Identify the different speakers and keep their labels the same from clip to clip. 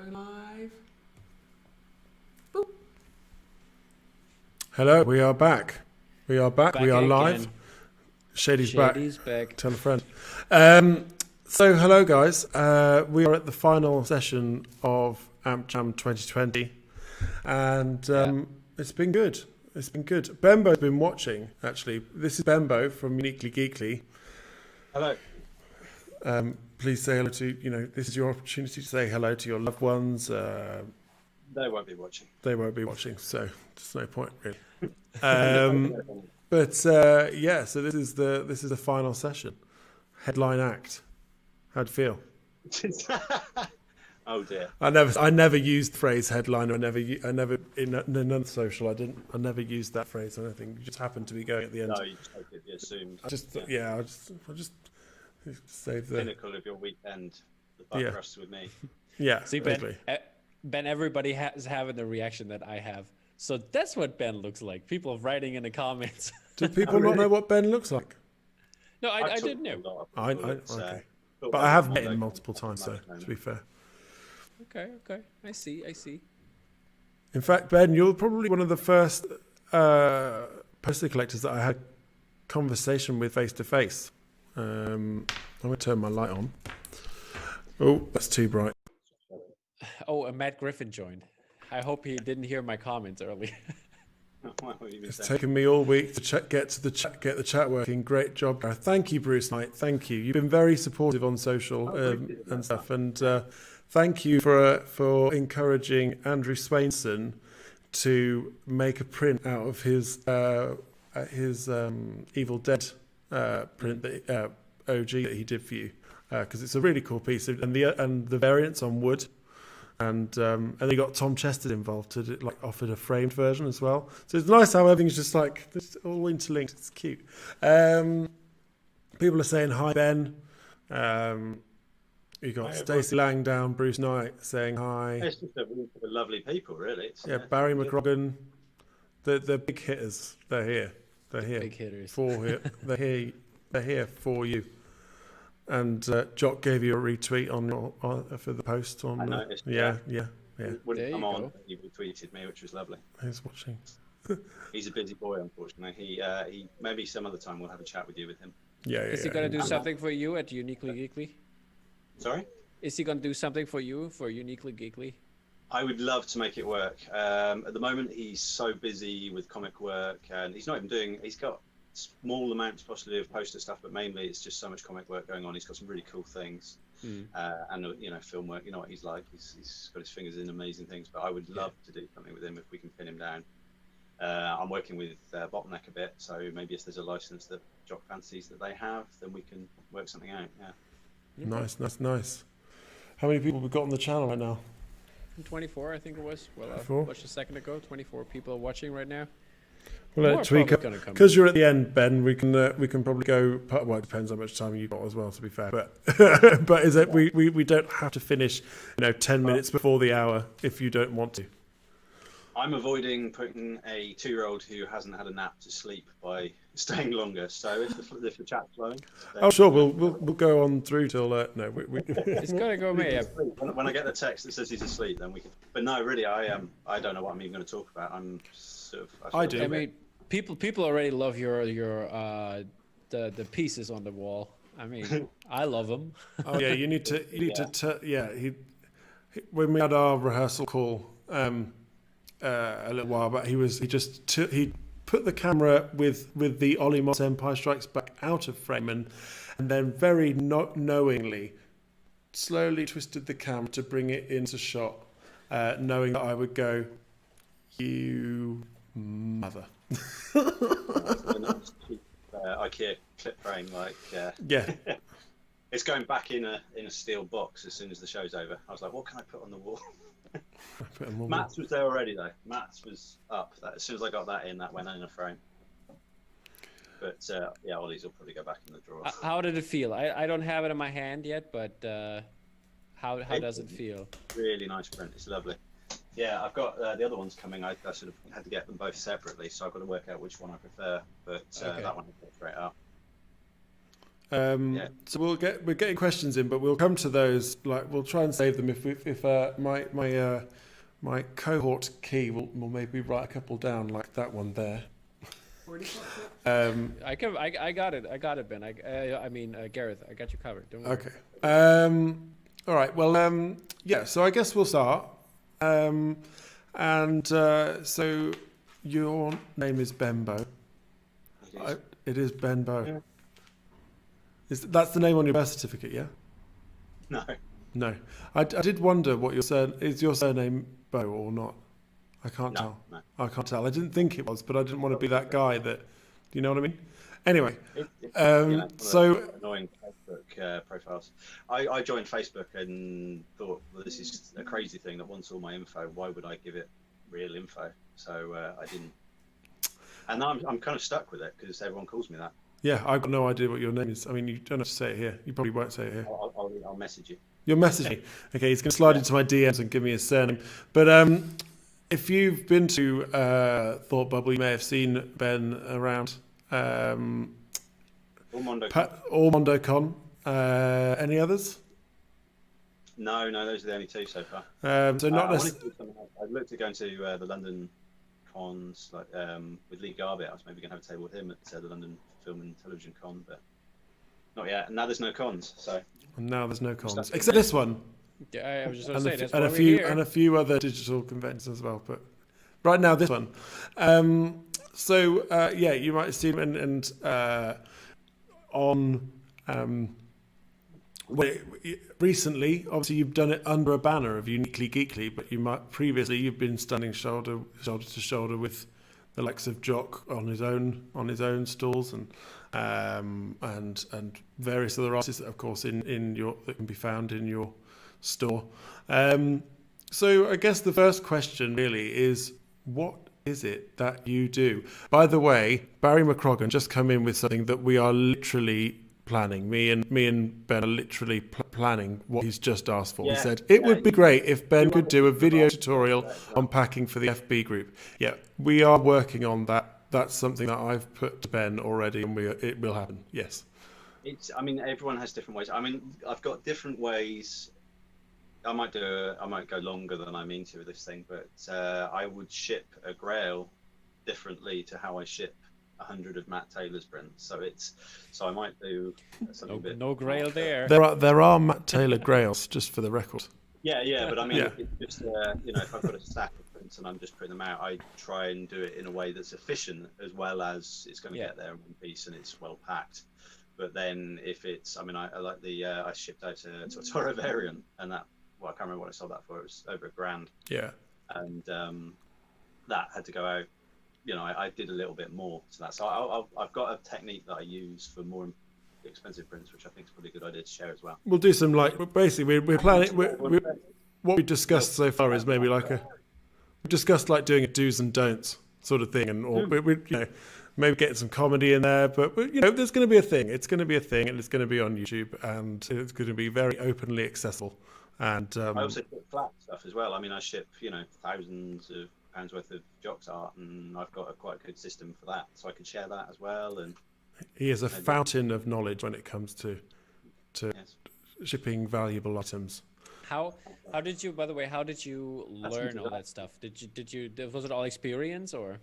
Speaker 1: Going live. Boop.
Speaker 2: Hello, we are back. We are back. We are
Speaker 3: again.
Speaker 2: live. Shady's back.
Speaker 3: back.
Speaker 2: Tell a friend. So, hello, guys. We are at the final session of AMPjam 2020, and it's been good. It's been good. Bembo's been watching, actually. This is Bembo from Uniquely Geekly.
Speaker 4: Hello.
Speaker 2: Please say hello to, this is your opportunity to say hello to your loved ones.
Speaker 4: They won't be watching.
Speaker 2: They won't be watching, so there's no point, really. But so this is the final session. Headline act. How'd you feel?
Speaker 4: Oh dear.
Speaker 2: I never used the phrase headliner. I never in another social. I never used that phrase. I don't think it just happened to be going at the end.
Speaker 4: No, you just take it, you assumed.
Speaker 2: I just save the
Speaker 4: pinnacle of your weekend. The butt rust with me.
Speaker 2: Yeah.
Speaker 3: See, Ben, everybody is having the reaction that I have. So that's what Ben looks like. People writing in the comments.
Speaker 2: Do people not know what Ben looks like?
Speaker 3: No, I didn't know.
Speaker 2: Okay. But I have met him multiple times, so to be fair.
Speaker 3: Okay. I see.
Speaker 2: In fact, Ben, you're probably one of the first poster collectors that I had conversation with face to face. I'm going to turn my light on. Oh, that's too bright.
Speaker 3: Oh, and Matt Griffin joined. I hope he didn't hear my comments earlier.
Speaker 2: It's taken me all week to get the chat working. Great job, Gareth. Thank you, Bruce Knight. Thank you. You've been very supportive on social and stuff. And thank you for encouraging Andrew Swainson to make a print out of his Evil Dead print that OG that he did for you, because it's a really cool piece, and the variants on wood. And they got Tom Chester involved to offered a framed version as well. So it's nice how everything's just all interlinked. It's cute. People are saying hi, Ben. You got Stacey Langdown, Bruce Knight saying hi.
Speaker 4: It's just a lovely people, really.
Speaker 2: Barry McGrogan. The big hitters. They're here. They're here.
Speaker 3: Big hitters.
Speaker 2: They're here for you. And Jock gave you a retweet for the post on.
Speaker 4: I noticed.
Speaker 2: Yeah.
Speaker 4: Wouldn't come on. He retweeted me, which was lovely.
Speaker 2: He's watching.
Speaker 4: He's a busy boy, unfortunately. He maybe some other time we'll have a chat with you with him.
Speaker 2: Yeah.
Speaker 3: Is he going to do something for you at Uniquely Geekly?
Speaker 4: Sorry?
Speaker 3: Is he going to do something for you for Uniquely Geekly?
Speaker 4: I would love to make it work. At the moment, he's so busy with comic work, and he's not even doing. He's got small amounts possibly of poster stuff, but mainly it's just so much comic work going on. He's got some really cool things, and film work. You know what he's like. He's got his fingers in amazing things. But I would love to do something with him if we can pin him down. I'm working with Bottleneck a bit, so maybe if there's a license that Jock fancies that they have, then we can work something out. Yeah.
Speaker 2: Nice. How many people have we got on the channel right now?
Speaker 3: 24, I think it was. Well, I watched a second ago. 24 people watching right now.
Speaker 2: Well, because you're at the end, Ben. We can probably go. Well, it depends how much time you've got as well. To be fair, but is it we don't have to finish 10 minutes before the hour if you don't want to.
Speaker 4: I'm avoiding putting a 2-year-old who hasn't had a nap to sleep by staying longer. So if the chat's flowing,
Speaker 2: sure, we'll go on through till no.
Speaker 3: It's gonna go me.
Speaker 4: When I get the text that says he's asleep, then we can. But no, really, I don't know what I'm even going to talk about. I'm sort of.
Speaker 2: I do.
Speaker 3: I mean, people already love your the pieces on the wall. I mean, I love them.
Speaker 2: Oh yeah, you need to. When we had our rehearsal call a little while back, he put the camera with the Ollie Moss Empire Strikes Back out of frame and then very knowingly slowly twisted the camera to bring it into shot, knowing that I would go, "You mother."
Speaker 4: IKEA clip frame, it's going back in a steel box as soon as the show's over. I was like, what can I put on the wall? Matt's was there already though. Matt's was up. As soon as I got that in, that went in a frame. But Ollie's will probably go back in the drawer.
Speaker 3: How did it feel? I don't have it in my hand yet, but how does it feel? Really
Speaker 4: nice print. It's lovely. Yeah, I've got the other ones coming. I sort of had to get them both separately, so I've got to work out which one I prefer. But that one I put straight up.
Speaker 2: So we're getting questions in, but we'll come to those. Like we'll try and save them if my cohort key will maybe write a couple down like that one there.
Speaker 3: I got it, Ben. I mean, Gareth, I got you covered. Don't worry.
Speaker 2: Okay. All right. Well, yeah. So I guess we'll start. So your name is Benbow. It is Benbow.
Speaker 4: Yeah.
Speaker 2: That's the name on your birth certificate, yeah? No. I did wonder what is your surname Bow or not? I can't tell.
Speaker 4: No.
Speaker 2: I can't tell. I didn't think it was, but I didn't want to be that guy that. Do you know what I mean? Anyway, so
Speaker 4: annoying Facebook profiles. I joined Facebook and thought, well, this is a crazy thing that wants all my info. Why would I give it real info? So I didn't. And now I'm kind of stuck with it because everyone calls me that.
Speaker 2: yeah, I've got no idea what your name is. I mean, you don't have to say it here. You probably won't say it here.
Speaker 4: I'll message you.
Speaker 2: You'll message me. Okay, he's going to slide into my DMs and give me his surname. But if you've been to Thought Bubble, you may have seen Ben around. Ormondo Con. Any others?
Speaker 4: No, those are the only two so far.
Speaker 2: So not necessarily.
Speaker 4: I'd looked at going to the London cons, like with Lee Garbett. I was maybe going to have a table with him at the London Film and Television Con, but not yet. And now there's no cons, so.
Speaker 2: And now there's no cons except this one.
Speaker 3: Yeah, I was just going to say that's
Speaker 2: and
Speaker 3: why
Speaker 2: a
Speaker 3: we're
Speaker 2: few
Speaker 3: here.
Speaker 2: and a few other digital conventions as well. But right now this one. Yeah, you might have seen and on. Recently, obviously, you've done it under a banner of Uniquely Geekly, but you've been standing shoulder to shoulder with the likes of Jock on his own stalls and various other artists, of course, that can be found in your store. So I guess the first question really is, what is it that you do? By the way, Barry McCroggan just come in with something that we are literally planning. Me and Ben are literally planning what he's just asked for. He said it would be great if Ben could do a video tutorial on packing for the FB group. Yeah, we are working on that. That's something that I've put to Ben already, and it will happen. Yes.
Speaker 4: Everyone has different ways. I've got different ways. I might go longer than I mean to with this thing, but I would ship a Grail differently to how I ship 100 of Matt Taylor's prints. So I might do something
Speaker 3: no Grail there.
Speaker 2: There are Matt Taylor Grails, just for the record.
Speaker 4: Yeah, but it's just if I've got a stack of prints and I'm just printing them out, I try and do it in a way that's efficient as well as it's going to get there in one piece and it's well packed. But then if it's, I like I shipped out a Totoro variant and that. Well, I can't remember what I sold that for. It was over $1,000. Yeah. And that had to go out. I did a little bit more to that. So I've got a technique that I use for more expensive prints, which I think is probably a good idea to share as well.
Speaker 2: We'll do some basically we're planning. What we've discussed so far is maybe we've discussed doing a do's and don'ts sort of thing, or maybe getting some comedy in there. But there's going to be a thing. It's going to be a thing, and it's going to be on YouTube, and it's going to be very openly accessible. And
Speaker 4: I also ship flat stuff as well. I ship thousands of pounds worth of Jock's art, and I've got a quite good system for that, so I can share that as well. And
Speaker 2: he is a fountain of knowledge when it comes to shipping valuable items.
Speaker 3: How did you? By the way, how did you learn all that stuff? Did you? Was it all experience or?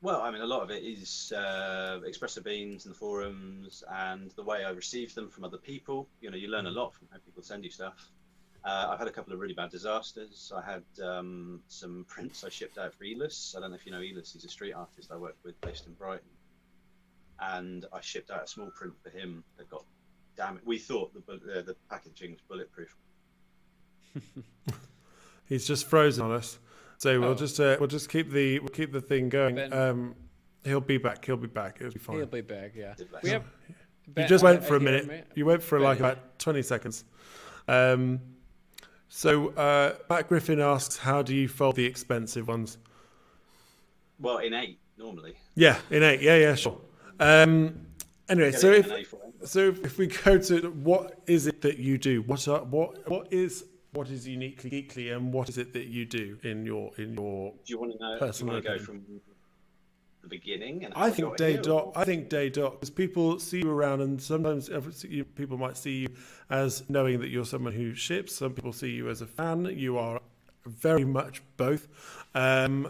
Speaker 4: Well, a lot of it is Espresso Beans and the forums, and the way I receive them from other people. You learn a lot from how people send you stuff. I've had a couple of really bad disasters. I had some prints I shipped out for Elis. I don't know if you know Elis. He's a street artist I work with based in Brighton. And I shipped out a small print for him that got damaged. We thought the packaging was bulletproof.
Speaker 2: He's just frozen on us. So we'll just keep the thing going. He'll be back. It'll be fine.
Speaker 3: He'll be back. Yeah.
Speaker 2: You just went for a minute. You went for about 20 seconds. So Matt Griffin asks, how do you fold the expensive ones?
Speaker 4: Well, in 8 normally.
Speaker 2: Yeah, in 8. Yeah, sure. Anyway, so if we go to what is it that you do? What is Uniquely Geekly, and what is it that you do in your
Speaker 4: do you want to know?
Speaker 2: personal
Speaker 4: do you want to go the beginning. And
Speaker 2: I think day dot. I think day dot, because people see you around, and sometimes people might see you as knowing that you're someone who ships. Some people see you as a fan. You are very much both, and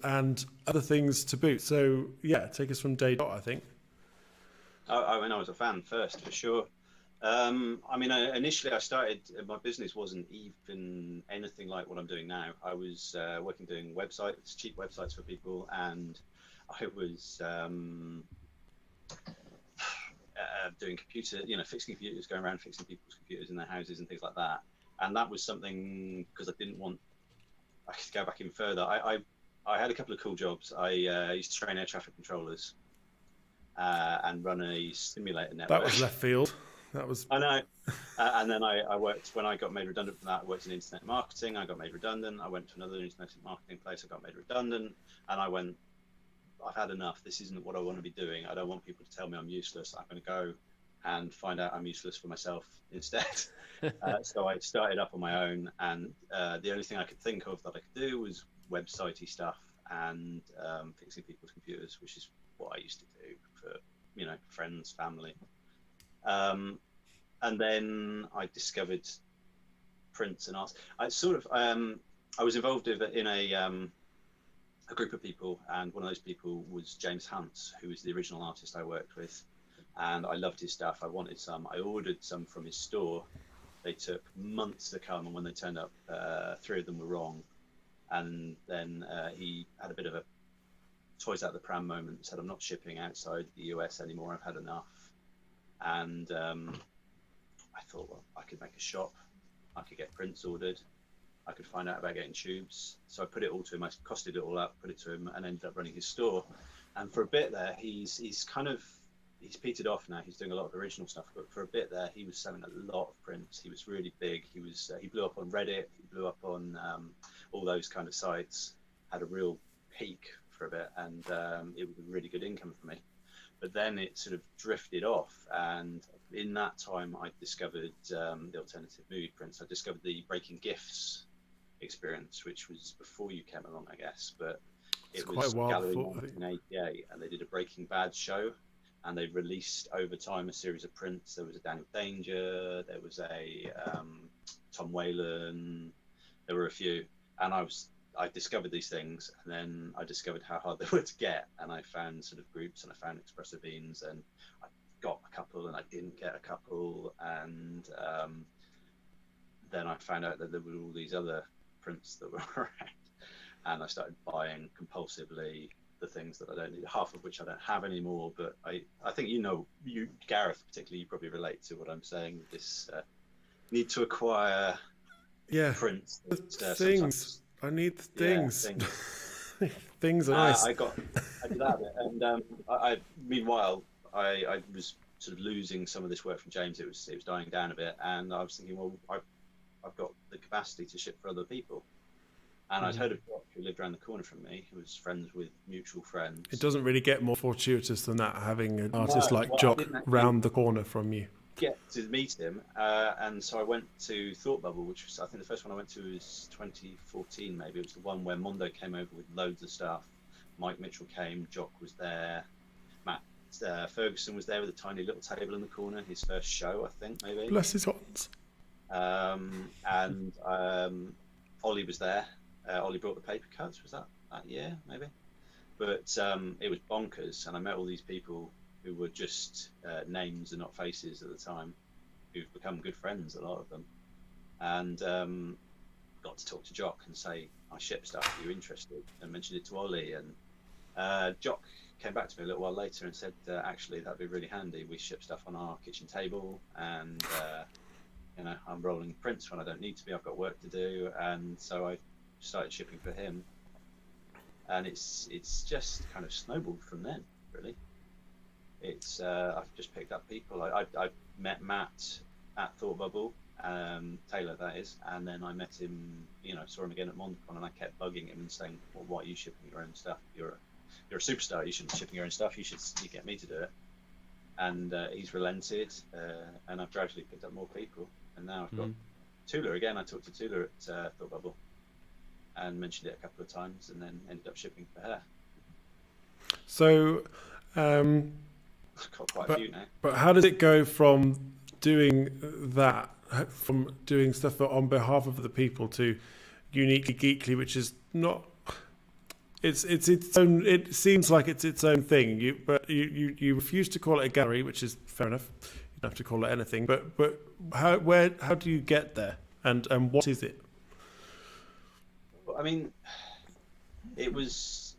Speaker 2: other things to boot. So yeah, take us from day dot, I think.
Speaker 4: I mean, I was a fan first, for sure. I mean, initially I started, my business wasn't even anything like what I'm doing now. I was working doing websites, cheap websites for people, and I was doing fixing computers, going around fixing people's computers in their houses and things like that. And that was something, because I could go back even further. I had a couple of cool jobs. I used to train air traffic controllers and run a simulator network.
Speaker 2: That was left field. That was.
Speaker 4: I know. And then I worked, when I got made redundant from that, I worked in internet marketing. I got made redundant. I went to another internet marketing place. I got made redundant. And I went, I've had enough. This isn't what I want to be doing. I don't want people to tell me I'm useless. I'm going to go and find out I'm useless for myself instead. So I started up on my own, and the only thing I could think of that I could do was websitey stuff and fixing people's computers, which is what I used to do for friends, family. And then I discovered prints and arts. I was involved in a group of people, and one of those people was James Hunt, who was the original artist I worked with, and I loved his stuff. I wanted some. I ordered some from his store. They took months to come, and when they turned up, 3 of them were wrong. And then he had a bit of a toys out the pram moment, said, I'm not shipping outside the US anymore, I've had enough. And I thought, well, I could make a shop, I could get prints ordered, I could find out about getting tubes. So I put it all to him, I costed it all up, put it to him, and ended up running his store. And for a bit there, he's petered off now. He's doing a lot of original stuff, but for a bit there, he was selling a lot of prints. He was really big. He blew up on Reddit. He blew up on all those kind of sites. Had a real peak for a bit, and it was a really good income for me. But then it sort of drifted off, and in that time, I discovered the alternative mood prints. I discovered the Breaking Gifts experience, which was before you came along, I guess. But it was Gallery 1988, and they did a Breaking Bad show. And they released over time a series of prints. There was a Daniel Danger, there was a Tom Whalen, there were a few. And I discovered these things, and then I discovered how hard they were to get. And I found sort of groups, and I found Expressive Beans, and I got a couple, and I didn't get a couple. And then I found out that there were all these other prints that were around. And I started buying compulsively the things that I don't need, half of which I don't have anymore. But I think you, Gareth particularly, you probably relate to what I'm saying. This need to acquire prints.
Speaker 2: Things. I need things.
Speaker 4: Yeah, things.
Speaker 2: Things are nice.
Speaker 4: I did have it, and meanwhile I was sort of losing some of this work from James. It was dying down a bit, and I was thinking, well, I've got the capacity to ship for other people. And I'd heard of Jock, who lived around the corner from me, who was friends with mutual friends.
Speaker 2: It doesn't really get more fortuitous than that, having an artist like Jock round the corner from you.
Speaker 4: Get to meet him, and so I went to Thought Bubble, which was, I think the first one I went to was 2014, maybe. It was the one where Mondo came over with loads of stuff. Mike Mitchell came, Jock was there, Matt Ferguson was there with a tiny little table in the corner, his first show, I think, maybe.
Speaker 2: Bless his heart.
Speaker 4: And Ollie was there. Ollie brought the paper cuts. Was that year, maybe? But it was bonkers, and I met all these people who were just names and not faces at the time, who've become good friends, a lot of them, and got to talk to Jock and say, I ship stuff, are you interested? And mentioned it to Ollie, and Jock came back to me a little while later and said, actually, that'd be really handy. We ship stuff on our kitchen table, and I'm rolling prints when I don't need to be. I've got work to do, and so I started shipping for him, and it's just kind of snowballed from then, really. It's I've just picked up people. I met Matt at Thought Bubble, Taylor that is, and then I met him, saw him again at MondoCon, and I kept bugging him and saying, well, why are you shipping your own stuff? You're a superstar, you shouldn't be shipping your own stuff, you get me to do it. And he's relented, and I've gradually picked up more people, and now I've got Tula again. I talked to Tula at Thought Bubble and mentioned it a couple of times, and then ended up shipping for her.
Speaker 2: So,
Speaker 4: I've got quite a few now.
Speaker 2: but how does it go from doing that, from doing stuff on behalf of the people, to Uniquely Geekly, which is not? It's its own. It seems like it's its own thing. But you refuse to call it a gallery, which is fair enough. You don't have to call it anything. But how do you get there, and what is it?
Speaker 4: I mean, it was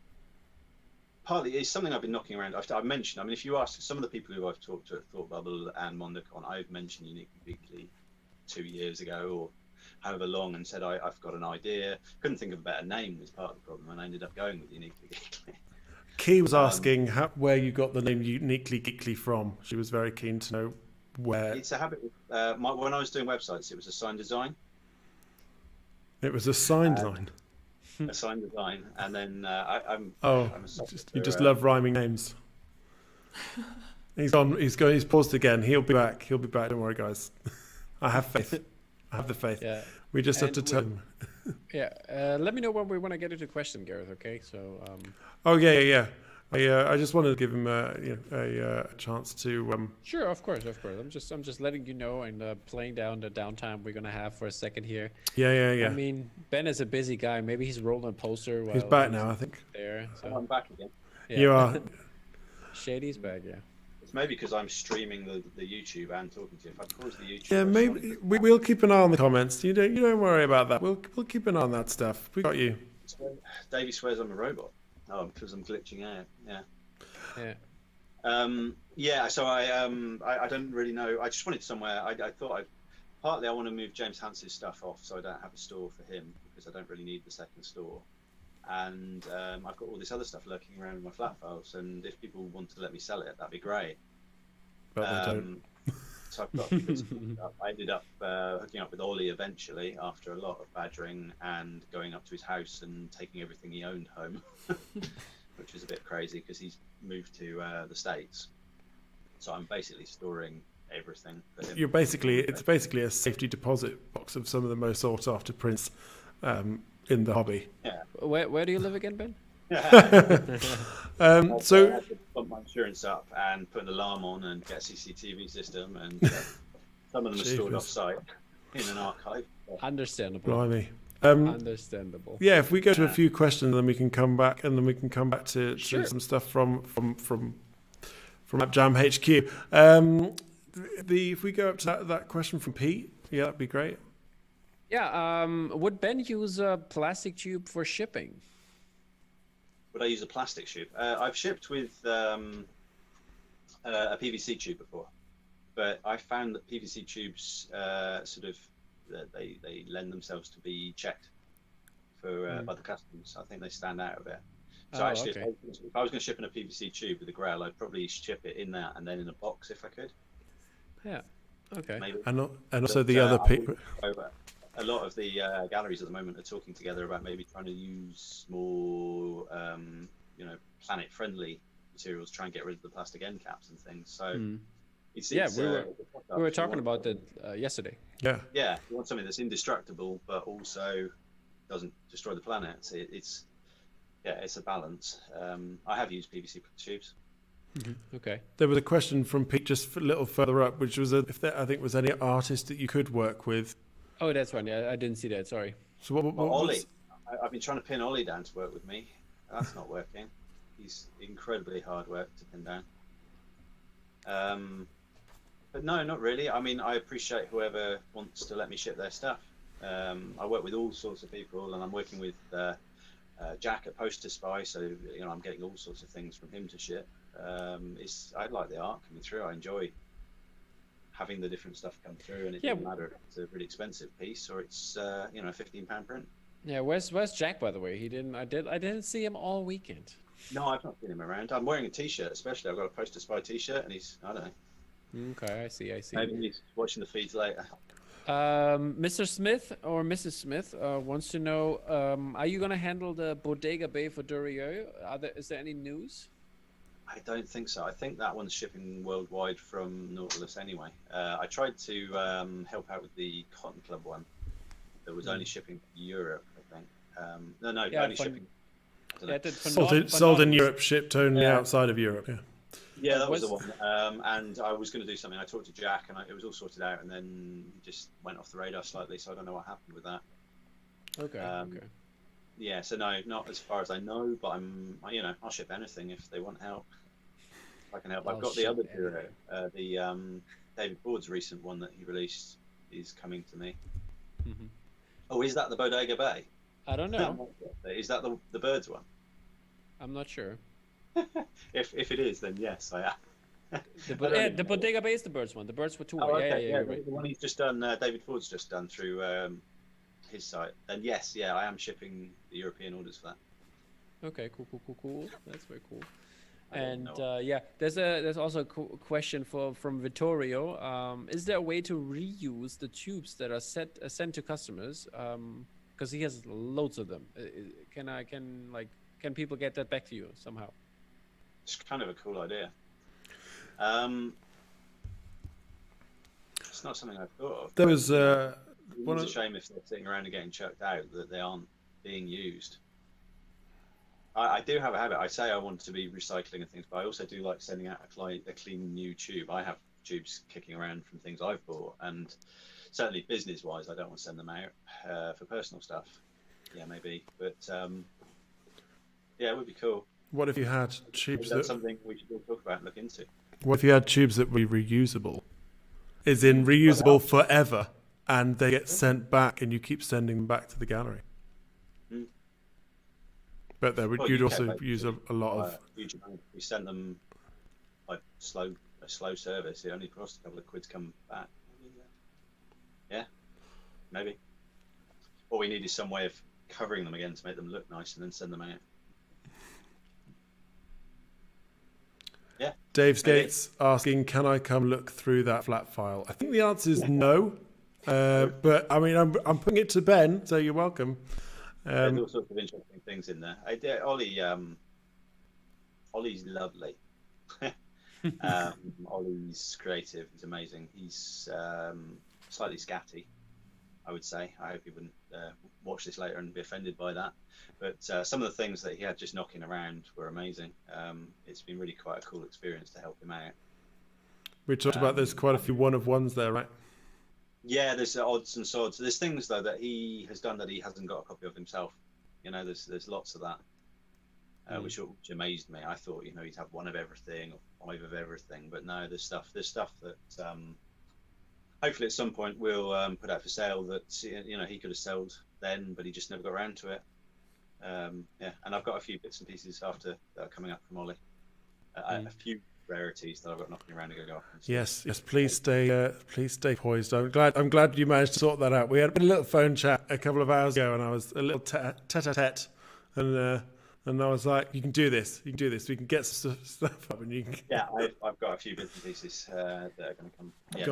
Speaker 4: partly, it's something I've been knocking around. I've mentioned, I mean, if you ask some of the people who I've talked to at Thought Bubble and Mondacon, I've mentioned Uniquely Geekly 2 years ago or however long, and said I've got an idea. Couldn't think of a better name was part of the problem, and I ended up going with Uniquely Geekly.
Speaker 2: Key was asking where you got the name Uniquely Geekly from. She was very keen to know where.
Speaker 4: It's a habit. When I was doing websites, it was a sign design.
Speaker 2: It was a sign design.
Speaker 4: A sign design, and then I'm
Speaker 2: you just love rhyming names. He's gone. He's paused again. He'll be back. He'll be back. Don't worry, guys. I have faith. I have the faith.
Speaker 3: Yeah.
Speaker 2: We just have to tell him.
Speaker 3: Yeah. Let me know when we want to get into question, Gareth. Okay. So.
Speaker 2: Oh yeah. I just wanted to give him a chance to.
Speaker 3: Sure, of course. I'm just letting you know and playing down the downtime we're gonna have for a second here.
Speaker 2: Yeah.
Speaker 3: I mean, Ben is a busy guy. Maybe he's rolling a poster. While
Speaker 2: He's back now, I think.
Speaker 3: There. So.
Speaker 4: I'm back again.
Speaker 3: Yeah.
Speaker 2: You are.
Speaker 3: Shady's back. Yeah.
Speaker 4: It's maybe because I'm streaming the YouTube and talking to you. If I pause the YouTube,
Speaker 2: Yeah, maybe we'll keep an eye on the comments. You don't worry about that. We'll keep an eye on that stuff. We got you.
Speaker 4: Davey swears I'm a robot. Oh, because I'm glitching out.
Speaker 3: Yeah.
Speaker 4: So I don't really know. I just wanted somewhere. I thought partly I want to move James Hance's stuff off so I don't have a store for him because I don't really need the second store. And I've got all this other stuff lurking around in my flat files, and if people want to let me sell it, that'd be great.
Speaker 2: But they don't.
Speaker 4: So I've got. I ended up hooking up with Ollie eventually after a lot of badgering and going up to his house and taking everything he owned home, which was a bit crazy because he's moved to the States. So I'm basically storing everything for him.
Speaker 2: It's basically a safety deposit box of some of the most sought after prints in the hobby.
Speaker 4: Yeah.
Speaker 3: Where do you live again, Ben?
Speaker 2: So
Speaker 4: I had to pump my insurance up and put an alarm on and get a CCTV system, and some of them are stored off-site in an archive.
Speaker 3: Understandable.
Speaker 2: blimey.
Speaker 3: Understandable.
Speaker 2: Yeah, if we go to a few questions, then we can come back, and then we can come back to
Speaker 3: Sure.
Speaker 2: some stuff from AMPjam HQ. If we go up to that question from Pete, yeah, that'd be great.
Speaker 3: Yeah. Would Ben use a plastic tube for shipping?
Speaker 4: Would I use a plastic tube? I've shipped with a PVC tube before, but I found that PVC tubes they lend themselves to be checked for by the customs. I think they stand out a bit. So actually,
Speaker 3: okay.
Speaker 4: if I was going to ship in a PVC tube with a Grail, I'd probably ship it in that and then in a box if I could.
Speaker 3: Yeah. Okay.
Speaker 4: Maybe.
Speaker 2: And also the other people.
Speaker 4: A lot of the galleries at the moment are talking together about maybe trying to use more, planet-friendly materials, try and get rid of the plastic end caps and things. So,
Speaker 3: we were talking about that yesterday.
Speaker 2: Yeah.
Speaker 4: Yeah, you want something that's indestructible but also doesn't destroy the planet. It's a balance. I have used PVC tubes.
Speaker 3: Mm-hmm. Okay.
Speaker 2: There was a question from Pete just a little further up, which was if there, I think, was any artist that you could work with.
Speaker 3: Oh, that's right. Yeah, I didn't see that. Sorry.
Speaker 2: So what
Speaker 4: Ollie, I've been trying to pin Ollie down to work with me. That's not working. He's incredibly hard work to pin down. But no, not really. I mean, I appreciate whoever wants to let me ship their stuff. I work with all sorts of people, and I'm working with Jack at Poster Spy, so I'm getting all sorts of things from him to ship. I like the art coming through. I enjoy having the different stuff come through, and it doesn't matter if it's a really expensive piece or it's a £15 print.
Speaker 3: Yeah, where's Jack, by the way? I didn't see him all weekend.
Speaker 4: No, I've not seen him around. I'm wearing a t-shirt, especially. I've got a Poster Spy t-shirt, and I don't know.
Speaker 3: Okay, I see.
Speaker 4: Maybe he's watching the feeds later.
Speaker 3: Mr. Smith or Mrs. Smith wants to know: are you gonna handle the Bodega Bay for Durieux? Is there any news?
Speaker 4: I don't think so. I think that one's shipping worldwide from Nautilus anyway. I tried to help out with the Cotton Club one that was only shipping Europe, I think. Only shipping
Speaker 3: Yeah, that for
Speaker 2: Sold in
Speaker 3: non-
Speaker 2: Europe, shipped only outside of Europe. Yeah.
Speaker 4: Yeah, that was the one. And I was going to do something. I talked to Jack, and it was all sorted out, and then it just went off the radar slightly. So I don't know what happened with that.
Speaker 3: Okay. Okay.
Speaker 4: Yeah, so no, not as far as I know, but I'll ship anything if they want help. If I can help. I've got the other bureau, the David Ford's recent one that he released is coming to me.
Speaker 3: Mm-hmm.
Speaker 4: Oh, is that the Bodega Bay?
Speaker 3: I don't know.
Speaker 4: Is that the birds one?
Speaker 3: I'm not sure.
Speaker 4: If it is, then yes, I am.
Speaker 3: The Bodega Bay is the birds one. The birds were two.
Speaker 4: Oh, okay.
Speaker 3: Yeah. Right.
Speaker 4: The one he's just done, David Ford's just done through his site. Then yes, I am shipping the European orders for that.
Speaker 3: Okay, cool. That's very cool. And there's also a question from Vittorio. Is there a way to reuse the tubes that are sent to customers? Because he has loads of them. Can people get that back to you somehow?
Speaker 4: It's kind of a cool idea. It's not something I've thought of.
Speaker 2: There was
Speaker 4: It's a shame if they're sitting around and getting chucked out that they aren't being used. I do have a habit. I say I want to be recycling and things, but I also do like sending out a clean new tube. I have tubes kicking around from things I've bought, and certainly business-wise, I don't want to send them out for personal stuff. Yeah, maybe, but it would be cool.
Speaker 2: What if you had tubes
Speaker 4: that's something we should all talk about and look into?
Speaker 2: What if you had tubes that were reusable? Is in reusable forever, and they get sent back, and you keep sending them back to the gallery. But you'd also use a lot of.
Speaker 4: Huge amount. We sent them like a slow service. It only cost a couple of quid to come back. Yeah, maybe. All we need is some way of covering them again to make them look nice, and then send them out. Yeah.
Speaker 2: Dave Skates asking, "Can I come look through that flat file?" I think the answer is no. But I mean, I'm putting it to Ben, so you're welcome.
Speaker 4: There's all sorts of interesting things in there. Ollie's lovely. Ollie's creative. He's amazing. He's slightly scatty, I would say. I hope he wouldn't watch this later and be offended by that. But some of the things that he had just knocking around were amazing. It's been really quite a cool experience to help him out.
Speaker 2: We talked about there's quite a few one-of-ones there, right?
Speaker 4: Yeah, there's odds and sods. There's things though that he has done that he hasn't got a copy of himself. There's lots of that, which amazed me. I thought he'd have one of everything or five of everything, but no, there's stuff that hopefully at some point we'll put out for sale that he could have sold then, but he just never got around to it. And I've got a few bits and pieces after that are coming up from Ollie. A few rarities that I've got knocking around to go off.
Speaker 2: Yes. Please stay poised. I'm glad you managed to sort that out. We had a little phone chat a couple of hours ago, and I was a little tete-a-tete, and I was like, "You can do this. We can get some stuff up, and you can."
Speaker 4: Yeah, I've got a few bits and pieces that are going to come. Yeah.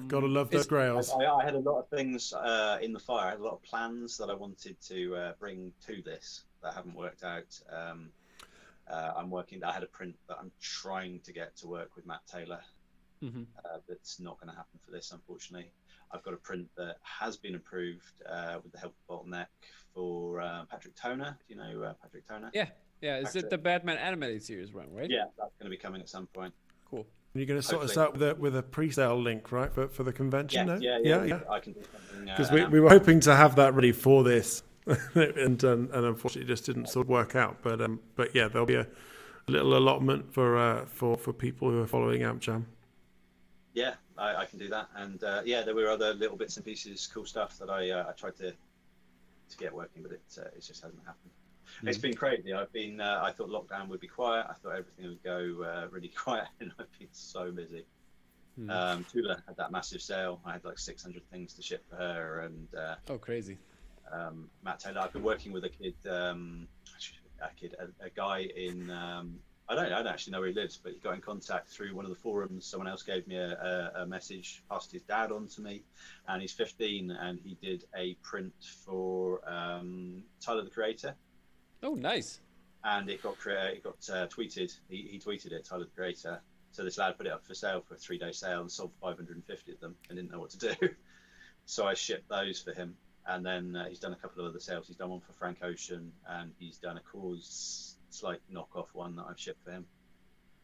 Speaker 2: Gotta love those grails.
Speaker 4: I had a lot of things in the fire. I had a lot of plans that I wanted to bring to this that haven't worked out. I had a print that I'm trying to get to work with Matt Taylor. That's not going to happen for this, unfortunately. I've got a print that has been approved with the help of Bottleneck for Patrick Toner. Do you know Patrick Toner?
Speaker 3: Yeah. Is it the Batman animated series one, right?
Speaker 4: Yeah, that's going to be coming at some point.
Speaker 3: Cool.
Speaker 2: You're going to sort us out with a pre-sale link, right, for the convention?
Speaker 4: Yeah. I can do something.
Speaker 2: Because we were hoping to have that ready for this. and unfortunately, it just didn't sort of work out. But yeah, there'll be a little allotment for people who are following AMPjam.
Speaker 4: Yeah, I can do that. And there were other little bits and pieces, cool stuff that I tried to get working, but it just hasn't happened. It's been crazy. I thought lockdown would be quiet. I thought everything would go really quiet, and I've been so busy. Tula had that massive sale. I had like 600 things to ship for her, and
Speaker 3: crazy.
Speaker 4: Matt Taylor. I've been working with a guy in I don't actually know where he lives, but he got in contact through one of the forums. Someone else gave me a message, passed his dad on to me, and he's 15, and he did a print for Tyler the Creator.
Speaker 3: Oh, nice.
Speaker 4: And it got tweeted. He tweeted it, Tyler the Creator. So this lad put it up for sale for a 3-day sale and sold 550 of them and didn't know what to do. So I shipped those for him. And then he's done a couple of other sales. He's done one for Frank Ocean, and he's done a Cause slight knockoff one that I've shipped for him.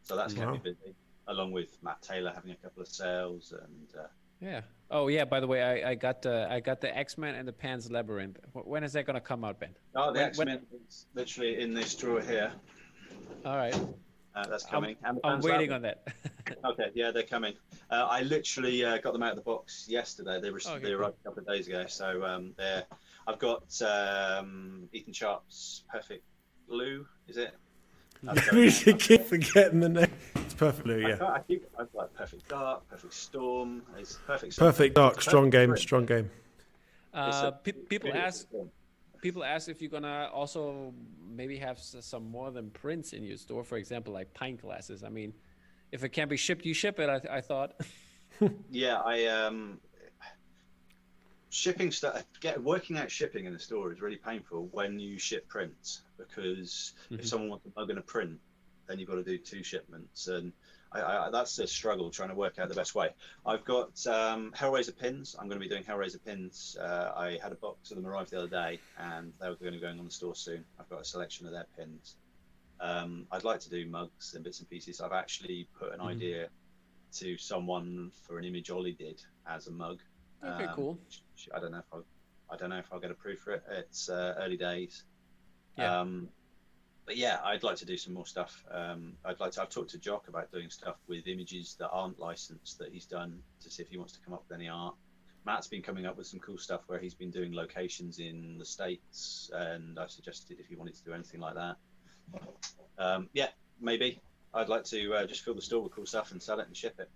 Speaker 4: So that's kept me busy, along with Matt Taylor having a couple of sales and.
Speaker 3: Yeah. Oh yeah. By the way, I got the X-Men and the Pan's Labyrinth. When is that gonna come out, Ben?
Speaker 4: Oh, the X-Men is literally in this drawer here.
Speaker 3: All right.
Speaker 4: That's coming.
Speaker 3: I'm waiting on that.
Speaker 4: Okay, yeah, they're coming. I literally got them out of the box yesterday. They arrived a couple of days ago. So I've got Ethan Sharp's Perfect Blue. Is it?
Speaker 2: We should keep forgetting the name. It's Perfect Blue, yeah.
Speaker 4: I've got Perfect Dark, Perfect Storm. It's
Speaker 2: Perfect Dark, strong game.
Speaker 3: People ask if you're gonna also maybe have some more than prints in your store. For example, like pint glasses. I mean, if it can't be shipped, you ship it. I thought.
Speaker 4: Yeah, shipping stuff. Working out shipping in the store is really painful when you ship prints, because if someone wants a mug and a print, then you've got to do 2 shipments, and that's a struggle trying to work out the best way. I've got Hellraiser Pins. I'm going to be doing Hellraiser Pins. I had a box of them arrive the other day, and they were going to be going on the store soon. I've got a selection of their pins. I'd like to do mugs and bits and pieces. I've actually put an idea to someone for an image Ollie did as a mug.
Speaker 3: Okay, cool.
Speaker 4: I don't know if I'll get approved for it. It's early days.
Speaker 3: Yeah.
Speaker 4: But yeah, I'd like to do some more stuff. I've talked to Jock about doing stuff with images that aren't licensed that he's done, to see if he wants to come up with any art. Matt's been coming up with some cool stuff where he's been doing locations in the States, and I've suggested if he wanted to do anything like that. Yeah, maybe. I'd like to just fill the store with cool stuff and sell it and ship it.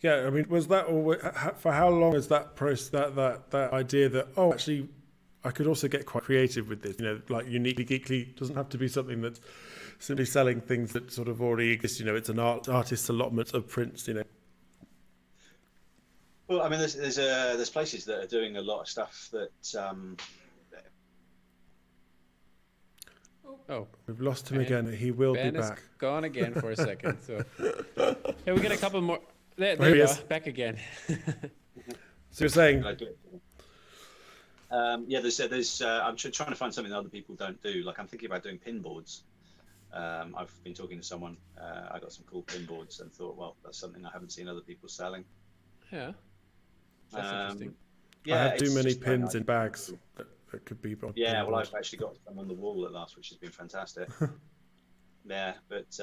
Speaker 2: Yeah, I mean, was that always, for how long is that process, that idea that, oh, actually, I could also get quite creative with this, you know, like uniquely Geekly doesn't have to be something that's simply selling things that sort of already exist, you know, it's an artist's allotment of prints, you know.
Speaker 4: Well, I mean, there's places that are doing a lot of stuff that.
Speaker 3: Oh,
Speaker 2: we've lost him again. He will
Speaker 3: Ben
Speaker 2: be back.
Speaker 3: is gone again for a second. So, yeah, we get a couple more. There
Speaker 2: he
Speaker 3: you
Speaker 2: is.
Speaker 3: are, back again.
Speaker 2: So you're saying?
Speaker 4: Yeah, there's. I'm trying to find something that other people don't do. Like I'm thinking about doing pin boards. I've been talking to someone. I got some cool pin boards and thought, well, that's something I haven't seen other people selling.
Speaker 3: Yeah, that's interesting.
Speaker 2: I have too many pins in bags that could be.
Speaker 4: Yeah, well, I've actually got some on the wall at last, which has been fantastic. Yeah, but.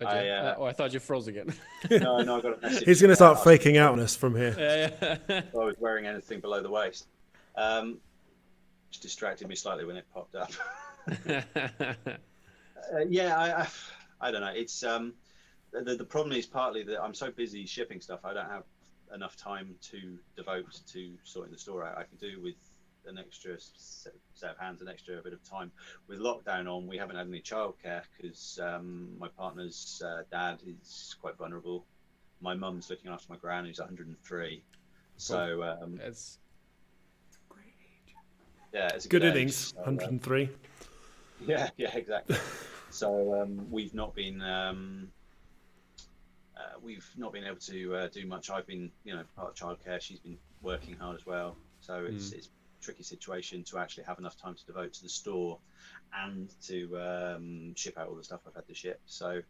Speaker 3: I thought you froze again.
Speaker 4: No, I got a message.
Speaker 2: He's going to start faking out on us from here.
Speaker 3: Yeah.
Speaker 4: I was wearing anything below the waist. Which distracted me slightly when it popped up. Yeah, I don't know. It's the problem is partly that I'm so busy shipping stuff. I don't have enough time to devote to sorting the store out. I can do with an extra set of hands, an extra bit of time. With lockdown on, we haven't had any childcare because my partner's dad is quite vulnerable. My mum's looking after my gran, who's 103. So
Speaker 3: That's
Speaker 1: Great age.
Speaker 4: yeah, it's a
Speaker 2: Good
Speaker 4: age.
Speaker 2: innings,
Speaker 4: So,
Speaker 2: 103.
Speaker 4: yeah, exactly. So we've not been able to do much. I've been, part of childcare. She's been working hard as well. So it's a tricky situation to actually have enough time to devote to the store and to ship out all the stuff I've had to ship. So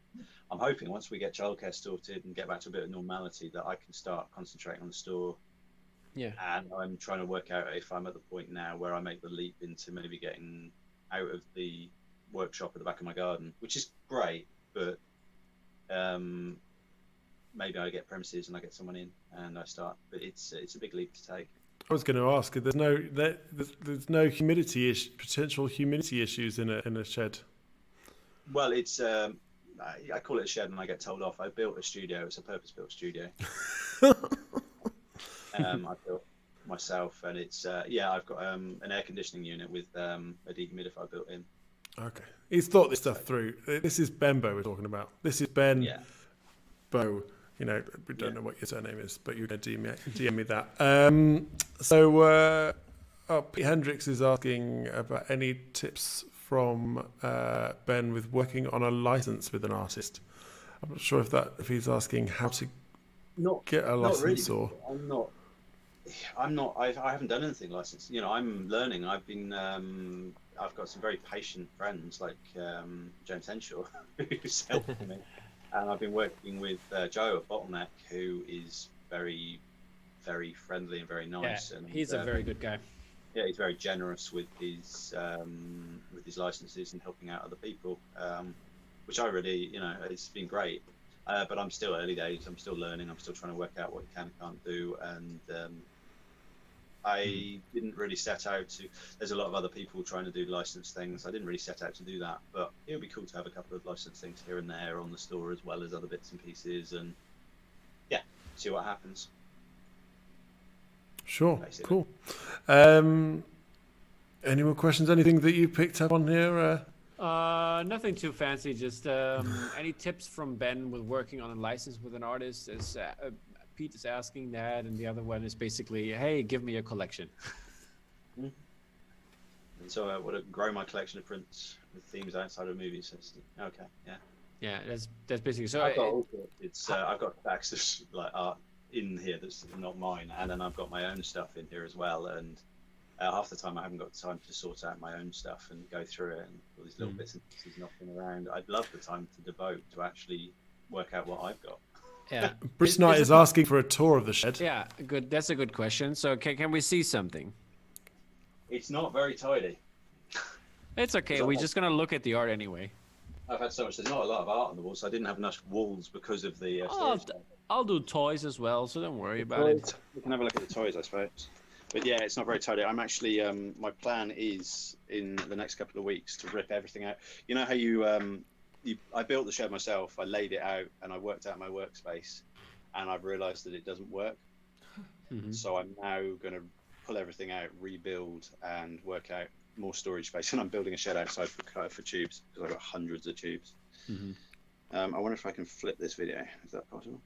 Speaker 4: I'm hoping once we get childcare sorted and get back to a bit of normality that I can start concentrating on the store.
Speaker 3: yeah.
Speaker 4: And I'm trying to work out if I'm at the point now where I make the leap into maybe getting out of the workshop at the back of my garden, which is great, but maybe I get premises and I get someone in and I start. But it's a big leap to take.
Speaker 2: I was going to ask, there's no potential humidity issues in a shed.
Speaker 4: Well, it's I call it a shed and I get told off. I built a studio. It's a purpose-built studio. I built myself, and it's I've got an air conditioning unit with a dehumidifier built in.
Speaker 2: Okay, he's thought this stuff through. This is Benbo we're talking about. This is Ben Bo. We don't know what your surname is, but you're going to DM me that. Pete Hendricks is asking about any tips from Ben with working on a license with an artist. I'm not sure if he's asking how to get a license
Speaker 4: really,
Speaker 2: or.
Speaker 4: I'm not I'm not. I haven't done anything licensed. You know, I'm learning. I've been. I've got some very patient friends like James Henshaw who's helping me, and I've been working with Joe at Bottleneck, who is very, very friendly and very nice.
Speaker 3: Yeah,
Speaker 4: and
Speaker 3: he's a very good guy.
Speaker 4: Yeah, he's very generous with his licenses and helping out other people, which I really, you know, it's been great. But I'm still early days. I'm still learning. I'm still trying to work out what you can and can't do. And I didn't really set out to. There's a lot of other people trying to do licensed things. I didn't really set out to do that, but it would be cool to have a couple of licensed things here and there on the store, as well as other bits and pieces, and yeah, see what happens.
Speaker 2: Sure,
Speaker 4: Basically.
Speaker 2: cool. Any more questions? Anything that you picked up on here?
Speaker 3: Nothing too fancy. Just any tips from Ben with working on a license with an artist? Is Pete is asking that, and the other one is basically, hey, give me a collection.
Speaker 4: And so I want to grow my collection of prints with themes outside of movies. Okay, yeah.
Speaker 3: Yeah, that's basically so.
Speaker 4: I've got stacks of like art in here that's not mine, and then I've got my own stuff in here as well. And half the time I haven't got time to sort out my own stuff and go through it and all these little bits and pieces knocking around. I'd love the time to devote to actually work out what I've got.
Speaker 3: Yeah,
Speaker 2: Bruce Knight is asking for a tour of the shed.
Speaker 3: Yeah, good. That's a good question. So can we see something?
Speaker 4: It's not very tidy.
Speaker 3: It's okay. We're just gonna look at the art anyway.
Speaker 4: I've had so much. There's not a lot of art on the walls. So I didn't have enough walls because of the storage.
Speaker 3: I'll do toys as well, so don't worry about it.
Speaker 4: We can have a look at the toys, I suppose. But yeah, it's not very tidy. I'm actually, my plan is in the next couple of weeks to rip everything out. You know how I built the shed myself, I laid it out, and I worked out my workspace, and I've realised that it doesn't work. So I'm now going to pull everything out, rebuild, and work out more storage space. And I'm building a shed outside for tubes, because I've got hundreds of tubes. I wonder if I can flip this video. Is that possible?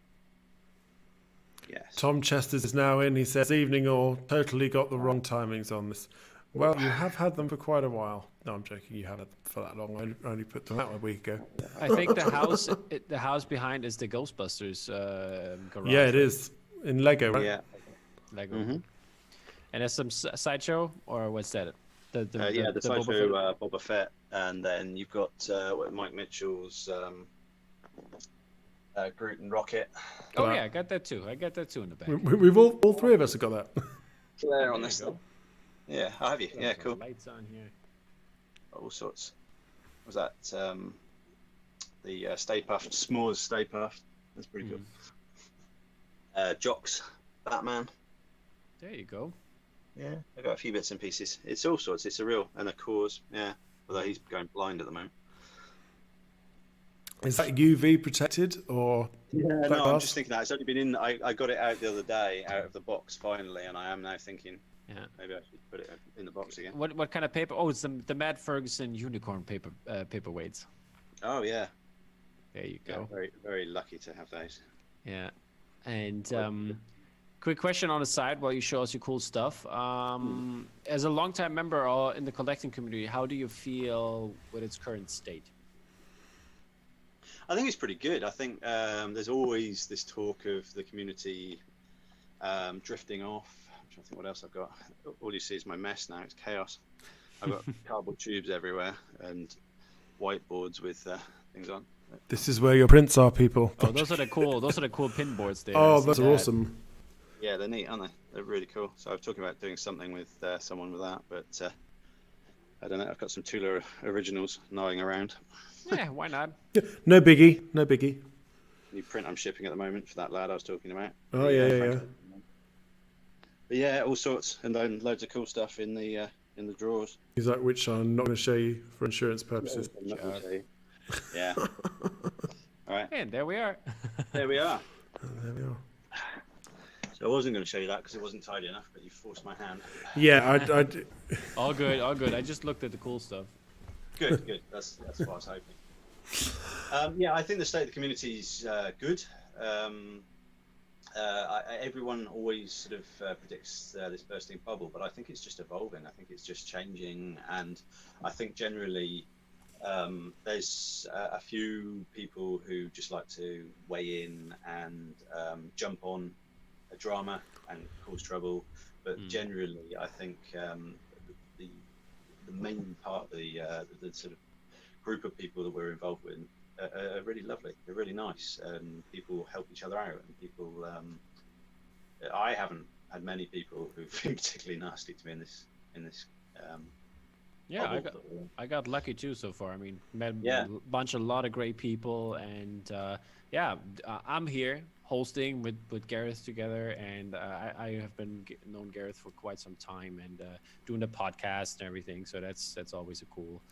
Speaker 4: Yes.
Speaker 2: Tom Chesters is now in. He says, evening all. Totally got the wrong timings on this. Well, you have had them for quite a while. No, I'm joking. You haven't for that long. I only put them out a week ago.
Speaker 3: I think the house behind is the Ghostbusters garage.
Speaker 2: Yeah, it is. In Lego, right?
Speaker 4: Yeah.
Speaker 3: Lego. And there's some sideshow, or what's that? The
Speaker 4: sideshow Boba Fett, and then you've got Mike Mitchell's Groot and Rocket.
Speaker 3: Oh yeah, I got that too. In the back.
Speaker 2: We've all three of us have got that.
Speaker 4: There on this thing. Yeah, I have you. Yeah, cool.
Speaker 3: Lights on here.
Speaker 4: All sorts. Was that the Stay Puft, S'mores Stay Puft? That's pretty cool. Jock's Batman.
Speaker 3: There you go.
Speaker 4: Yeah, I got a few bits and pieces. It's all sorts. It's a real and a cause. Yeah, although he's going blind at the moment.
Speaker 2: Is that UV protected or?
Speaker 4: Yeah, no, I'm just thinking that it's only been in. I got it out the other day, out of the box finally, and I am now thinking. Yeah. Maybe I should put it in the box again.
Speaker 3: What kind of paper? Oh, it's the Matt Ferguson unicorn paperweights.
Speaker 4: Oh yeah.
Speaker 3: There you go.
Speaker 4: Yeah, very very lucky to have those.
Speaker 3: Yeah, and quick question on the side while you show us your cool stuff. As a longtime member or in the collecting community, how do you feel with its current state?
Speaker 4: I think it's pretty good. I think there's always this talk of the community drifting off. I'm trying to think what else I've got. All you see is my mess now. It's chaos. I've got cardboard tubes everywhere and whiteboards with things on.
Speaker 2: This is where your prints are, people.
Speaker 3: Oh, those are the cool pin boards there.
Speaker 2: Oh, those are awesome.
Speaker 4: Yeah, they're neat, aren't they? They're really cool. So I was talking about doing something with someone with that, but I don't know. I've got some Tula originals gnawing around.
Speaker 3: Yeah, why not?
Speaker 2: No biggie. No biggie.
Speaker 4: New print I'm shipping at the moment for that lad I was talking about.
Speaker 2: Oh yeah.
Speaker 4: But yeah, all sorts, and then loads of cool stuff in the drawers.
Speaker 2: Is that which I'm not going to show you for insurance purposes?
Speaker 4: Yeah. All right.
Speaker 3: And there we are.
Speaker 4: There we are.
Speaker 2: There we are.
Speaker 4: So I wasn't going to show you that because it wasn't tidy enough, but you forced my hand.
Speaker 2: Yeah, I
Speaker 3: All good. I just looked at the cool stuff.
Speaker 4: Good. That's what I was hoping. Yeah, I think the state of the community is good. Everyone always sort of predicts this bursting bubble, but I think it's just evolving. I think it's just changing, and I think generally there's a few people who just like to weigh in and jump on drama and cause trouble. But generally, I think the main part of the sort of group of people that we're involved with are really lovely. They're really nice, and people help each other out. And people, I haven't had many people who've been particularly nasty to me in this.
Speaker 3: Yeah, I got lucky too so far. I mean, met a lot of great people, and I'm here hosting with Gareth together, and I have been known Gareth for quite some time, and doing the podcast and everything. So that's always a cool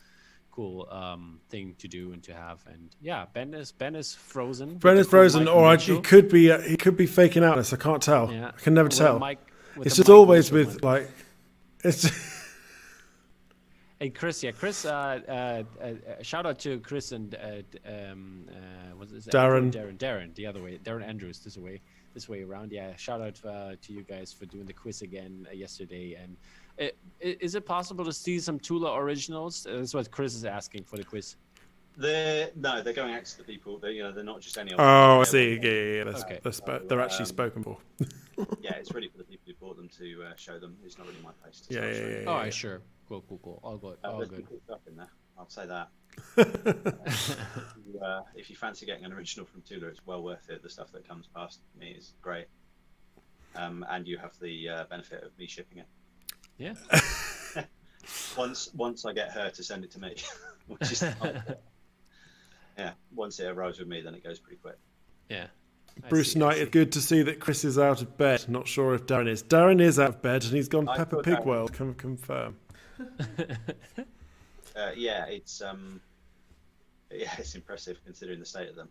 Speaker 3: thing to do and to have. And yeah, Ben is frozen.
Speaker 2: Ben is frozen, or he could be faking out this. I can't tell. Yeah. I can never tell. It's just always with like it's.
Speaker 3: Hey Chris, shout out to Chris and what's his
Speaker 2: Darren,
Speaker 3: the other way, Darren Andrews, this way around. Yeah, shout out to you guys for doing the quiz again yesterday. And is it possible to see some Tula originals? That's what Chris is asking for the quiz.
Speaker 4: They're going out to the people. They're not just any.
Speaker 2: Oh, I see. Yeah. They're actually spoken for.
Speaker 4: Yeah, it's really for the people who bought them to show them. It's not really my place.
Speaker 2: Yeah.
Speaker 3: All right, sure. Cool. All good.
Speaker 4: There's good stuff in there. I'll say that. If you fancy getting an original from Tula, it's well worth it. The stuff that comes past me is great, and you have the benefit of me shipping it.
Speaker 3: Yeah.
Speaker 4: Once I get her to send it to me, which is once it arrives with me, then it goes pretty quick.
Speaker 3: Yeah.
Speaker 2: Bruce Knight, it's good to see that Chris is out of bed. Not sure if Darren is. Darren is out of bed, and he's gone Peppa Pig World. Can confirm.
Speaker 4: It's impressive considering the state of them.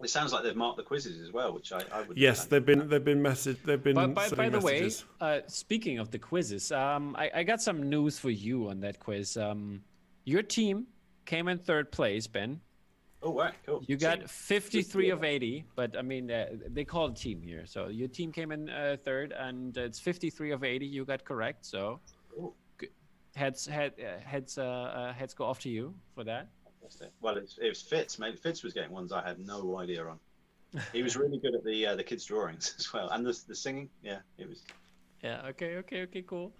Speaker 4: It sounds like they've marked the quizzes as well, which I would.
Speaker 2: Yes, they've been messaged. They've been.
Speaker 3: By the way, speaking of the quizzes, I got some news for you on that quiz. Your team came in third place, Ben.
Speaker 4: Oh, right, cool.
Speaker 3: You got 53 of 80, but I mean, they call it team here. So your team came in third, and it's 53 of 80. You got correct. So heads go off to you for that.
Speaker 4: Well, it was Fitz. Maybe Fitz was getting ones I had no idea on. He was really good at the kids' drawings as well, and the singing. Yeah, it was.
Speaker 3: Yeah. Okay. Cool.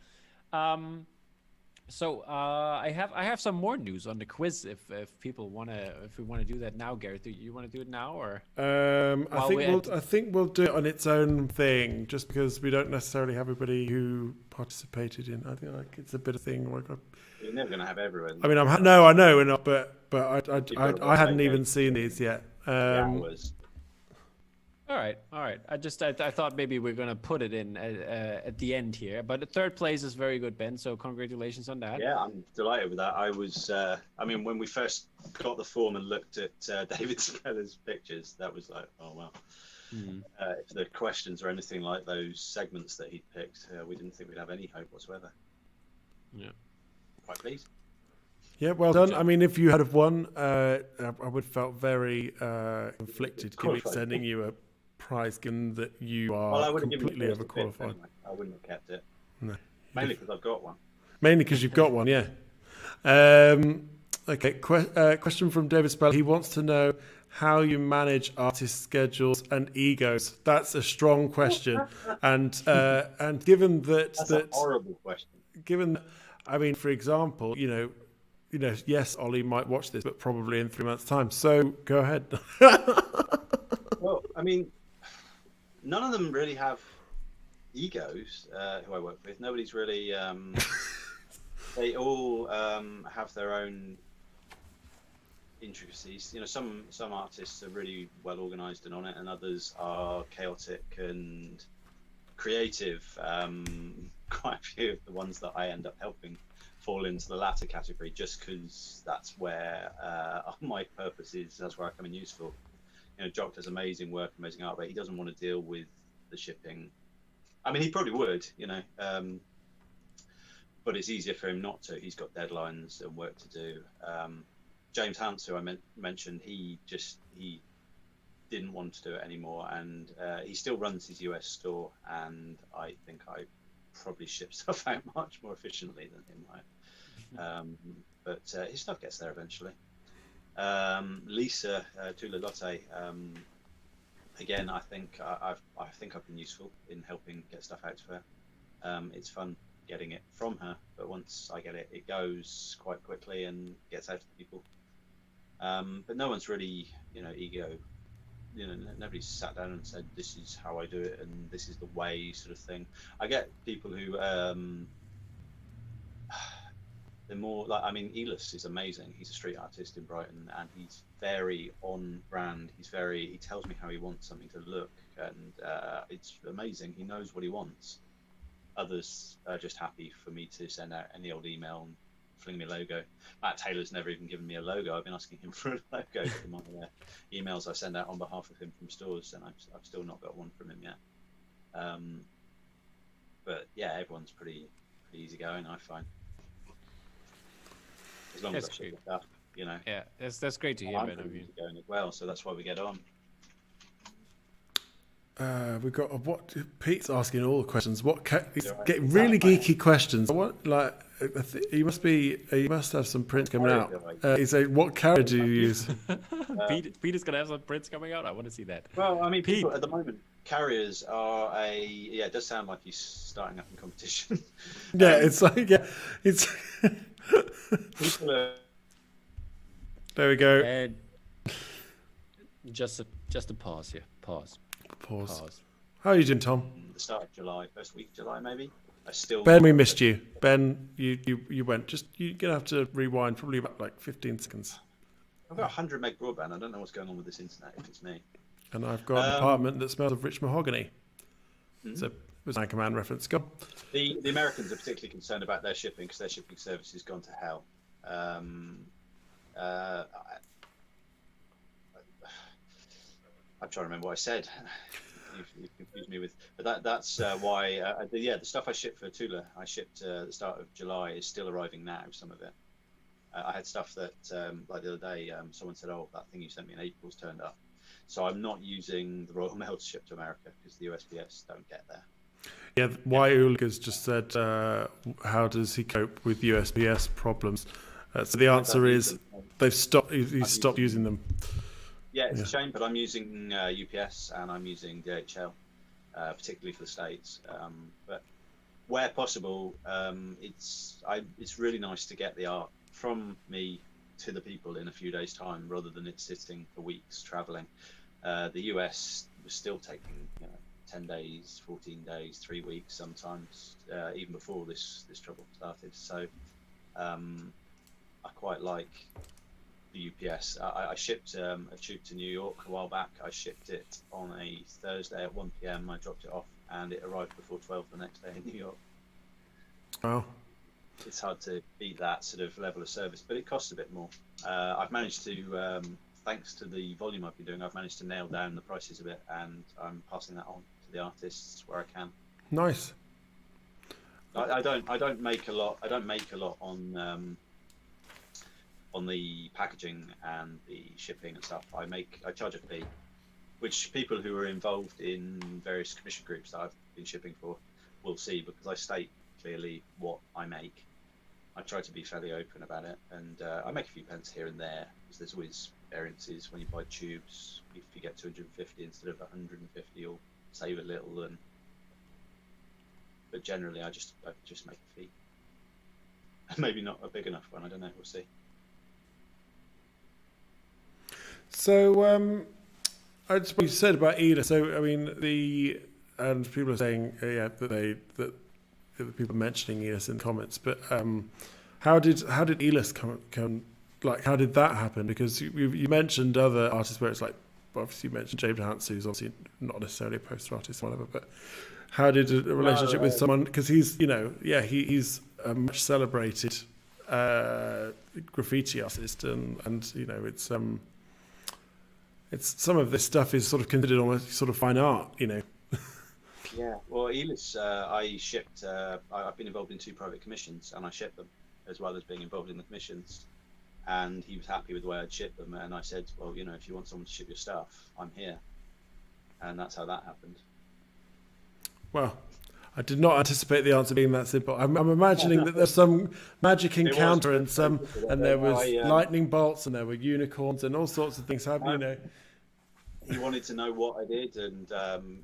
Speaker 3: So I have some more news on the quiz if we want to do that now, Gareth. You want to do it now or?
Speaker 2: I think we'll do it on its own thing, just because we don't necessarily have everybody who participated in. I think it's a bit of thing.
Speaker 4: You're never going to have everyone.
Speaker 2: I mean, I know we're not, but I hadn't even seen these yet.
Speaker 3: All right. I thought maybe we're gonna put it in at the end here, but the third place is very good, Ben. So congratulations on that.
Speaker 4: Yeah, I'm delighted with that. I was, when we first got the form and looked at David Speller's pictures, that was like, oh wow. If the questions are anything like those segments that he picked, we didn't think we'd have any hope whatsoever.
Speaker 3: Yeah.
Speaker 4: Quite pleased.
Speaker 2: Yeah, well done. I mean, if you had have won, I would have felt very conflicted sending you a prize, given that you are completely overqualified.
Speaker 4: Anyway. I wouldn't have kept it.
Speaker 2: No.
Speaker 4: Mainly because I've got one.
Speaker 2: Mainly because you've got one, yeah. Okay, question from David Spell. He wants to know how you manage artist schedules and egos. That's a strong question, and given that
Speaker 4: that's a horrible question.
Speaker 2: Given, I mean, for example, yes, Ollie might watch this, but probably in 3 months' time. So go ahead.
Speaker 4: Well, I mean, none of them really have egos who I work with. Nobody's really. They all have their own intricacies. Some artists are really well organised and on it, and others are chaotic and creative. Quite a few of the ones that I end up helping fall into the latter category, just because that's where my purpose is. That's where I come in useful. Jock does amazing work, amazing art, but he doesn't want to deal with the shipping. I mean, he probably would, but it's easier for him not to. He's got deadlines and work to do. James Hans, who I mentioned, he didn't want to do it anymore, and he still runs his US store, and I think I probably ship stuff out much more efficiently than him might. But his stuff gets there eventually. Lisa Tula Lotte, again, I think I've been useful in helping get stuff out to her. It's fun getting it from her, but once I get it, it goes quite quickly and gets out to people. But no one's really, ego. Nobody's sat down and said, this is how I do it and this is the way, sort of thing. I get people who they're more like, Elis is amazing. He's a street artist in Brighton and he's very on brand. He tells me how he wants something to look, and it's amazing. He knows what he wants. Others are just happy for me to send out any old email and fling me a logo. Matt Taylor's never even given me a logo. I've been asking him for a logo for my emails I send out on behalf of him from stores, and I've still not got one from him yet. But yeah, everyone's pretty easygoing, I find. As long as I ship stuff,
Speaker 3: Yeah, that's great to hear,
Speaker 4: I'm
Speaker 3: man.
Speaker 4: easygoing as well, so that's why we get on.
Speaker 2: We've got what Pete's asking all the questions. He's
Speaker 4: Right.
Speaker 2: getting really geeky questions. What you must have some prints coming out. He's saying, what carrier do you use?
Speaker 3: Pete is gonna have some prints coming out. I want to see that.
Speaker 4: Well,
Speaker 3: Pete.
Speaker 4: people at the moment, carriers are it does sound like he's starting up in competition.
Speaker 2: Yeah, it's
Speaker 4: People are,
Speaker 2: there we go.
Speaker 3: And just a pause here. Pause.
Speaker 2: How are you doing, Tom?
Speaker 4: the start of July, first week of July, maybe.
Speaker 2: Ben, we missed you. Ben, you went. You're gonna have to rewind probably about like 15 seconds.
Speaker 4: I've got 100 meg broadband. I don't know what's going on with this internet. If it's me.
Speaker 2: And I've got an apartment that smells of rich mahogany.
Speaker 4: Mm-hmm.
Speaker 2: So it was my command reference. Go.
Speaker 4: The Americans are particularly concerned about their shipping because their shipping service has gone to hell. I'm trying to remember what I said. You've confused me with, but that's why. The stuff I shipped for Tula, I shipped at the start of July, is still arriving now. Some of it. I had stuff that, like the other day, someone said, "Oh, that thing you sent me in April's turned up." So I'm not using the Royal Mail to ship to America because the USPS don't get there.
Speaker 2: Yeah, why Ulga's just said, how does he cope with USPS problems? So the answer is they've stopped. He's stopped using them.
Speaker 4: Yeah, it's a shame, but I'm using UPS and I'm using DHL, particularly for the States. But where possible, it's really nice to get the art from me to the people in a few days' time, rather than it sitting for weeks traveling. The US was still taking 10 days, 14 days, 3 weeks sometimes, even before this trouble started. So I quite like the UPS. I shipped a tube to New York a while back. I shipped it on a Thursday at 1 p.m. I dropped it off and it arrived before 12 the next day in New York.
Speaker 2: Wow.
Speaker 4: It's hard to beat that sort of level of service, but it costs a bit more. I've managed to, thanks to the volume I've been doing, I've managed to nail down the prices a bit, and I'm passing that on to the artists where I can.
Speaker 2: Nice.
Speaker 4: I don't make a lot. I don't make a lot on the packaging and the shipping and stuff. I charge a fee, which people who are involved in various commission groups that I've been shipping for will see, because I state clearly what I make. I try to be fairly open about it, and I make a few pence here and there, because there's always variances when you buy tubes. If you get 250 instead of 150, you'll save a little, but generally I just make a fee. Maybe not a big enough one, I don't know, we'll see.
Speaker 2: So what you said about Eda. So I mean, and people are saying that the people are mentioning Elis in the comments, but how did Elis come? Like, how did that happen? Because you mentioned other artists where it's like, obviously you mentioned James Hans, who's obviously not necessarily a poster artist or whatever, but how did a relationship with someone, because he's he's a much celebrated graffiti artist, and it's some of this stuff is sort of considered almost sort of fine art,
Speaker 4: Yeah, well, Elis, I shipped. I've been involved in 2 private commissions, and I shipped them as well as being involved in the commissions. And he was happy with the way I'd shipped them, and I said, well, if you want someone to ship your stuff, I'm here. And that's how that happened.
Speaker 2: Well, I did not anticipate the answer being that simple. I'm imagining that there's some magic encounter and there was lightning bolts and there were unicorns and all sorts of things happening.
Speaker 4: he wanted to know what I did, and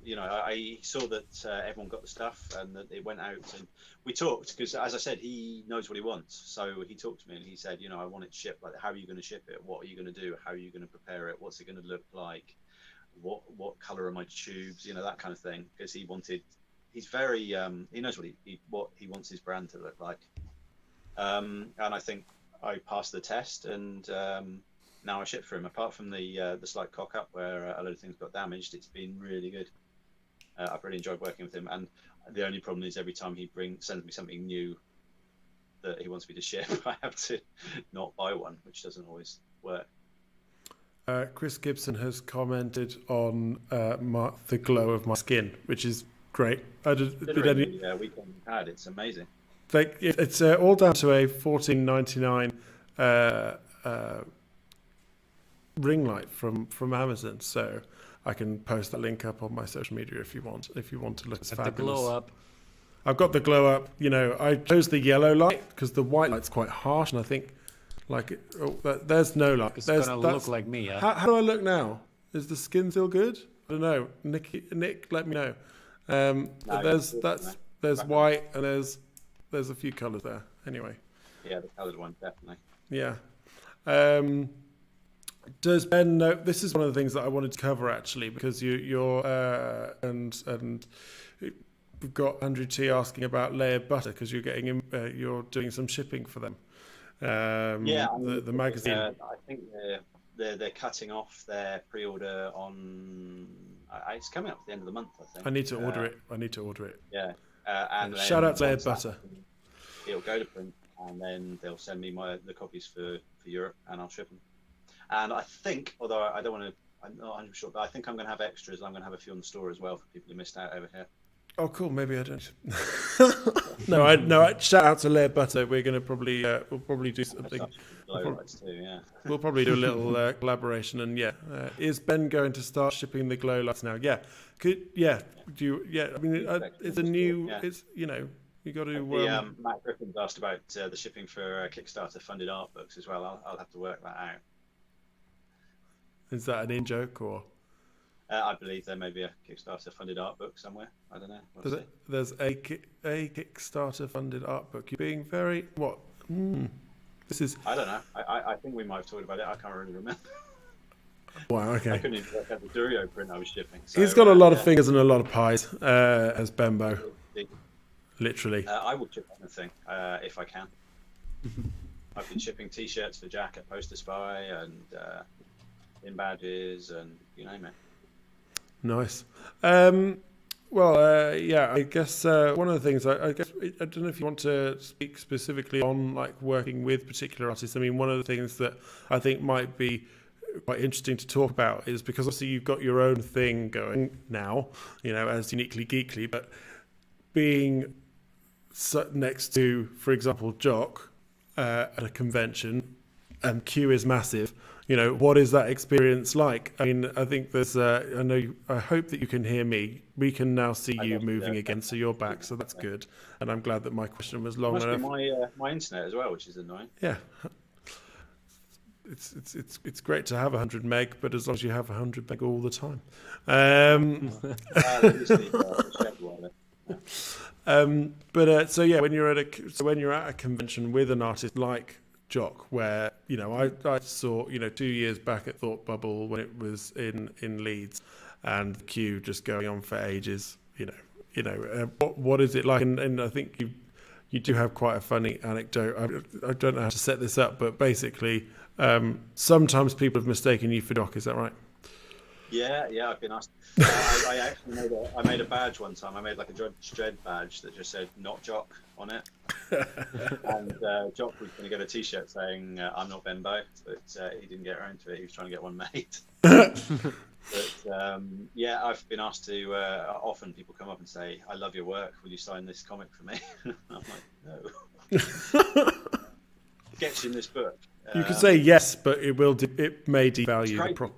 Speaker 4: you know, I saw that everyone got the stuff and that it went out, and we talked because, as I said, he knows what he wants. So he talked to me and he said, you know, I want it shipped. Like, how are you going to ship it? What are you going to do? How are you going to prepare it? What's it going to look like? What color are my tubes? You know, that kind of thing. Because he's very he knows what he wants his brand to look like. And I think I passed the test, and now I ship for him. Apart from the slight cock up where a load of things got damaged, it's been really good. I've really enjoyed working with him, and the only problem is every time he sends me something new that he wants me to ship, I have to not buy one, which doesn't always work.
Speaker 2: Chris Gibson has commented on the glow of my skin, which is great.
Speaker 4: Yeah, weekend had, it's amazing.
Speaker 2: It's all down to a $14.99 ring light from Amazon. So I can post that link up on my social media if you want to look. It's fabulous.
Speaker 3: The glow up.
Speaker 2: I've got the glow up. You know, I chose the yellow light because the white light's quite harsh, and I think there's no light.
Speaker 3: It's gonna look like me. Huh?
Speaker 2: How do I look now? Is the skin still good? I don't know. Nick, let me know. There's white and there's a few colours there. Anyway.
Speaker 4: Yeah, the coloured one definitely.
Speaker 2: Yeah. Does Ben know? This is one of the things that I wanted to cover actually, because you're and we've got Andrew T asking about layered butter because you're doing some shipping for them. The magazine.
Speaker 4: I think they're cutting off their pre-order on. It's coming up at the end of the month, I think.
Speaker 2: I need to order it.
Speaker 4: Yeah. And
Speaker 2: shout out to layered butter.
Speaker 4: It'll go to print, and then they'll send me the copies for Europe, and I'll ship them. And I think, although I don't want to, I'm not 100% sure, but I think I'm going to have extras. I'm going to have a few on the store as well for people who missed out over here.
Speaker 2: Oh, cool. Maybe I don't. No. Shout out to layered butter. We're going to probably we'll probably do something. We'll probably do a little collaboration. And is Ben going to start shipping the glow lights now? Yeah. I mean, it's a new.
Speaker 4: Yeah.
Speaker 2: It's you got to.
Speaker 4: Matt Griffin's asked about the shipping for Kickstarter funded art books as well. I'll have to work that out.
Speaker 2: Is that an in-joke or?
Speaker 4: I believe there may be a Kickstarter funded art book somewhere. I don't know.
Speaker 2: There's a Kickstarter funded art book. You're being very what? This is.
Speaker 4: I don't know. I think we might have talked about it. I can't really remember.
Speaker 2: Wow. Okay.
Speaker 4: I couldn't even work out the Durio print I was shipping. So,
Speaker 2: he's got a lot of fingers and a lot of pies. As Bembo. Literally.
Speaker 4: I will ship anything if I can. I've been shipping T-shirts for Jack at Poster Spy and in badges and you name it.
Speaker 2: Nice. I guess one of the things I don't know if you want to speak specifically on like working with particular artists. I mean, one of the things that I think might be quite interesting to talk about is because obviously you've got your own thing going now, as Uniquely Geekly, but being next to, for example, Jock at a convention, and Q is massive. What is that experience like? I mean, I think there's. I hope that you can hear me. We can now see you moving again, so you're back. So that's good, and I'm glad that my question was long enough.
Speaker 4: Must be my internet as well, which is annoying.
Speaker 2: Yeah, it's great to have 100 meg, but as long as you have 100 meg all the time. When you're at a convention with an artist like Jock, where I saw 2 years back at Thought Bubble when it was in Leeds, and the queue just going on for ages. What is it like? And I think you do have quite a funny anecdote. I don't know how to set this up, but basically, sometimes people have mistaken you for Jock. Is that right?
Speaker 4: Yeah, I've been asked. I actually made a badge one time. I made like a Dread badge that just said "Not Jock" on it. And Jock was going to get a T-shirt saying "I'm not Benbow," but he didn't get around to it. He was trying to get one made. But I've been asked to. Often people come up and say, "I love your work. Will you sign this comic for me?" I'm like, "No." Gets in this book.
Speaker 2: You could say yes, but it may devalue the prop.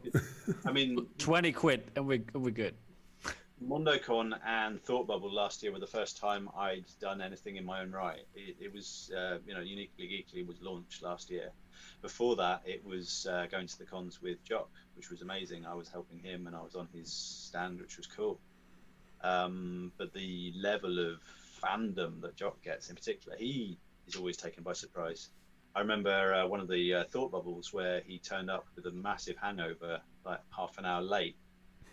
Speaker 4: I mean,
Speaker 3: 20 quid and we're good.
Speaker 4: MondoCon and Thought Bubble last year were the first time I'd done anything in my own right. It was, Uniquely Geekly was launched last year. Before that, it was going to the cons with Jock, which was amazing. I was helping him and I was on his stand, which was cool. But the level of fandom that Jock gets in particular, he is always taken by surprise. I remember one of the Thought Bubbles where he turned up with a massive hangover, like half an hour late.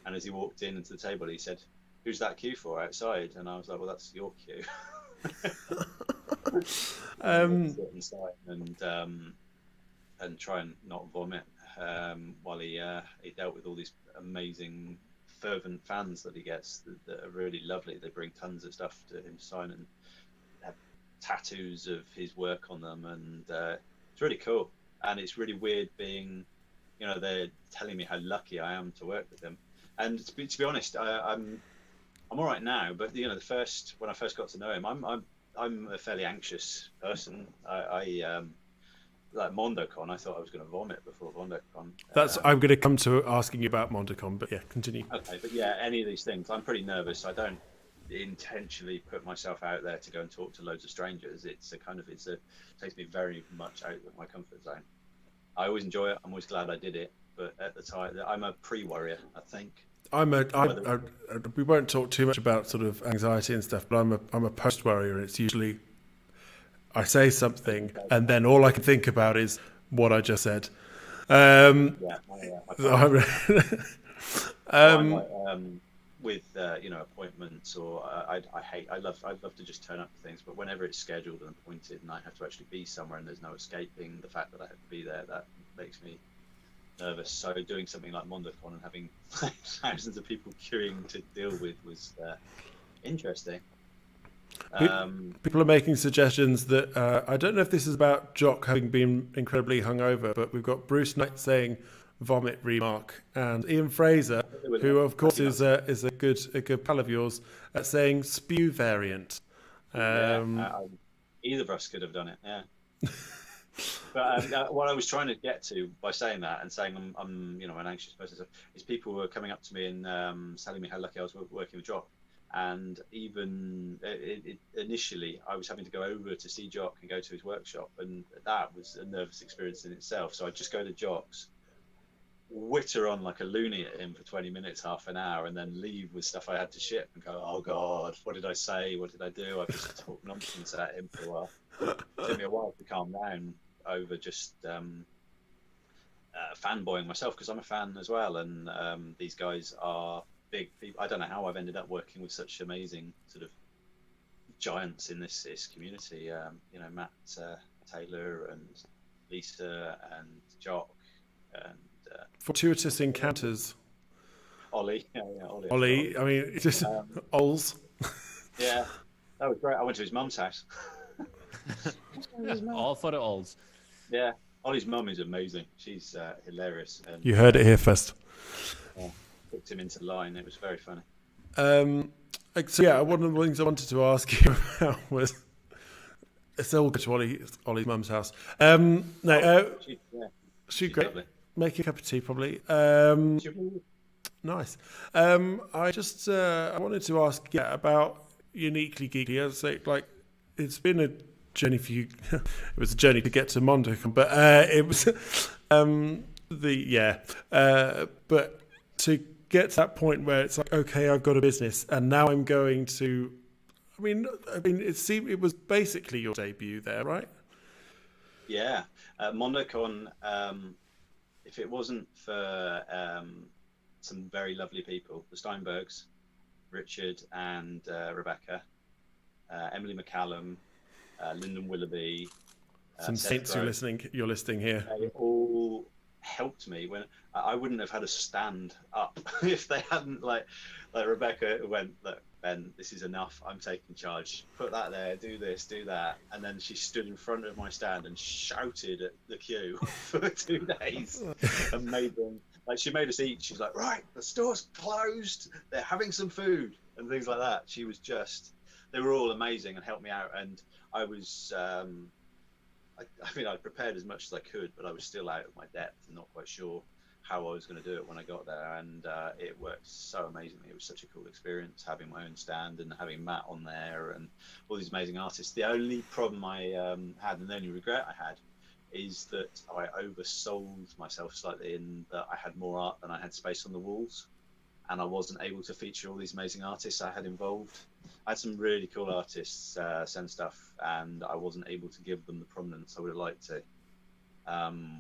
Speaker 4: And as he walked in into the table, he said, "Who's that queue for outside?" And I was like, "Well, that's your queue." Sit inside and try and not vomit while he dealt with all these amazing, fervent fans that he gets that are really lovely. They bring tons of stuff to him to sign and have tattoos of his work on them, and it's really cool. And it's really weird being, they're telling me how lucky I am to work with them. And to be honest, I'm all right now. But when I first got to know him, I'm a fairly anxious person. I like MondoCon, I thought I was going to vomit before MondoCon.
Speaker 2: I'm going to come to asking you about MondoCon, but yeah, continue.
Speaker 4: Okay, but yeah, any of these things, I'm pretty nervous. I don't intentionally put myself out there to go and talk to loads of strangers. It takes me very much out of my comfort zone. I always enjoy it. I'm always glad I did it. But at the time, I'm a pre-warrior, I think.
Speaker 2: We won't talk too much about sort of anxiety and stuff, but I'm a post-warrior, and it's usually I say something and then all I can think about is what I just said.
Speaker 4: With appointments, or I'd love to just turn up to things, but whenever it's scheduled and appointed and I have to actually be somewhere and there's no escaping the fact that I have to be there, that makes me nervous. So doing something like MondoCon and having thousands of people queuing to deal with was interesting.
Speaker 2: People are making suggestions that I don't know if this is about Jock having been incredibly hungover, but we've got Bruce Knight saying vomit remark, and Ian Fraser, who of course is a good pal of yours, saying spew variant.
Speaker 4: Either of us could have done it, yeah. But what I was trying to get to by saying that and saying I'm an anxious person is people were coming up to me and telling me how lucky I was working with Jock. And even initially, I was having to go over to see Jock and go to his workshop, and that was a nervous experience in itself. So I'd just go to Jock's, witter on like a loony at him for 20 minutes, half an hour, and then leave with stuff I had to ship and go, "Oh God, what did I say? What did I do?" I just talked nonsense at him for a while. It took me a while to calm down over just fanboying myself, because I'm a fan as well, and these guys are big people. I don't know how I've ended up working with such amazing sort of giants in this community. Matt Taylor and Lisa and Jock and
Speaker 2: fortuitous encounters.
Speaker 4: Ollie.
Speaker 2: Ollie. I mean, it's just Ols.
Speaker 4: Yeah, that was great. I went to his mum's house.
Speaker 3: All for the olds.
Speaker 4: Yeah, Ollie's mum is amazing. She's hilarious. And,
Speaker 2: you heard it here first.
Speaker 4: Hooked him into line. It was very funny.
Speaker 2: So yeah, one of the things I wanted to ask you about was it's all good to Ollie's mum's house. She's great. Lovely. Making a cup of tea, probably. Nice. I wanted to ask about Uniquely Geekly. As I say, it's been a journey for you. It was a journey to get to MondoCon, but it was but to get to that point where it's like, okay, I've got a business, and now I'm going to. I mean, it was basically your debut there, right?
Speaker 4: Yeah, MondoCon. If it wasn't for some very lovely people, the Steinbergs, Richard and Rebecca, Emily McCallum, Lyndon Willoughby,
Speaker 2: some saints you're listening here.
Speaker 4: They all helped me when I wouldn't have had a stand up if they hadn't. Like Rebecca went, "Look, Ben, this is enough. I'm taking charge. Put that there. Do this. Do that." And then she stood in front of my stand and shouted at the queue for 2 days and made them. She made us eat. She's like, "Right, the store's closed. They're having some food," and things like that. She was just. They were all amazing and helped me out. And I was. I prepared as much as I could, but I was still out of my depth and not quite sure how I was going to do it when I got there, and it worked so amazingly. It was such a cool experience having my own stand and having Matt on there and all these amazing artists. The only problem I had, and the only regret I had, is that I oversold myself slightly in that I had more art than I had space on the walls, and I wasn't able to feature all these amazing artists I had involved. I had some really cool artists send stuff, and I wasn't able to give them the prominence I would have liked to,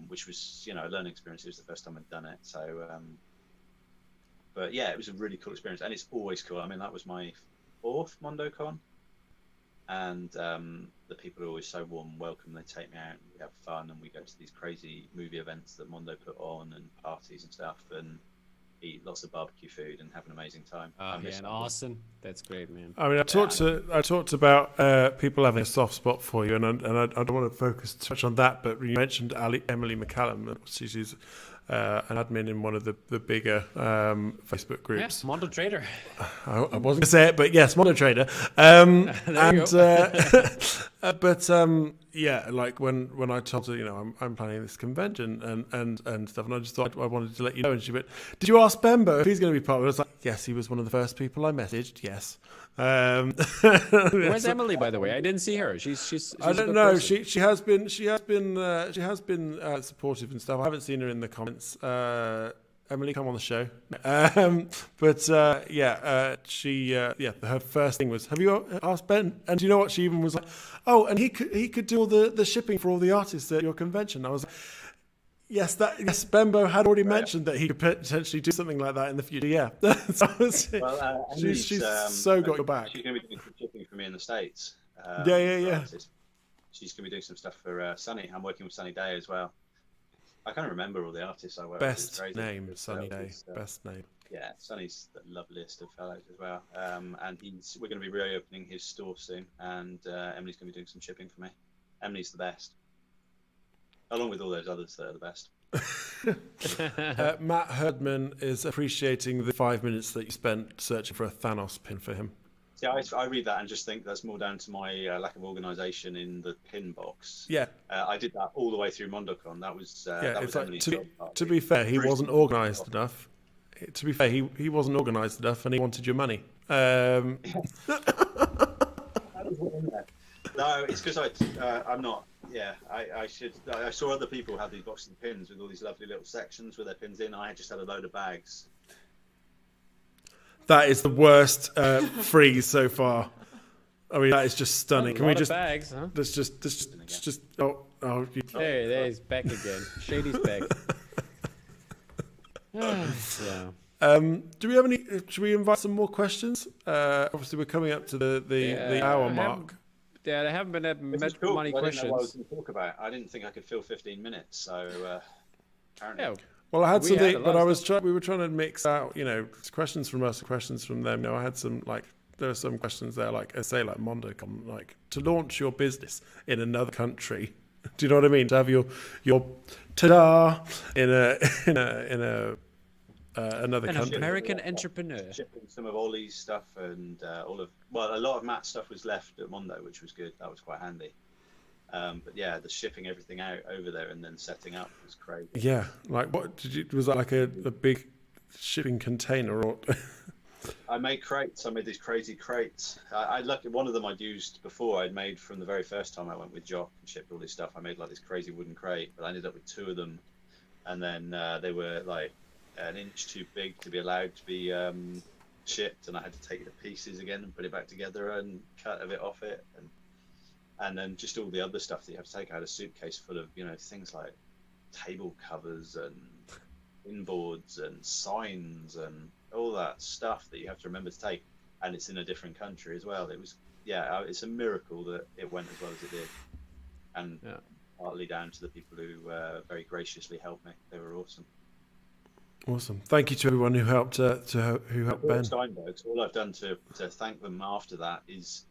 Speaker 4: which was, a learning experience. It was the first time I'd done it. So, but yeah, it was a really cool experience, and it's always cool. I mean, that was my 4th MondoCon, and the people are always so warm and welcome. They take me out, and we have fun, and we go to these crazy movie events that Mondo put on, and parties and stuff, and eat lots of barbecue food and have an amazing time.
Speaker 3: And Austin, that's great, man.
Speaker 2: I mean, I talked about people having a soft spot for you, and I don't want to focus too much on that, but you mentioned Emily McCallum. She's an admin in one of the bigger Facebook groups.
Speaker 3: Yes, Mondo Trader.
Speaker 2: I wasn't going to say it, but yes, Mondo Trader. Yeah, like when I told her, I'm planning this convention and stuff, and I just thought I wanted to let you know. And she went, "Did you ask Bembo if he's going to be part of it?" I was like, "Yes, he was one of the first people I messaged. Yes."
Speaker 3: Where's Emily, by the way? I didn't see her. She's
Speaker 2: I don't know. She has been supportive and stuff. I haven't seen her in the comments. Emily, come on the show. Her first thing was, "Have you asked Ben?" And do you know what? She even was like, "Oh, and he could do all the shipping for all the artists at your convention." I was like, yes, Bembo had already mentioned that he could potentially do something like that in the future. Yeah. She's so got your back.
Speaker 4: She's going to be doing some shipping for me in the States.
Speaker 2: Yeah.
Speaker 4: She's going to be doing some stuff for Sunny. I'm working with Sunny Day as well. I can't remember all the artists I work with.
Speaker 2: Best name, Sunny Day. Best name.
Speaker 4: Yeah, Sunny's the loveliest of fellows as well. And we're going to be reopening his store soon, and Emily's going to be doing some shipping for me. Emily's the best, along with all those others that are the best.
Speaker 2: Matt Herdman is appreciating the 5 minutes that you spent searching for a Thanos pin for him.
Speaker 4: Yeah, I read that and just think that's more down to my lack of organisation in the pin box.
Speaker 2: Yeah,
Speaker 4: I did that all the way through MondoCon. That was Emily's job.
Speaker 2: To be fair, he wasn't organised enough. To be fair, he wasn't organised enough, and he wanted your money.
Speaker 4: No, it's because I'm not. Yeah, I should. I saw other people have these boxes of pins with all these lovely little sections with their pins in. I just had a load of bags.
Speaker 2: That is the worst freeze so far. I mean, that is just stunning. Can we just
Speaker 3: bags? Huh?
Speaker 2: Let's just. Oh.
Speaker 3: There he's back again. Shady's back. Yeah.
Speaker 2: Do we have any? Should we invite some more questions? Obviously, we're coming up to the hour mark.
Speaker 3: Yeah, there haven't been that many questions.
Speaker 4: I didn't know what I was going to talk about. I didn't think I could fill 15 minutes. So apparently.
Speaker 3: Yeah.
Speaker 2: Well, I had something, but we were trying to mix out, questions from us, questions from them. I had some there are some questions there, like MondoCon, like to launch your business in another country. Do you know what I mean? To have your ta-da in another country.
Speaker 3: An American entrepreneur.
Speaker 4: Shipping some of Ollie's stuff and a lot of Matt's stuff was left at Mondo, which was good. That was quite handy. But yeah, the shipping everything out over there and then setting up was crazy.
Speaker 2: Yeah, like what was that, like a big shipping container or?
Speaker 4: I made crates. I made these crazy crates. One of them I'd used before. I'd made from the very first time I went with Jock and shipped all this stuff. I made like this crazy wooden crate, but I ended up with 2 of them, and then they were like an inch too big to be allowed to be shipped, and I had to take it to pieces again and put it back together and cut a bit off it, and then just all the other stuff that you have to take. I had a suitcase full of things like table covers and inboards and signs and all that stuff that you have to remember to take, and it's in a different country as well. It's a miracle that it went as well as it did, and partly down to the people who very graciously helped me. They were awesome.
Speaker 2: Awesome. Thank you to everyone who helped Ben.
Speaker 4: Steinbergs. All I've done to thank them after that is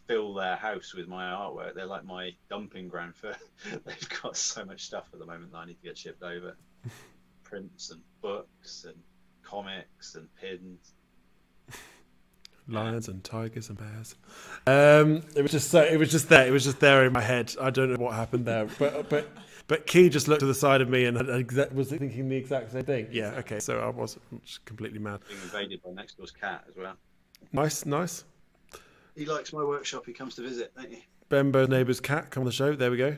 Speaker 4: fill their house with my artwork. They're like my dumping ground for. They've got so much stuff at the moment that I need to get shipped over. Prints and books and comics and pins.
Speaker 2: Lions and tigers and bears. It was just there in my head. I don't know what happened there, but But Key just looked to the side of me and was thinking the exact same thing. Yeah, okay, so I wasn't completely mad.
Speaker 4: Being invaded by next door's cat as well.
Speaker 2: Nice.
Speaker 4: He likes my workshop. He comes to visit, don't you?
Speaker 2: Bembo's neighbour's cat, come on the show. There we go.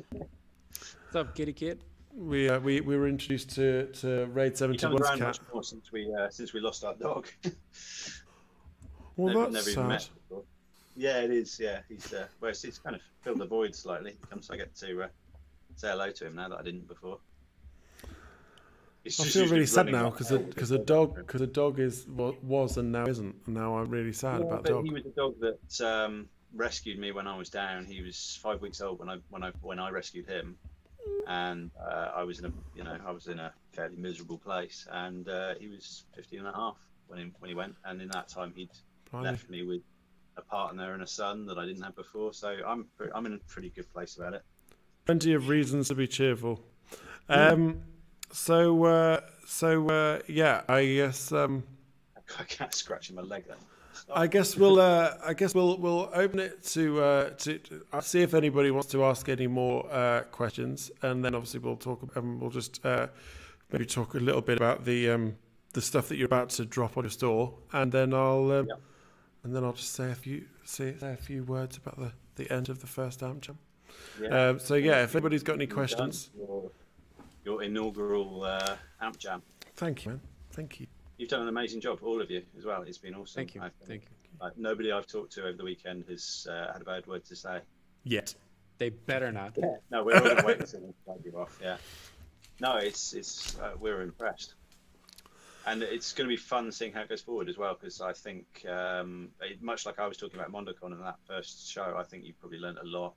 Speaker 3: What's up, kitty kid?
Speaker 2: We were introduced to Raid
Speaker 4: He comes
Speaker 2: 71's
Speaker 4: around
Speaker 2: cat.
Speaker 4: much more since we lost our dog.
Speaker 2: Well,
Speaker 4: Never
Speaker 2: that's
Speaker 4: even
Speaker 2: sad.
Speaker 4: met before. Yeah, it is. Yeah, he's it's kind of filled the void slightly. I get to say hello to him now that I didn't before. It's
Speaker 2: I
Speaker 4: just
Speaker 2: feel
Speaker 4: usually
Speaker 2: really sad
Speaker 4: running
Speaker 2: now
Speaker 4: like
Speaker 2: because a dog was and now isn't, and now I'm really sad about the
Speaker 4: but
Speaker 2: dog.
Speaker 4: he was a dog that rescued me when I was down. He was 5 weeks old when I rescued him, and I was in a fairly miserable place, and he was 15 and a half when he went, and in that time he'd left me with a partner and a son that I didn't have before. So I'm in a pretty good place about it.
Speaker 2: Plenty of reasons to be cheerful. Yeah, I guess.
Speaker 4: I can't scratch my leg then.
Speaker 2: I guess we'll open it to see if anybody wants to ask any more questions, and then obviously we'll talk. We'll just maybe talk a little bit about the stuff that you're about to drop on your store, and then I'll just say a few words about the end of the first AMPjam.
Speaker 4: Yeah.
Speaker 2: If anybody's got any questions,
Speaker 4: your inaugural AMPjam.
Speaker 2: thank you, man. Thank you.
Speaker 4: You've done an amazing job, all of you as well. It's been awesome.
Speaker 3: Thank you.
Speaker 4: Thank you. Like, nobody I've talked to over the weekend has had a bad word to say.
Speaker 2: Yet.
Speaker 3: They better not.
Speaker 4: Yeah. No, we're all going to wait until they plug you off. Yeah. No, it's we're impressed, and it's going to be fun seeing how it goes forward as well. Because I think, much like I was talking about MondoCon in that first show, I think you've probably learned a lot.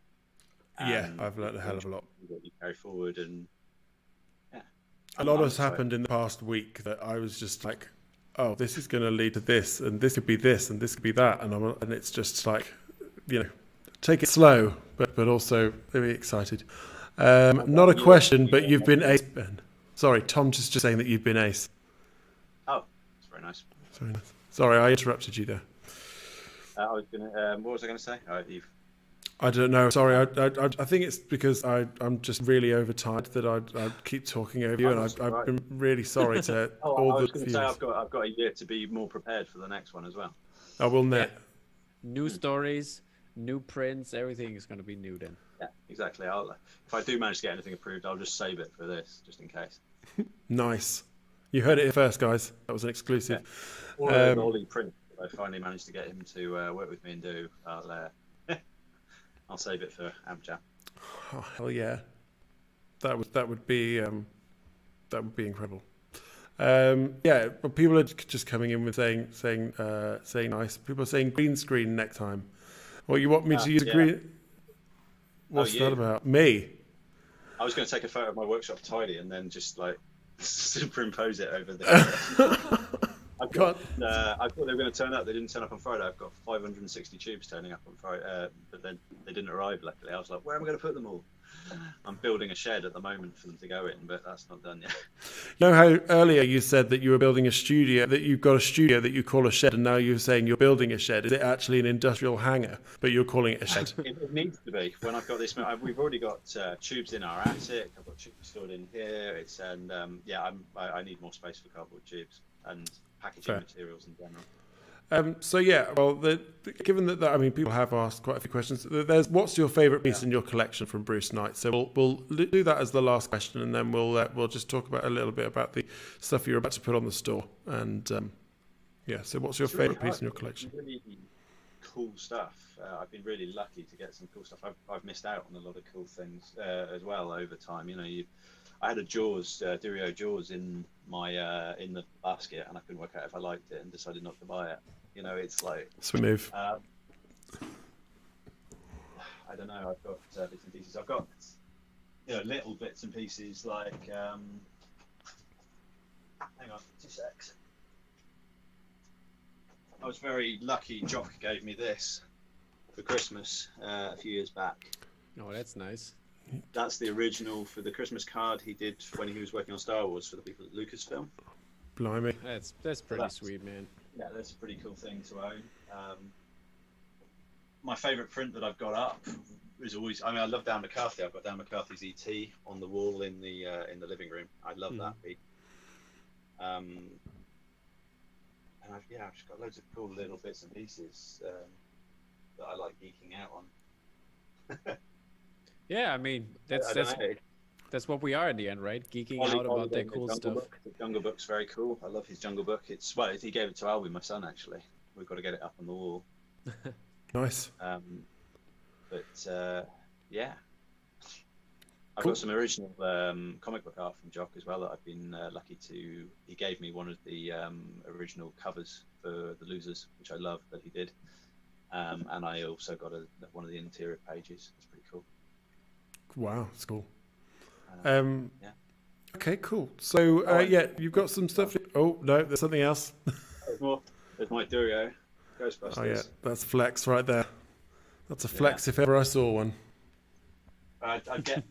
Speaker 2: Yeah, I've learned a hell of a lot.
Speaker 4: What you carry forward, and
Speaker 2: a lot has happened in the past week that I was just like, oh, this is going to lead to this, and this could be this, and this could be that, and it's just like, take it slow, but also very excited. Not a question, but you've been ace, Ben. Sorry, Tom just saying that you've been ace.
Speaker 4: Oh, that's very nice.
Speaker 2: Very nice. Sorry, I interrupted you there.
Speaker 4: I was gonna. What was I going to say? You've...
Speaker 2: I don't know. Sorry, I think it's because I'm just really overtired that I keep talking over you, and I've been really sorry to all
Speaker 4: I
Speaker 2: the
Speaker 4: was going to say
Speaker 2: viewers.
Speaker 4: I've got a year to be more prepared for the next one as well.
Speaker 2: I will net.
Speaker 3: New stories, new prints, everything is going to be new then.
Speaker 4: Yeah, exactly. If I do manage to get anything approved, I'll just save it for this, just in case.
Speaker 2: Nice. You heard it here first, guys. That was an exclusive.
Speaker 4: Yeah. Or Ollie print. I finally managed to get him to work with me and do. I'll save it for AMPjam.
Speaker 2: Oh, hell yeah. That would be incredible. But people are just coming in with saying nice. People are saying green screen next time. Well, you want me to use a green? What's that about? Me?
Speaker 4: I was going to take a photo of my workshop tidy and then just like superimpose it over the. I thought they were going to turn up. They didn't turn up on Friday. I've got 560 tubes turning up on Friday, but then they didn't arrive. Luckily, I was like, "Where am I going to put them all?" I'm building a shed at the moment for them to go in, but that's not done yet.
Speaker 2: You know how earlier you said that you were building a studio, that you've got a studio that you call a shed, and now you're saying you're building a shed. Is it actually an industrial hangar, but you're calling it a shed?
Speaker 4: It needs to be. When I've got this, we've already got tubes in our attic. I've got tubes stored in here. I need more space for cardboard tubes and packaging materials in general.
Speaker 2: Given that I mean, people have asked quite a few questions. What's your favourite piece in your collection from Bruce Knight? So we'll do that as the last question, and then we'll just talk about a little bit about the stuff you're about to put on the store. And so what's your favourite piece in your collection?
Speaker 4: Really cool stuff. I've been really lucky to get some cool stuff. I've missed out on a lot of cool things as well over time. I had a Jaws, Durio Jaws in my in the basket, and I couldn't work out if I liked it, and decided not to buy it. It's like
Speaker 2: Sweet move.
Speaker 4: I don't know. I've got bits and pieces. I've got little bits and pieces like. Hang on, 2 secs. I was very lucky. Jock gave me this for Christmas a few years back.
Speaker 3: Oh, that's nice.
Speaker 4: That's the original for the Christmas card he did when he was working on Star Wars for the people at Lucasfilm.
Speaker 2: Blimey.
Speaker 3: That's pretty sweet, man.
Speaker 4: Yeah, that's a pretty cool thing to own. My favourite print that I've got up is always. I mean, I love Dan McCarthy. I've got Dan McCarthy's ET on the wall in the living room. I love that beat. And I've just got loads of cool little bits and pieces that I like geeking out on.
Speaker 3: Yeah, I mean that's what we are in the end, right? Geeking out about their cool stuff.
Speaker 4: The Jungle Book's very cool. I love his Jungle Book. He gave it to Albie, my son, actually. We've got to get it up on the wall.
Speaker 2: Nice.
Speaker 4: Yeah. I've got some original comic book art from Jock as well that I've been lucky to. He gave me one of the original covers for The Losers, which I love that he did. And I also got one of the interior pages. It's pretty cool.
Speaker 2: Wow, that's cool.
Speaker 4: Yeah.
Speaker 2: Okay, cool. So, you've got some stuff. Oh, no, there's something else.
Speaker 4: There's more. There's my Durio. Ghostbusters.
Speaker 2: Oh, yeah, that's flex right there. That's a flex if ever I saw one.
Speaker 4: I'd get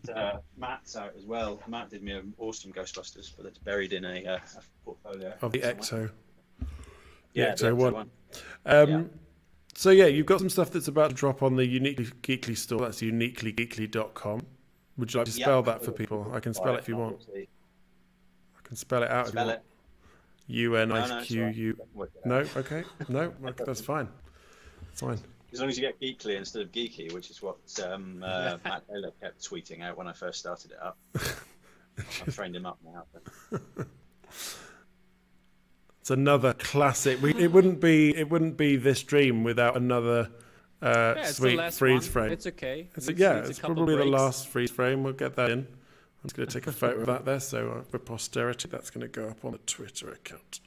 Speaker 4: Matt's out as well. Matt did me an awesome Ghostbusters, but it's buried in a portfolio.
Speaker 2: Of the Ecto.
Speaker 4: Yeah,
Speaker 2: the Ecto one.
Speaker 4: Yeah.
Speaker 2: So, you've got some stuff that's about to drop on the Uniquely Geekly store. That's uniquelygeekly.com. Would you like to spell that for people? I can spell it if you want. I can spell it out if you want. UNIQU. No, okay. No, that's fine. It's fine.
Speaker 4: As long as you get Geekly instead of Geeky, which is what Matt Taylor kept tweeting out when I first started it up. I've trained him up now. But...
Speaker 2: It's another classic. It wouldn't be this dream without another sweet freeze frame.
Speaker 3: It's okay.
Speaker 2: It's probably the last freeze frame. We'll get that in. I'm just going to take a photo of that there, so for posterity, that's going to go up on the Twitter account.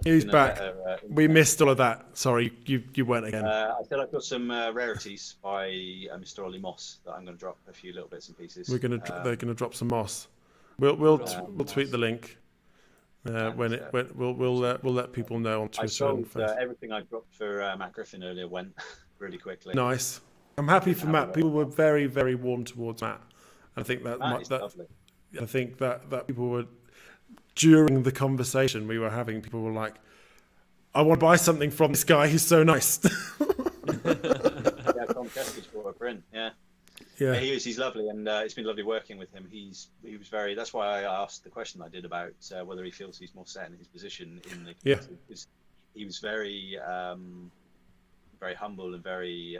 Speaker 2: He's back. We missed all of that. Sorry, you went again.
Speaker 4: I said I've got some rarities by Mr. Ollie Moss that I'm going to drop a few little bits and pieces.
Speaker 2: They're going to drop some moss. We'll tweet the link. We'll let people know on Twitter.
Speaker 4: I sold everything I dropped for Matt Griffin earlier went really quickly.
Speaker 2: Nice. I'm happy for Matt. People were very, very warm towards Matt. I think I think that people were, during the conversation we were having, people were like, I want to buy something from this guy. He's so nice.
Speaker 4: Tom Kestage for a print. Yeah. He's lovely, and it's been lovely working with him. He was very. That's why I asked the question I did about whether he feels he's more set in his position in the.
Speaker 2: Yeah.
Speaker 4: He was very, very humble and very.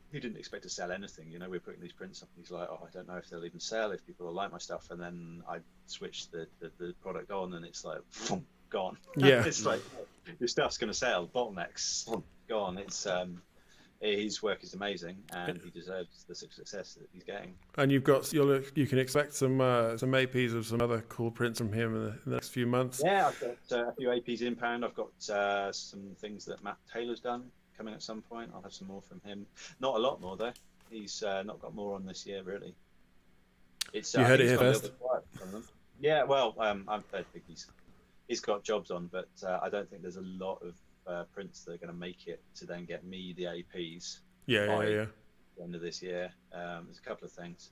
Speaker 4: He didn't expect to sell anything. You know, we're putting these prints up, and he's like, "Oh, I don't know if they'll even sell, if people will like my stuff." And then I switched the product on, and it's like, boom, gone.
Speaker 2: Yeah.
Speaker 4: It's like your stuff's going to sell. Bottlenecks, gone. It's his work is amazing, and he deserves the success that he's getting.
Speaker 2: And you can expect some APs of some other cool prints from him in the next few months.
Speaker 4: Yeah, I've got a few APs inbound. I've got some things that Matt Taylor's done coming at some point. I'll have some more from him. Not a lot more though. He's not got more on this year really. It's
Speaker 2: you heard it here first.
Speaker 4: Yeah, well, I don't think he's got jobs on, but I don't think there's a lot of prints that are going to make it to then get me the APs.
Speaker 2: Yeah.
Speaker 4: The end of this year. There's a couple of things.